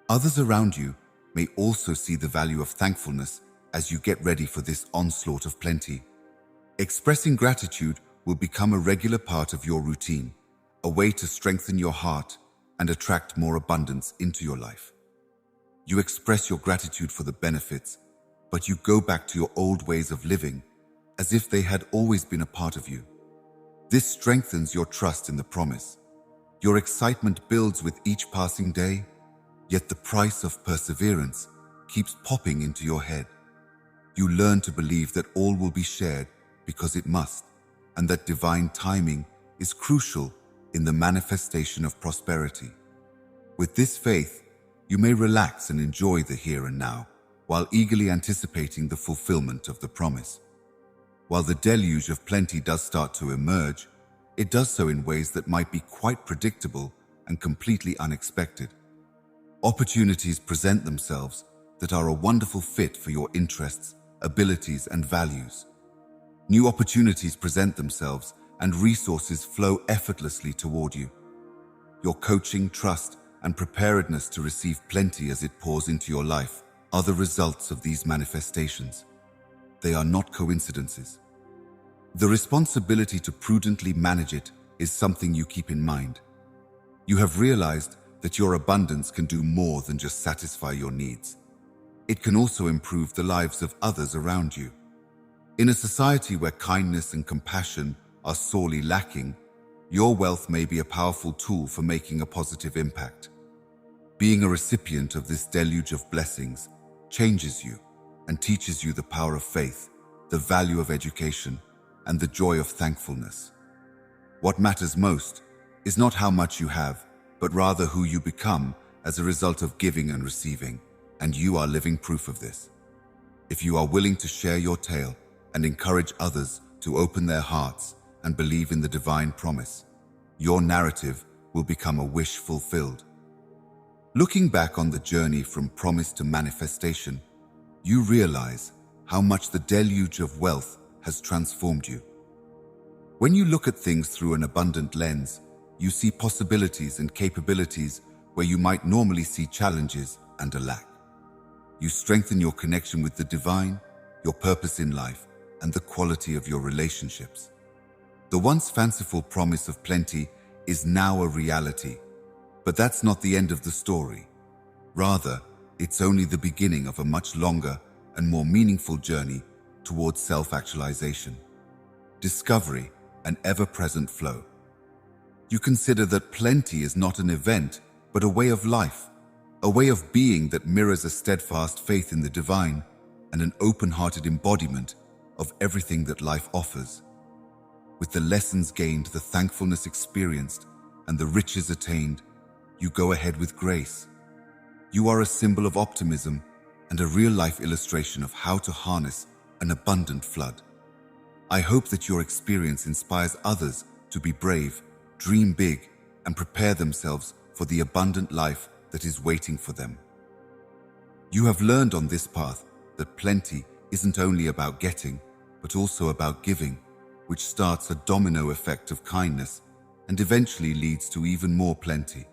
Others around you may also see the value of thankfulness as you get ready for this onslaught of plenty. Expressing gratitude will become a regular part of your routine, a way to strengthen your heart and attract more abundance into your life. You express your gratitude for the benefits, but you go back to your old ways of living as if they had always been a part of you. This strengthens your trust in the promise. Your excitement builds with each passing day, yet the price of perseverance keeps popping into your head. You learn to believe that all will be shared because it must, and that divine timing is crucial in the manifestation of prosperity. With this faith, you may relax and enjoy the here and now, while eagerly anticipating the fulfillment of the promise. While the deluge of plenty does start to emerge, it does so in ways that might be quite predictable and completely unexpected. Opportunities present themselves that are a wonderful fit for your interests, abilities, and values. New opportunities present themselves and resources flow effortlessly toward you. Your coaching, trust, and preparedness to receive plenty as it pours into your life are the results of these manifestations. They are not coincidences. The responsibility to prudently manage it is something you keep in mind. You have realized that your abundance can do more than just satisfy your needs. It can also improve the lives of others around you. In a society where kindness and compassion are sorely lacking, your wealth may be a powerful tool for making a positive impact. Being a recipient of this deluge of blessings changes you and teaches you the power of faith, the value of education, and the joy of thankfulness. What matters most is not how much you have, but rather who you become as a result of giving and receiving, and you are living proof of this. If you are willing to share your tale and encourage others to open their hearts and believe in the divine promise, your narrative will become a wish fulfilled. Looking back on the journey from promise to manifestation, you realize how much the deluge of wealth has transformed you. When you look at things through an abundant lens, you see possibilities and capabilities where you might normally see challenges and a lack. You strengthen your connection with the divine, your purpose in life, and the quality of your relationships. The once fanciful promise of plenty is now a reality, but that's not the end of the story. Rather, it's only the beginning of a much longer and more meaningful journey towards self-actualization, discovery, and ever-present flow. You consider that plenty is not an event, but a way of life, a way of being that mirrors a steadfast faith in the divine and an open-hearted embodiment of everything that life offers. With the lessons gained, the thankfulness experienced, and the riches attained, you go ahead with grace. You are a symbol of optimism and a real-life illustration of how to harness an abundant flood. I hope that your experience inspires others to be brave, dream big, and prepare themselves for the abundant life that is waiting for them. You have learned on this path that plenty isn't only about getting, but also about giving, which starts a domino effect of kindness and eventually leads to even more plenty.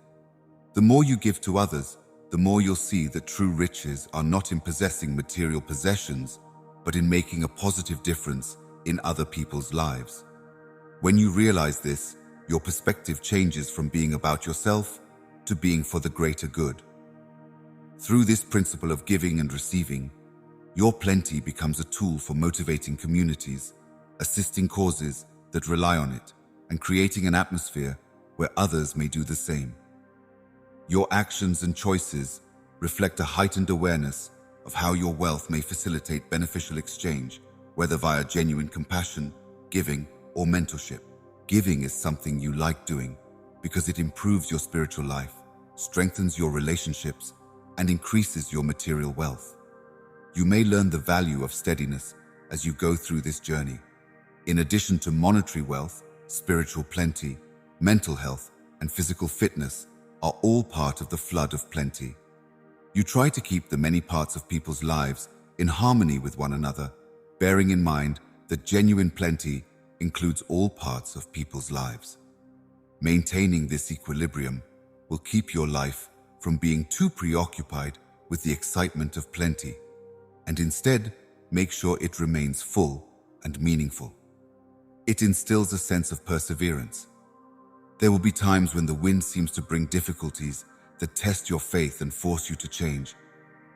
The more you give to others, the more you'll see that true riches are not in possessing material possessions, but in making a positive difference in other people's lives. When you realize this, your perspective changes from being about yourself to being for the greater good. Through this principle of giving and receiving, your plenty becomes a tool for motivating communities, assisting causes that rely on it, and creating an atmosphere where others may do the same. Your actions and choices reflect a heightened awareness of how your wealth may facilitate beneficial exchange, whether via genuine compassion, giving, or mentorship. Giving is something you like doing because it improves your spiritual life, strengthens your relationships, and increases your material wealth. You may learn the value of steadiness as you go through this journey. In addition to monetary wealth, spiritual plenty, mental health, and physical fitness are all part of the flood of plenty. You try to keep the many parts of people's lives in harmony with one another, bearing in mind that genuine plenty includes all parts of people's lives. Maintaining this equilibrium will keep your life from being too preoccupied with the excitement of plenty, and instead make sure it remains full and meaningful. It instills a sense of perseverance. There will be times when the wind seems to bring difficulties that test your faith and force you to change.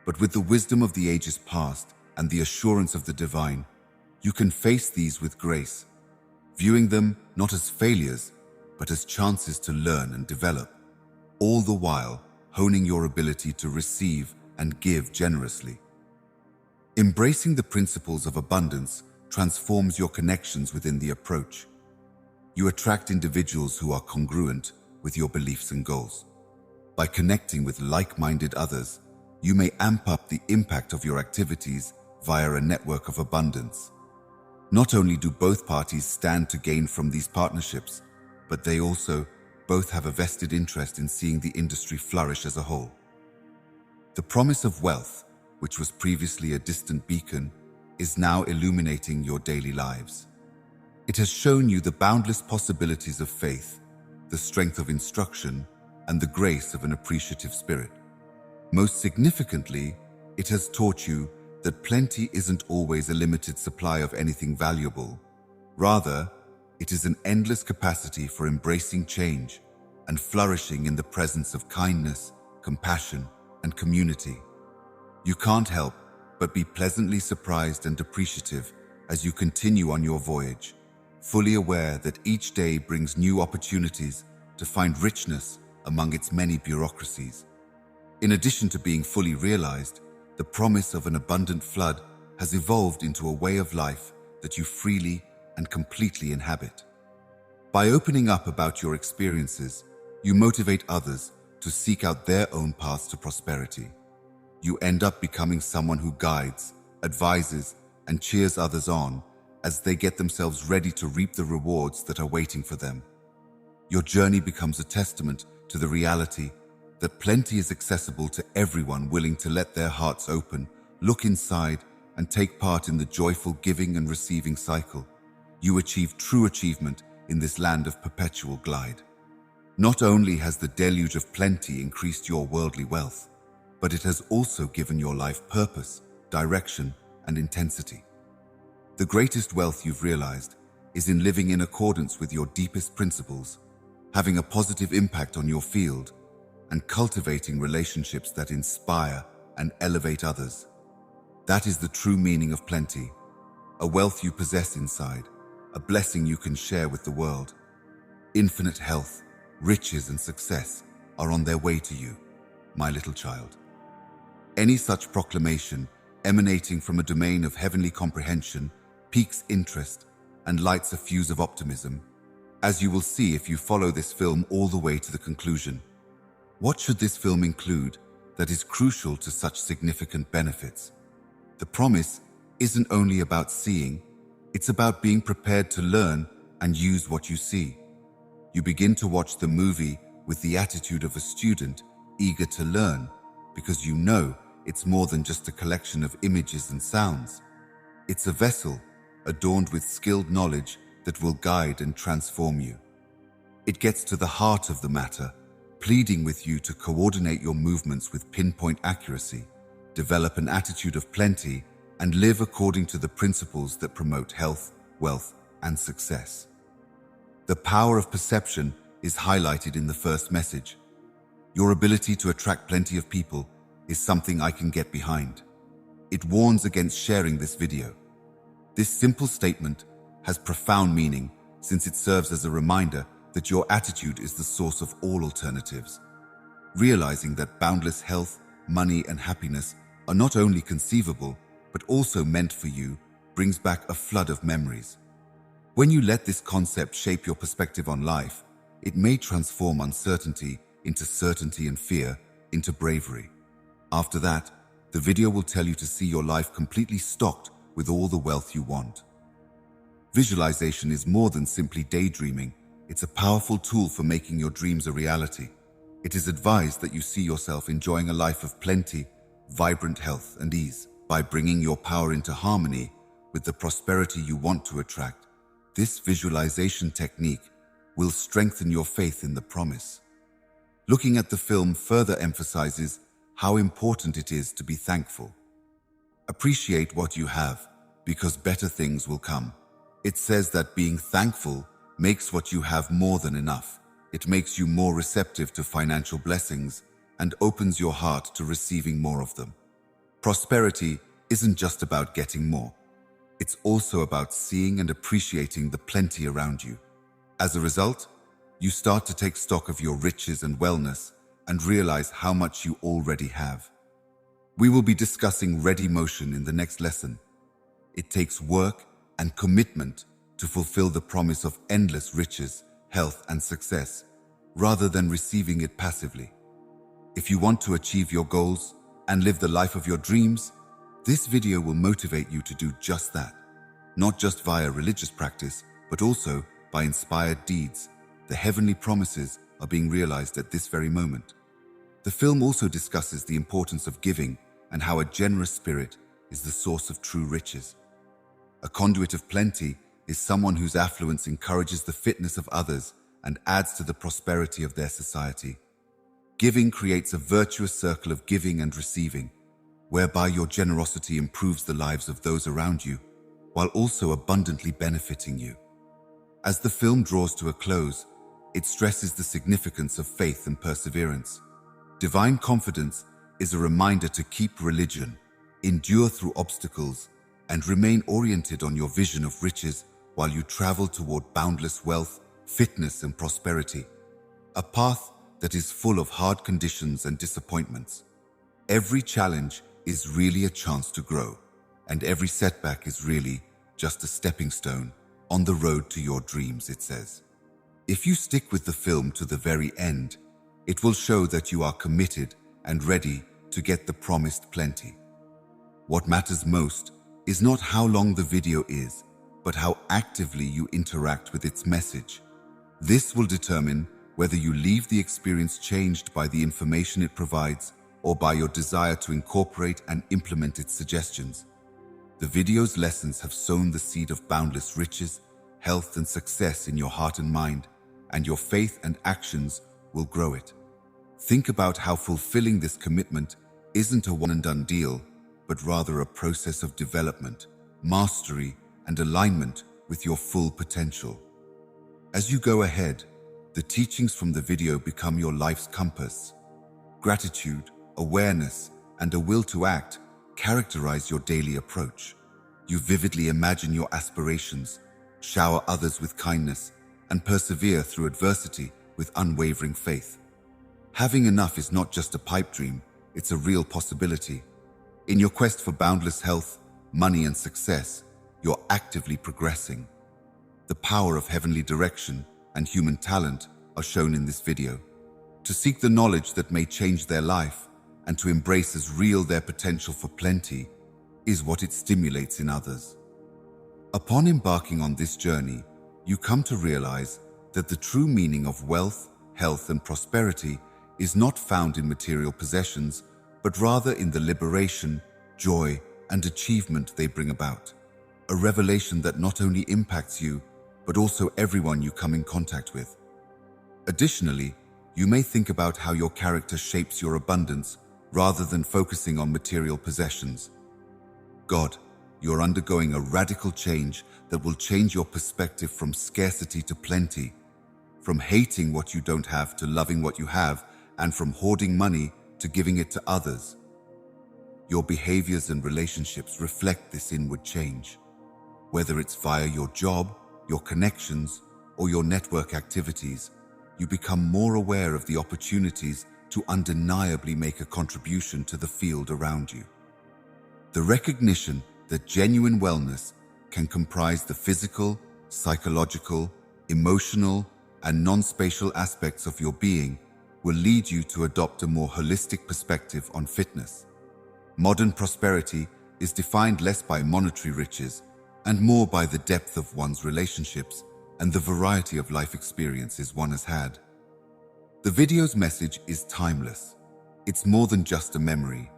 But with the wisdom of the ages past and the assurance of the divine, you can face these with grace, viewing them not as failures, but as chances to learn and develop, all the while honing your ability to receive and give generously. Embracing the principles of abundance transforms your connections within the approach. You attract individuals who are congruent with your beliefs and goals. By connecting with like-minded others, you may amp up the impact of your activities via a network of abundance. Not only do both parties stand to gain from these partnerships, but they also both have a vested interest in seeing the industry flourish as a whole. The promise of wealth, which was previously a distant beacon, is now illuminating your daily lives. It has shown you the boundless possibilities of faith, the strength of instruction, and the grace of an appreciative spirit. Most significantly, it has taught you that plenty isn't always a limited supply of anything valuable. Rather, it is an endless capacity for embracing change and flourishing in the presence of kindness, compassion, and community. You can't help but be pleasantly surprised and appreciative as you continue on your voyage, fully aware that each day brings new opportunities to find richness among its many bureaucracies. In addition to being fully realized, the promise of an abundant flood has evolved into a way of life that you freely and completely inhabit. By opening up about your experiences, you motivate others to seek out their own paths to prosperity. You end up becoming someone who guides, advises, and cheers others on as they get themselves ready to reap the rewards that are waiting for them. Your journey becomes a testament to the reality that plenty is accessible to everyone willing to let their hearts open, look inside, and take part in the joyful giving and receiving cycle. You achieve true achievement in this land of perpetual glide. Not only has the deluge of plenty increased your worldly wealth, but it has also given your life purpose, direction, and intensity. The greatest wealth you've realized is in living in accordance with your deepest principles, having a positive impact on your field, and cultivating relationships that inspire and elevate others. That is the true meaning of plenty, a wealth you possess inside, a blessing you can share with the world. Infinite health, riches, and success are on their way to you, my little child. Any such proclamation emanating from a domain of heavenly comprehension piques interest and lights a fuse of optimism, as you will see if you follow this film all the way to the conclusion. What should this film include that is crucial to such significant benefits? The promise isn't only about seeing, it's about being prepared to learn and use what you see. You begin to watch the movie with the attitude of a student eager to learn, because you know it's more than just a collection of images and sounds. It's a vessel adorned with skilled knowledge that will guide and transform you. It gets to the heart of the matter, pleading with you to coordinate your movements with pinpoint accuracy, develop an attitude of plenty, and live according to the principles that promote health, wealth, and success. The power of perception is highlighted in the first message. Your ability to attract plenty of people is something I can get behind. It warns against sharing this video. This simple statement has profound meaning since it serves as a reminder that your attitude is the source of all alternatives. Realizing that boundless health, money, and happiness are not only conceivable, but also meant for you, brings back a flood of memories. When you let this concept shape your perspective on life, it may transform uncertainty into certainty and fear into bravery. After that, the video will tell you to see your life completely stocked with all the wealth you want. Visualization is more than simply daydreaming. It's a powerful tool for making your dreams a reality. It is advised that you see yourself enjoying a life of plenty, vibrant health, and ease. By bringing your power into harmony with the prosperity you want to attract, this visualization technique will strengthen your faith in the promise. Looking at the film further emphasizes how important it is to be thankful. Appreciate what you have, because better things will come. It says that being thankful makes what you have more than enough. It makes you more receptive to financial blessings and opens your heart to receiving more of them. Prosperity isn't just about getting more. It's also about seeing and appreciating the plenty around you. As a result, you start to take stock of your riches and wellness and realize how much you already have. We will be discussing ready motion in the next lesson. It takes work and commitment to fulfill the promise of endless riches, health, and success, rather than receiving it passively. If you want to achieve your goals and live the life of your dreams, this video will motivate you to do just that, not just via religious practice, but also by inspired deeds. The heavenly promises are being realized at this very moment. The film also discusses the importance of giving and how a generous spirit is the source of true riches. A conduit of plenty is someone whose affluence encourages the fitness of others and adds to the prosperity of their society. Giving creates a virtuous circle of giving and receiving, whereby your generosity improves the lives of those around you, while also abundantly benefiting you. As the film draws to a close, it stresses the significance of faith and perseverance. Divine confidence is a reminder to keep religion, endure through obstacles, and remain oriented on your vision of riches while you travel toward boundless wealth, fitness, and prosperity. A path that is full of hard conditions and disappointments. Every challenge is really a chance to grow, and every setback is really just a stepping stone on the road to your dreams, it says. If you stick with the film to the very end, it will show that you are committed and ready to get the promised plenty. What matters most is not how long the video is, but how actively you interact with its message. This will determine whether you leave the experience changed by the information it provides or by your desire to incorporate and implement its suggestions. The video's lessons have sown the seed of boundless riches, health, and success in your heart and mind, and your faith and actions will grow it. Think about how fulfilling this commitment isn't a one-and-done deal, but rather a process of development, mastery, and alignment with your full potential. As you go ahead, the teachings from the video become your life's compass. Gratitude, awareness, and a will to act characterize your daily approach. You vividly imagine your aspirations, shower others with kindness, and persevere through adversity with unwavering faith. Having enough is not just a pipe dream, it's a real possibility. In your quest for boundless health, money, and success, you're actively progressing. The power of heavenly direction and human talent are shown in this video. To seek the knowledge that may change their life and to embrace as real their potential for plenty is what it stimulates in others. Upon embarking on this journey, you come to realize that the true meaning of wealth, health, and prosperity is not found in material possessions but rather in the liberation, joy, and achievement they bring about. A revelation that not only impacts you, but also everyone you come in contact with. Additionally, you may think about how your character shapes your abundance rather than focusing on material possessions. God, you're undergoing a radical change that will change your perspective from scarcity to plenty, from hating what you don't have to loving what you have, and from hoarding money to giving it to others. Your behaviors and relationships reflect this inward change. Whether it's via your job, your connections, or your network activities, you become more aware of the opportunities to undeniably make a contribution to the field around you. The recognition that genuine wellness can comprise the physical, psychological, emotional, and non-spatial aspects of your being will lead you to adopt a more holistic perspective on fitness. Modern prosperity is defined less by monetary riches and more by the depth of one's relationships and the variety of life experiences one has had. The video's message is timeless. It's more than just a memory.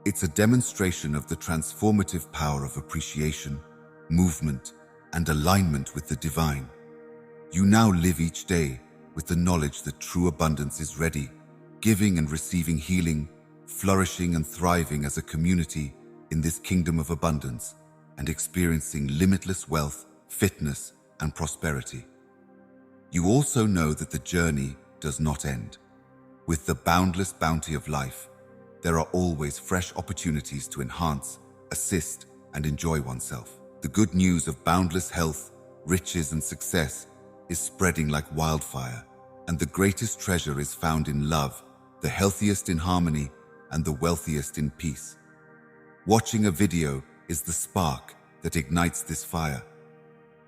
It's a demonstration of the transformative power of appreciation, movement, and alignment with the divine. You now live each day with the knowledge that true abundance is ready, giving and receiving healing, flourishing and thriving as a community in this kingdom of abundance, and experiencing limitless wealth, fitness, and prosperity. You also know that the journey does not end. With the boundless bounty of life, there are always fresh opportunities to enhance, assist, and enjoy oneself. The good news of boundless health, riches, and success is spreading like wildfire, and the greatest treasure is found in love, the healthiest in harmony, and the wealthiest in peace. Watching a video is the spark that ignites this fire.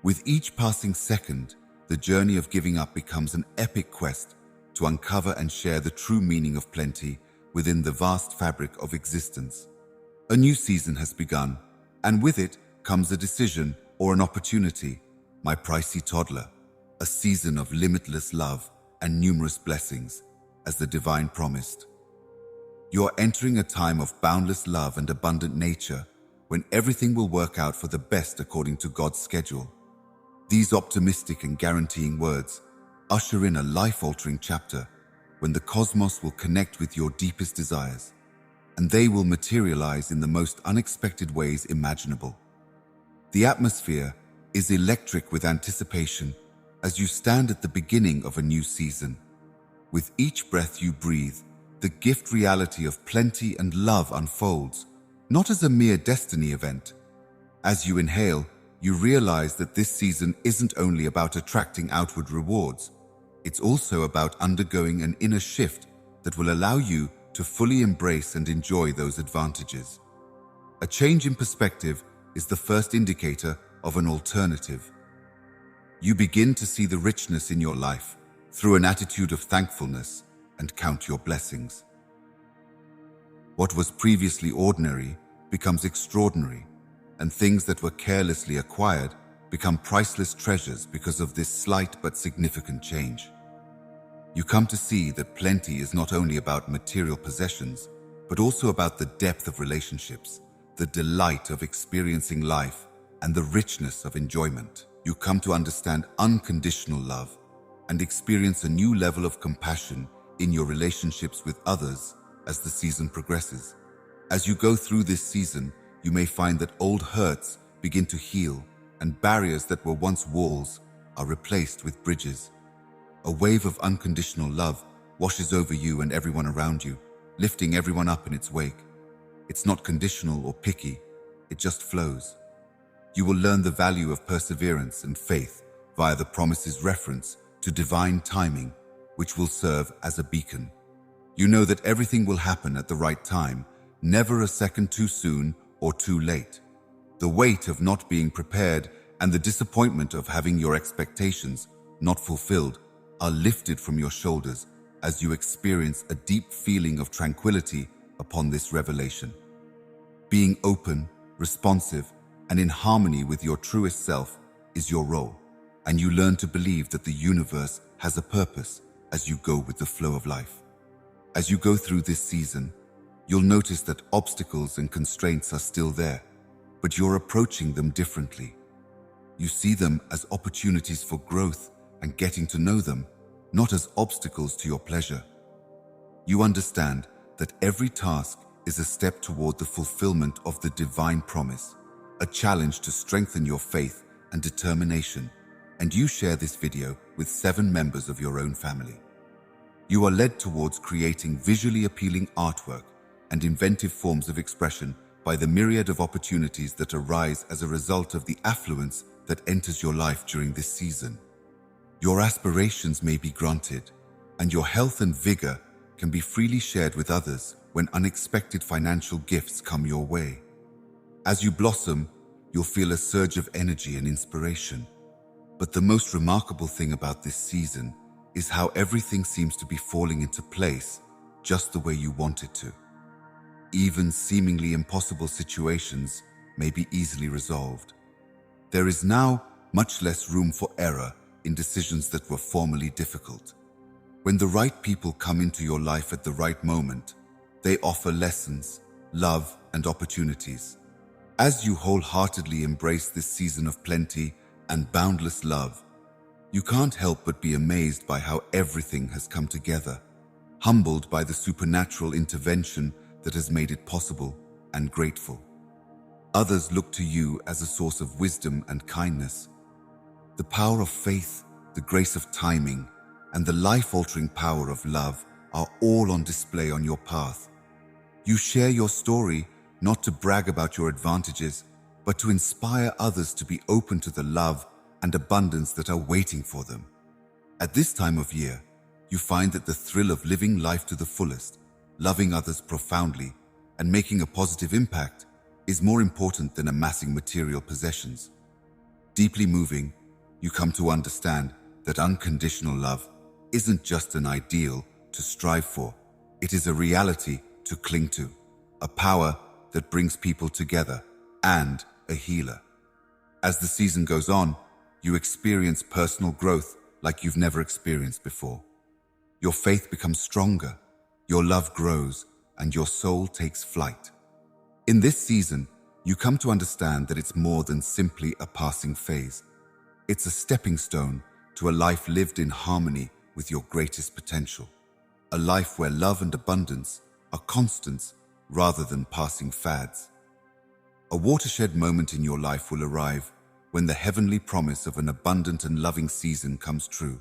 With each passing second, the journey of giving up becomes an epic quest to uncover and share the true meaning of plenty within the vast fabric of existence. A new season has begun, and with it comes a decision or an opportunity, my pricey toddler, a season of limitless love and numerous blessings, as the divine promised. You're entering a time of boundless love and abundant nature, when everything will work out for the best according to God's schedule. These optimistic and guaranteeing words usher in a life-altering chapter when the cosmos will connect with your deepest desires, and they will materialize in the most unexpected ways imaginable. The atmosphere is electric with anticipation as you stand at the beginning of a new season. With each breath you breathe, the gift reality of plenty and love unfolds, not as a mere destiny event. As you inhale, you realize that this season isn't only about attracting outward rewards, it's also about undergoing an inner shift that will allow you to fully embrace and enjoy those advantages. A change in perspective is the first indicator of an alternative. You begin to see the richness in your life through an attitude of thankfulness and count your blessings. What was previously ordinary becomes extraordinary, and things that were carelessly acquired become priceless treasures because of this slight but significant change. You come to see that plenty is not only about material possessions, but also about the depth of relationships, the delight of experiencing life, and the richness of enjoyment. You come to understand unconditional love and experience a new level of compassion in your relationships with others as the season progresses. As you go through this season, you may find that old hurts begin to heal and barriers that were once walls are replaced with bridges. A wave of unconditional love washes over you and everyone around you, lifting everyone up in its wake. It's not conditional or picky, it just flows. You will learn the value of perseverance and faith via the promise's reference to divine timing, which will serve as a beacon. You know that everything will happen at the right time, never a second too soon or too late. The weight of not being prepared and the disappointment of having your expectations not fulfilled are lifted from your shoulders as you experience a deep feeling of tranquility upon this revelation. Being open, responsive, and in harmony with your truest self is your role, and you learn to believe that the universe has a purpose as you go with the flow of life. As you go through this season, You'll notice that obstacles and constraints are still there, but you're approaching them differently. You see them as opportunities for growth and getting to know them, not as obstacles to your pleasure. You understand that every task is a step toward the fulfillment of the divine promise, a challenge to strengthen your faith and determination, and you share this video with 7 members of your own family. You are led towards creating visually appealing artwork and inventive forms of expression by the myriad of opportunities that arise as a result of the affluence that enters your life during this season. Your aspirations may be granted, and your health and vigor can be freely shared with others when unexpected financial gifts come your way. As you blossom, you'll feel a surge of energy and inspiration. But the most remarkable thing about this season is how everything seems to be falling into place just the way you want it to. Even seemingly impossible situations may be easily resolved. There is now much less room for error in decisions that were formerly difficult. When the right people come into your life at the right moment, they offer lessons, love, and opportunities. As you wholeheartedly embrace this season of plenty and boundless love, you can't help but be amazed by how everything has come together, humbled by the supernatural intervention that has made it possible, and grateful. Others look to you as a source of wisdom and kindness. The power of faith, the grace of timing, and the life-altering power of love are all on display on your path. You share your story not to brag about your advantages, but to inspire others to be open to the love and abundance that are waiting for them. At this time of year, you find that the thrill of living life to the fullest, loving others profoundly, and making a positive impact is more important than amassing material possessions. Deeply moving, you come to understand that unconditional love isn't just an ideal to strive for. It is a reality to cling to, a power that brings people together, and a healer. As the season goes on, you experience personal growth like you've never experienced before. Your faith becomes stronger, your love grows, and your soul takes flight. In this season, you come to understand that it's more than simply a passing phase. It's a stepping stone to a life lived in harmony with your greatest potential. A life where love and abundance are constants rather than passing fads. A watershed moment in your life will arrive when the heavenly promise of an abundant and loving season comes true.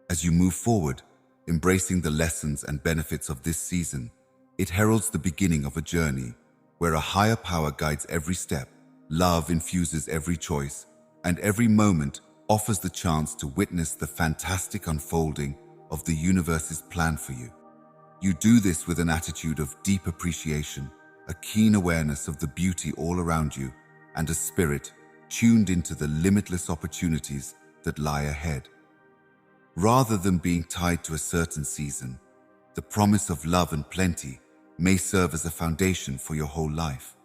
As you move forward, embracing the lessons and benefits of this season, it heralds the beginning of a journey where a higher power guides every step, love infuses every choice, and every moment offers the chance to witness the fantastic unfolding of the universe's plan for you. You do this with an attitude of deep appreciation, a keen awareness of the beauty all around you, and a spirit tuned into the limitless opportunities that lie ahead. Rather than being tied to a certain season, the promise of love and plenty may serve as a foundation for your whole life.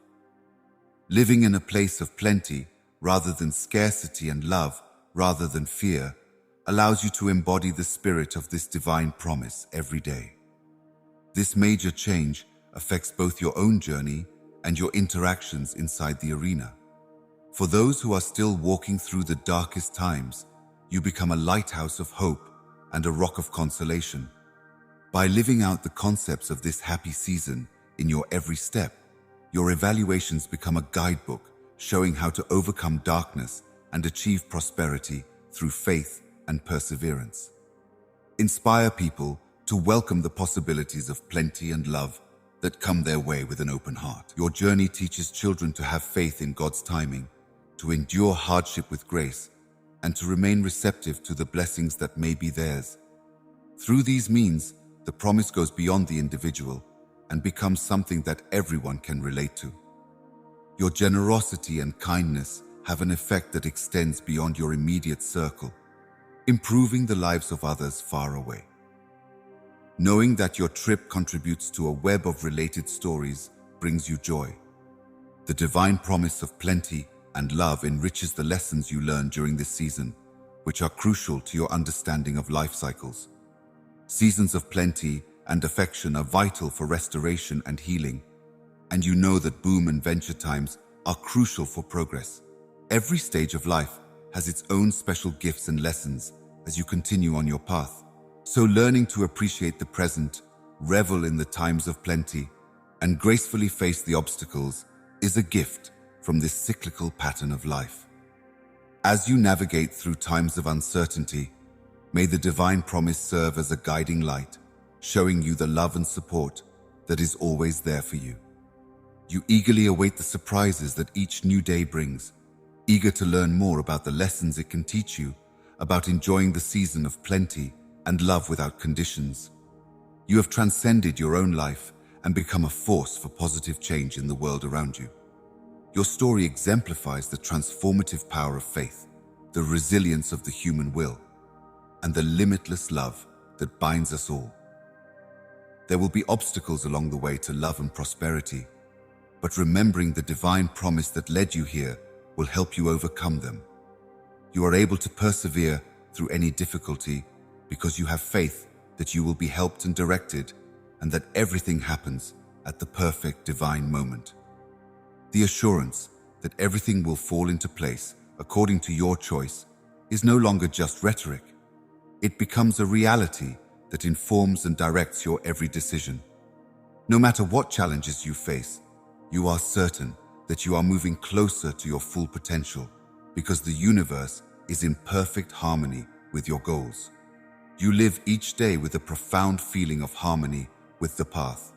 Living in a place of plenty rather than scarcity and love rather than fear allows you to embody the spirit of this divine promise every day. This major change affects both your own journey and your interactions inside the arena. For those who are still walking through the darkest times, you become a lighthouse of hope and a rock of consolation. By living out the concepts of this happy season in your every step, your evaluations become a guidebook showing how to overcome darkness and achieve prosperity through faith and perseverance. Inspire people to welcome the possibilities of plenty and love that come their way with an open heart. Your journey teaches children to have faith in God's timing, to endure hardship with grace, and to remain receptive to the blessings that may be theirs. Through these means, the promise goes beyond the individual and becomes something that everyone can relate to. Your generosity and kindness have an effect that extends beyond your immediate circle, improving the lives of others far away. Knowing that your trip contributes to a web of related stories brings you joy. The divine promise of plenty and love enriches the lessons you learn during this season, which are crucial to your understanding of life cycles. Seasons of plenty and affection are vital for restoration and healing, and you know that boom and venture times are crucial for progress. Every stage of life has its own special gifts and lessons as you continue on your path. So learning to appreciate the present, revel in the times of plenty, and gracefully face the obstacles is a gift from this cyclical pattern of life. As you navigate through times of uncertainty, may the divine promise serve as a guiding light, showing you the love and support that is always there for you. You eagerly await the surprises that each new day brings, eager to learn more about the lessons it can teach you, about enjoying the season of plenty and love without conditions. You have transcended your own life and become a force for positive change in the world around you. Your story exemplifies the transformative power of faith, the resilience of the human will, and the limitless love that binds us all. There will be obstacles along the way to love and prosperity, but remembering the divine promise that led you here will help you overcome them. You are able to persevere through any difficulty because you have faith that you will be helped and directed, and that everything happens at the perfect divine moment. The assurance that everything will fall into place according to your choice is no longer just rhetoric. It becomes a reality that informs and directs your every decision. No matter what challenges you face, you are certain that you are moving closer to your full potential because the universe is in perfect harmony with your goals. You live each day with a profound feeling of harmony with the path.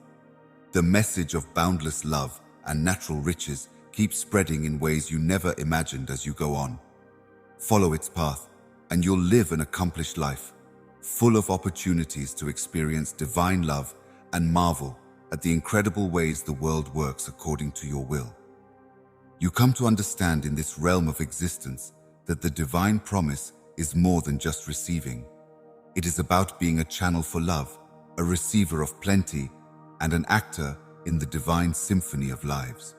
The message of boundless love and natural riches keeps spreading in ways you never imagined as you go on. Follow its path, and you'll live an accomplished life, full of opportunities to experience divine love and marvel at the incredible ways the world works according to your will. You come to understand in this realm of existence that the divine promise is more than just receiving. It is about being a channel for love, a receiver of plenty, and an actor in the divine symphony of lives.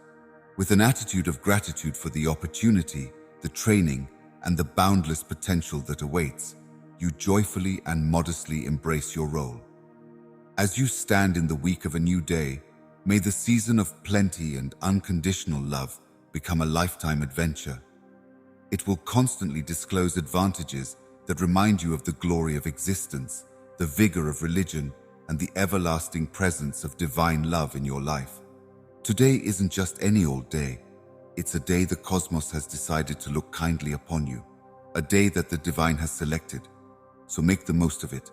With an attitude of gratitude for the opportunity, the training, and the boundless potential that awaits, you joyfully and modestly embrace your role. As you stand in the week of a new day, may the season of plenty and unconditional love become a lifetime adventure. It will constantly disclose advantages that remind you of the glory of existence, the vigor of religion, and the everlasting presence of divine love in your life. Today isn't just any old day. It's a day the cosmos has decided to look kindly upon you, a day that the divine has selected. So make the most of it.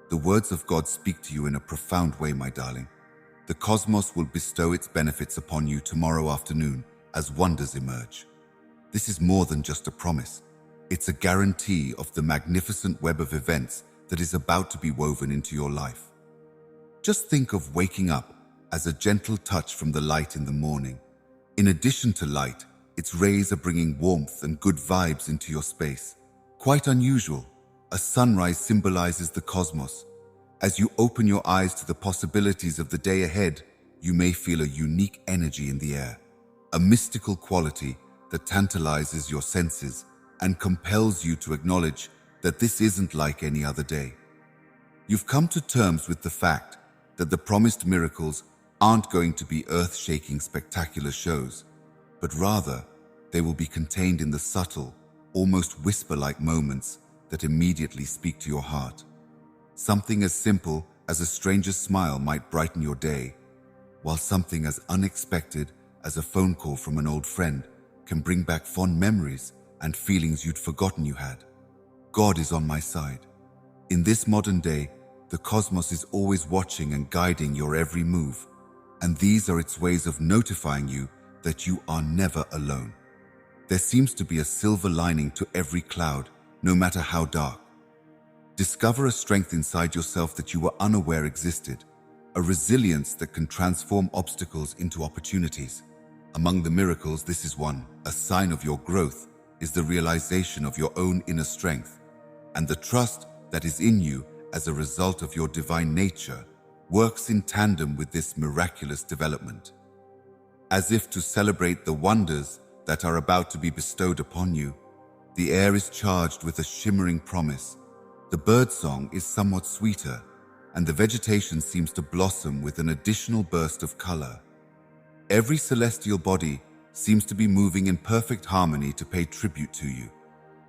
The words of God speak to you in a profound way, my darling. The cosmos will bestow its benefits upon you tomorrow afternoon as wonders emerge. This is more than just a promise. It's a guarantee of the magnificent web of events that is about to be woven into your life. Just think of waking up as a gentle touch from the light in the morning. In addition to light, its rays are bringing warmth and good vibes into your space. Quite unusual, a sunrise symbolizes the cosmos. As you open your eyes to the possibilities of the day ahead, you may feel a unique energy in the air, a mystical quality that tantalizes your senses and compels you to acknowledge that this isn't like any other day. You've come to terms with the fact that the promised miracles aren't going to be earth-shaking spectacular shows, but rather they will be contained in the subtle, almost whisper-like moments that immediately speak to your heart. Something as simple as a stranger's smile might brighten your day, while something as unexpected as a phone call from an old friend can bring back fond memories and feelings you'd forgotten you had. God is on my side. In this modern day, the cosmos is always watching and guiding your every move, and these are its ways of notifying you that you are never alone. There seems to be a silver lining to every cloud, no matter how dark. Discover a strength inside yourself that you were unaware existed, a resilience that can transform obstacles into opportunities. Among the miracles, this is one. A sign of your growth is the realization of your own inner strength, and the trust that is in you as a result of your divine nature works in tandem with this miraculous development. As if to celebrate the wonders that are about to be bestowed upon you, the air is charged with a shimmering promise. The birdsong is somewhat sweeter, and the vegetation seems to blossom with an additional burst of color. Every celestial body seems to be moving in perfect harmony to pay tribute to you,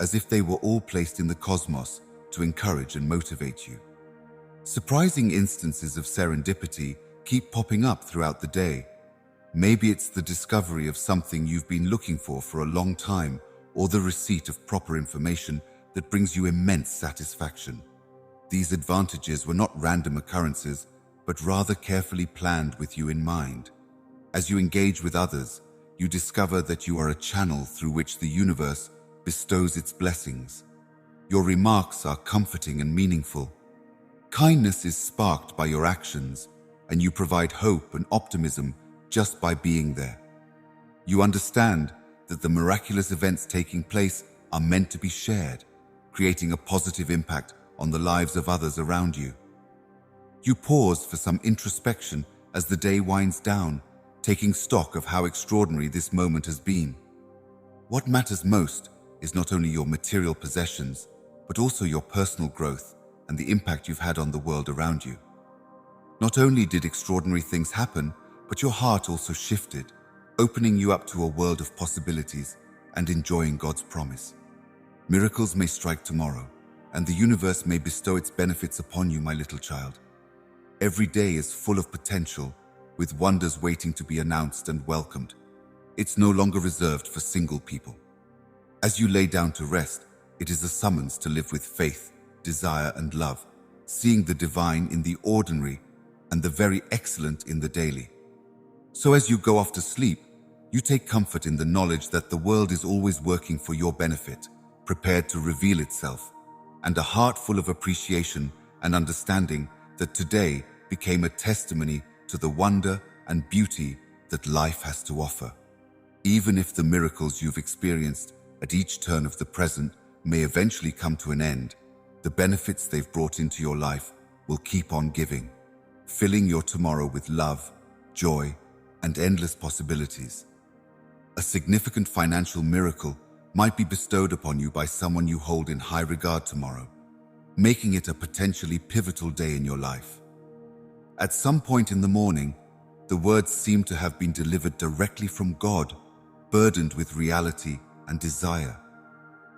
as if they were all placed in the cosmos to encourage and motivate you. Surprising instances of serendipity keep popping up throughout the day. Maybe it's the discovery of something you've been looking for a long time, or the receipt of proper information that brings you immense satisfaction. These advantages were not random occurrences, but rather carefully planned with you in mind. As you engage with others, you discover that you are a channel through which the universe bestows its blessings. Your remarks are comforting and meaningful. Kindness is sparked by your actions, and you provide hope and optimism just by being there. You understand that the miraculous events taking place are meant to be shared, creating a positive impact on the lives of others around you. You pause for some introspection as the day winds down, taking stock of how extraordinary this moment has been. What matters most is not only your material possessions, but also your personal growth and the impact you've had on the world around you. Not only did extraordinary things happen, but your heart also shifted, opening you up to a world of possibilities and enjoying God's promise. Miracles may strike tomorrow, and the universe may bestow its benefits upon you, my little child. Every day is full of potential, with wonders waiting to be announced and welcomed. It's no longer reserved for single people. As you lay down to rest, it is a summons to live with faith, desire, and love, seeing the divine in the ordinary and the very excellent in the daily. So as you go off to sleep, you take comfort in the knowledge that the world is always working for your benefit, prepared to reveal itself, and a heart full of appreciation and understanding that today became a testimony to the wonder and beauty that life has to offer. Even if the miracles you've experienced at each turn of the present may eventually come to an end, the benefits they've brought into your life will keep on giving, filling your tomorrow with love, joy, and endless possibilities. A significant financial miracle might be bestowed upon you by someone you hold in high regard tomorrow, making it a potentially pivotal day in your life. At some point in the morning, the words seem to have been delivered directly from God, burdened with reality and desire.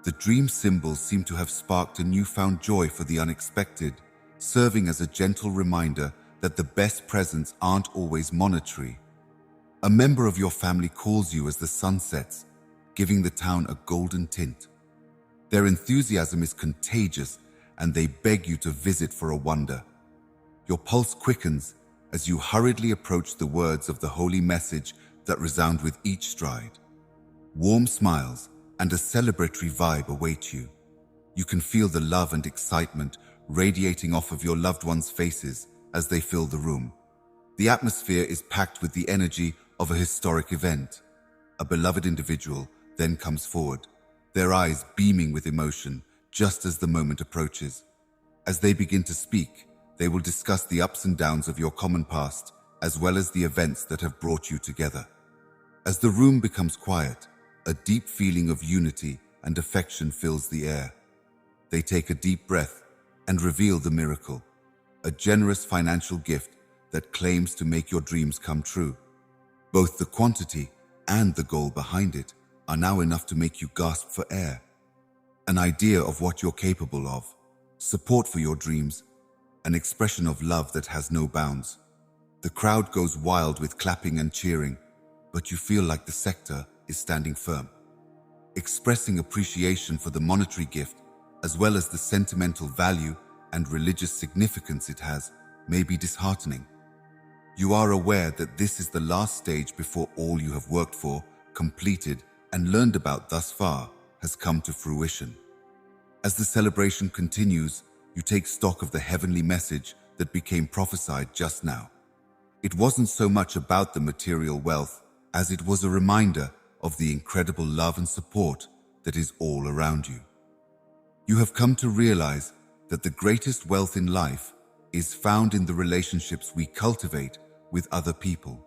The dream symbols seem to have sparked a newfound joy for the unexpected, serving as a gentle reminder that the best presents aren't always monetary. A member of your family calls you as the sun sets, giving the town a golden tint. Their enthusiasm is contagious, and they beg you to visit for a wonder. Your pulse quickens as you hurriedly approach the words of the holy message that resound with each stride. Warm smiles and a celebratory vibe await you. You can feel the love and excitement radiating off of your loved ones' faces as they fill the room. The atmosphere is packed with the energy of a historic event. A beloved individual then comes forward, their eyes beaming with emotion just as the moment approaches. As they begin to speak, they will discuss the ups and downs of your common past, as well as the events that have brought you together. As the room becomes quiet, a deep feeling of unity and affection fills the air. They take a deep breath and reveal the miracle, a generous financial gift that claims to make your dreams come true. Both the quantity and the goal behind it are now enough to make you gasp for air. An idea of what you're capable of, support for your dreams, an expression of love that has no bounds. The crowd goes wild with clapping and cheering, but you feel like the sector is standing firm. Expressing appreciation for the monetary gift, as well as the sentimental value and religious significance it has, may be disheartening. You are aware that this is the last stage before all you have worked for, completed, and learned about thus far has come to fruition. As the celebration continues, you take stock of the heavenly message that became prophesied just now. It wasn't so much about the material wealth as it was a reminder of the incredible love and support that is all around you. You have come to realize that the greatest wealth in life is found in the relationships we cultivate with other people.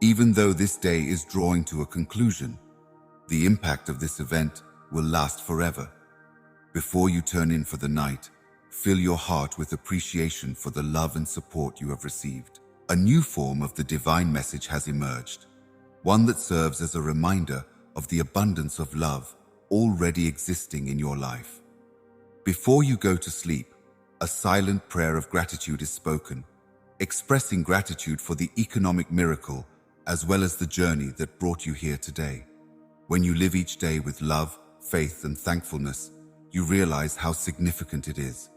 Even though this day is drawing to a conclusion, the impact of this event will last forever. Before you turn in for the night, fill your heart with appreciation for the love and support you have received. A new form of the divine message has emerged, one that serves as a reminder of the abundance of love already existing in your life. Before you go to sleep, a silent prayer of gratitude is spoken, expressing gratitude for the economic miracle as well as the journey that brought you here today. When you live each day with love, faith, and thankfulness, you realize how significant it is.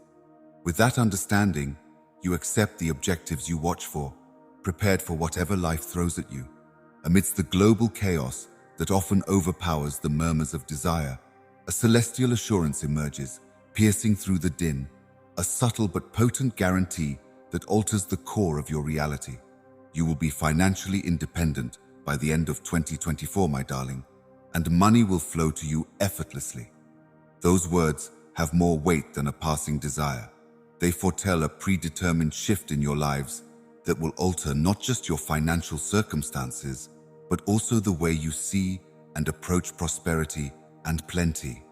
With that understanding, you accept the objectives you watch for, prepared for whatever life throws at you. Amidst the global chaos that often overpowers the murmurs of desire, a celestial assurance emerges, piercing through the din, a subtle but potent guarantee that alters the core of your reality. You will be financially independent by the end of 2024, my darling, and money will flow to you effortlessly. Those words have more weight than a passing desire. They foretell a predetermined shift in your lives that will alter not just your financial circumstances, but also the way you see and approach prosperity and plenty.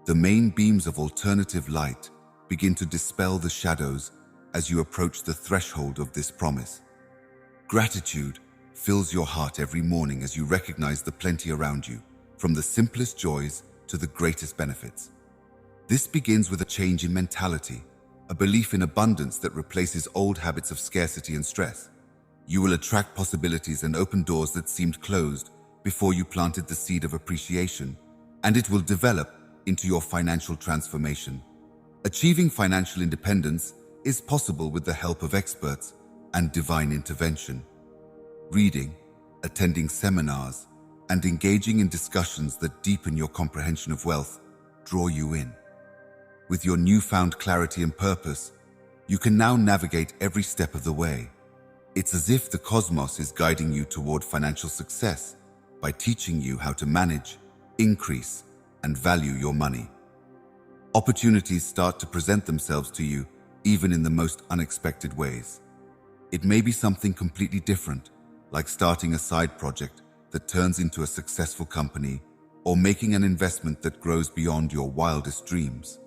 The main beams of alternative light begin to dispel the shadows as you approach the threshold of this promise. Gratitude fills your heart every morning as you recognize the plenty around you, from the simplest joys to the greatest benefits. This begins with a change in mentality, a belief in abundance that replaces old habits of scarcity and stress. You will attract possibilities and open doors that seemed closed before you planted the seed of appreciation, and it will develop into your financial transformation. Achieving financial independence is possible with the help of experts and divine intervention. Reading, attending seminars, and engaging in discussions that deepen your comprehension of wealth draw you in. With your newfound clarity and purpose, you can now navigate every step of the way. It's as if the cosmos is guiding you toward financial success by teaching you how to manage, increase, and value your money. Opportunities start to present themselves to you even in the most unexpected ways. It may be something completely different, like starting a side project that turns into a successful company or making an investment that grows beyond your wildest dreams.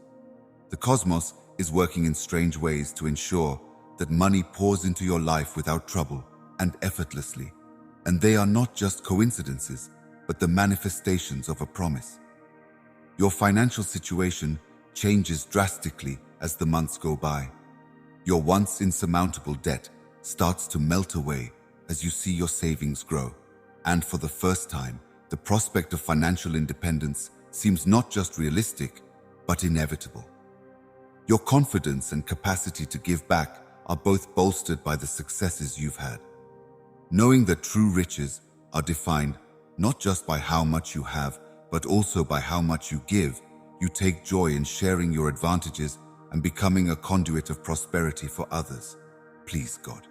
The cosmos is working in strange ways to ensure that money pours into your life without trouble and effortlessly. And they are not just coincidences, but the manifestations of a promise. Your financial situation changes drastically as the months go by. Your once insurmountable debt starts to melt away as you see your savings grow. And for the first time, the prospect of financial independence seems not just realistic, but inevitable. Your confidence and capacity to give back are both bolstered by the successes you've had. Knowing that true riches are defined not just by how much you have, but also by how much you give, you take joy in sharing your advantages and becoming a conduit of prosperity for others. Please God.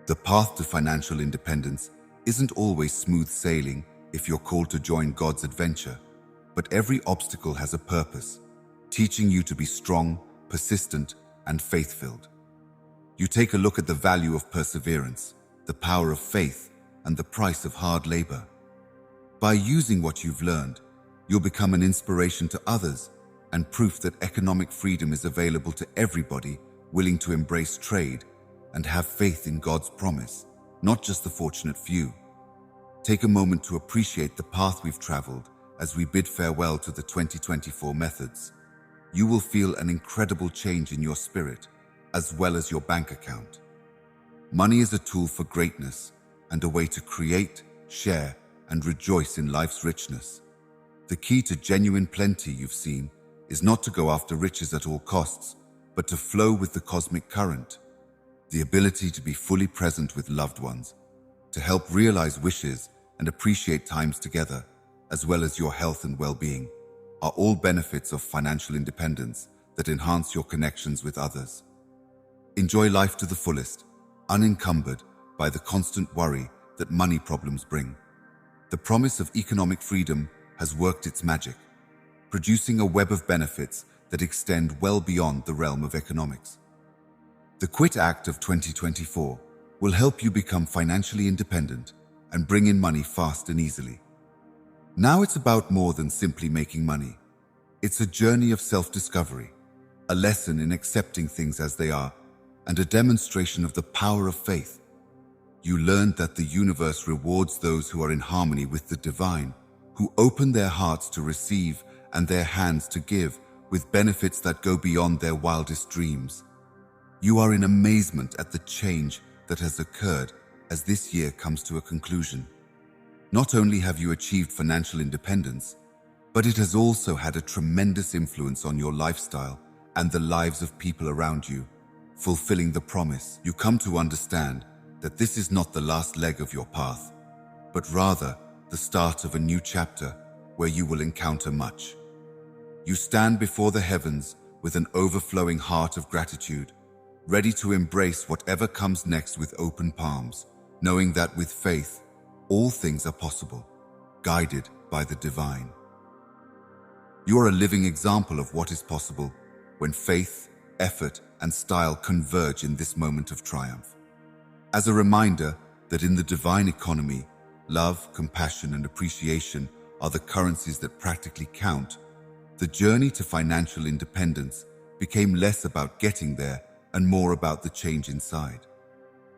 The path to financial independence isn't always smooth sailing if you're called to join God's adventure, but every obstacle has a purpose, teaching you to be strong, persistent, and faith-filled. You take a look at the value of perseverance, the power of faith, and the price of hard labor. By using what you've learned, you'll become an inspiration to others and proof that economic freedom is available to everybody willing to embrace trade and have faith in God's promise, not just the fortunate few. Take a moment to appreciate the path we've traveled as we bid farewell to the 2024 methods. You will feel an incredible change in your spirit as well as your bank account. Money is a tool for greatness and a way to create, share, and rejoice in life's richness. The key to genuine plenty, you've seen, is not to go after riches at all costs, but to flow with the cosmic current. The ability to be fully present with loved ones, to help realize wishes and appreciate times together, as well as your health and well-being, are all benefits of financial independence that enhance your connections with others. Enjoy life to the fullest, unencumbered by the constant worry that money problems bring. The promise of economic freedom has worked its magic, producing a web of benefits that extend well beyond the realm of economics. The Quit Act of 2024 will help you become financially independent and bring in money fast and easily. Now it's about more than simply making money. It's a journey of self-discovery, a lesson in accepting things as they are, and a demonstration of the power of faith. You learned that the universe rewards those who are in harmony with the divine, who open their hearts to receive and their hands to give, with benefits that go beyond their wildest dreams. You are in amazement at the change that has occurred as this year comes to a conclusion. Not only have you achieved financial independence, but it has also had a tremendous influence on your lifestyle and the lives of people around you, fulfilling the promise. You come to understand that this is not the last leg of your path, but rather the start of a new chapter where you will encounter much. You stand before the heavens with an overflowing heart of gratitude, ready to embrace whatever comes next with open palms, knowing that with faith, all things are possible, guided by the divine. You are a living example of what is possible when faith, effort, and style converge in this moment of triumph. As a reminder that in the divine economy, love, compassion, and appreciation are the currencies that practically count, the journey to financial independence became less about getting there and more about the change inside.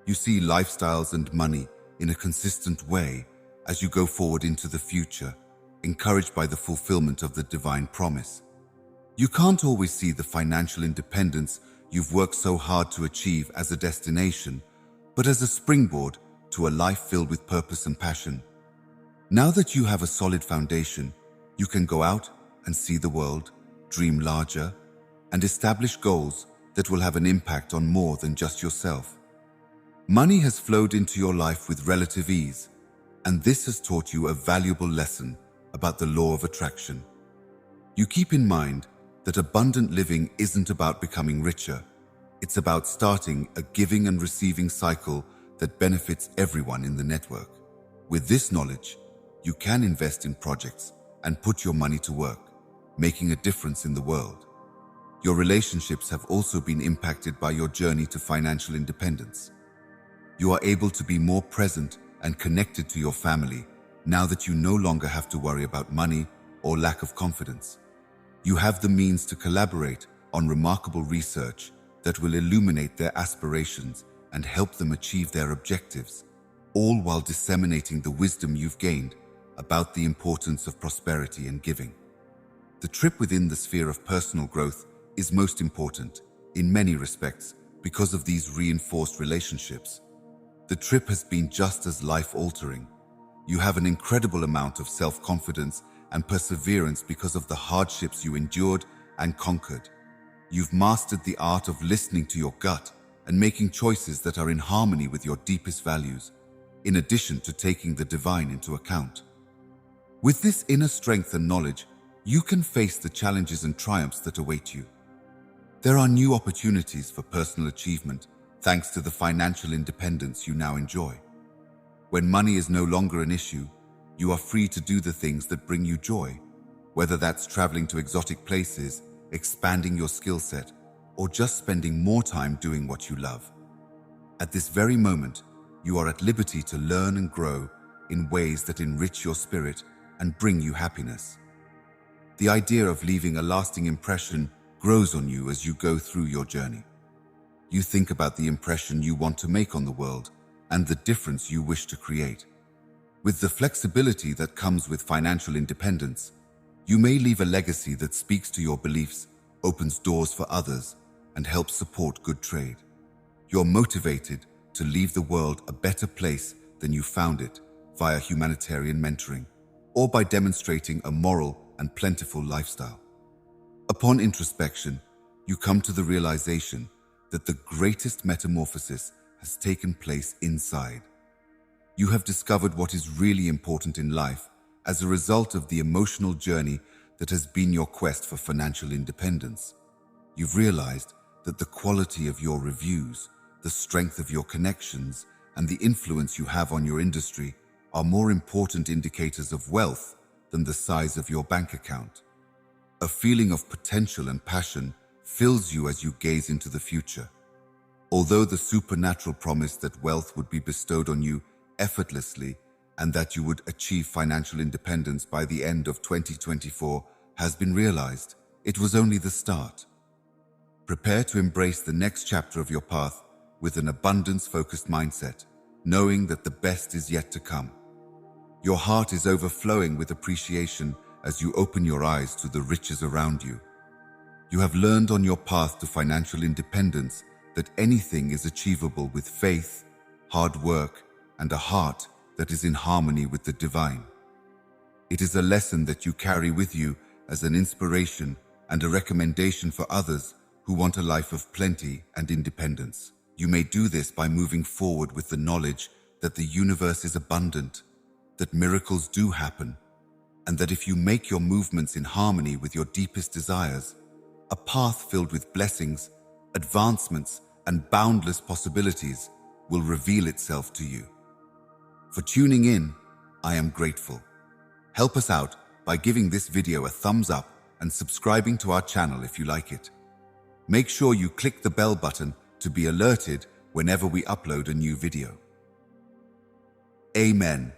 You see lifestyles and money in a consistent way as you go forward into the future, encouraged by the fulfillment of the divine promise. You can't always see the financial independence you've worked so hard to achieve as a destination, but as a springboard to a life filled with purpose and passion. Now that you have a solid foundation, you can go out and see the world, dream larger, and establish goals that will have an impact on more than just yourself. Money has flowed into your life with relative ease, and this has taught you a valuable lesson about the law of attraction. You keep in mind that abundant living isn't about becoming richer. It's about starting a giving and receiving cycle that benefits everyone in the network. With this knowledge, you can invest in projects and put your money to work, making a difference in the world. Your relationships have also been impacted by your journey to financial independence. You are able to be more present and connected to your family now that you no longer have to worry about money or lack of confidence. You have the means to collaborate on remarkable research that will illuminate their aspirations and help them achieve their objectives, all while disseminating the wisdom you've gained about the importance of prosperity and giving. The trip within the sphere of personal growth is most important in many respects because of these reinforced relationships. The trip has been just as life-altering. You have an incredible amount of self-confidence and perseverance because of the hardships you endured and conquered. You've mastered the art of listening to your gut and making choices that are in harmony with your deepest values, in addition to taking the divine into account. With this inner strength and knowledge, you can face the challenges and triumphs that await you. There are new opportunities for personal achievement thanks to the financial independence you now enjoy. When money is no longer an issue, you are free to do the things that bring you joy, whether that's traveling to exotic places, expanding your skill set, or just spending more time doing what you love. At this very moment, you are at liberty to learn and grow in ways that enrich your spirit and bring you happiness. The idea of leaving a lasting impression grows on you as you go through your journey. You think about the impression you want to make on the world and the difference you wish to create. With the flexibility that comes with financial independence, you may leave a legacy that speaks to your beliefs, opens doors for others, and helps support good trade. You're motivated to leave the world a better place than you found it via humanitarian mentoring, or by demonstrating a moral and plentiful lifestyle. Upon introspection, you come to the realization that the greatest metamorphosis has taken place inside. You have discovered what is really important in life as a result of the emotional journey that has been your quest for financial independence. You've realized that the quality of your reviews, the strength of your connections, and the influence you have on your industry are more important indicators of wealth than the size of your bank account. A feeling of potential and passion fills you as you gaze into the future. Although the supernatural promise that wealth would be bestowed on you effortlessly and that you would achieve financial independence by the end of 2024 has been realized, it was only the start. Prepare to embrace the next chapter of your path with an abundance-focused mindset, knowing that the best is yet to come. Your heart is overflowing with appreciation as you open your eyes to the riches around you. You have learned on your path to financial independence that anything is achievable with faith, hard work, and a heart that is in harmony with the divine. It is a lesson that you carry with you as an inspiration and a recommendation for others who want a life of plenty and independence. You may do this by moving forward with the knowledge that the universe is abundant, that miracles do happen, and that if you make your movements in harmony with your deepest desires, a path filled with blessings, advancements, and boundless possibilities will reveal itself to you. For tuning in, I am grateful. Help us out by giving this video a thumbs up and subscribing to our channel if you like it. Make sure you click the bell button to be alerted whenever we upload a new video. Amen.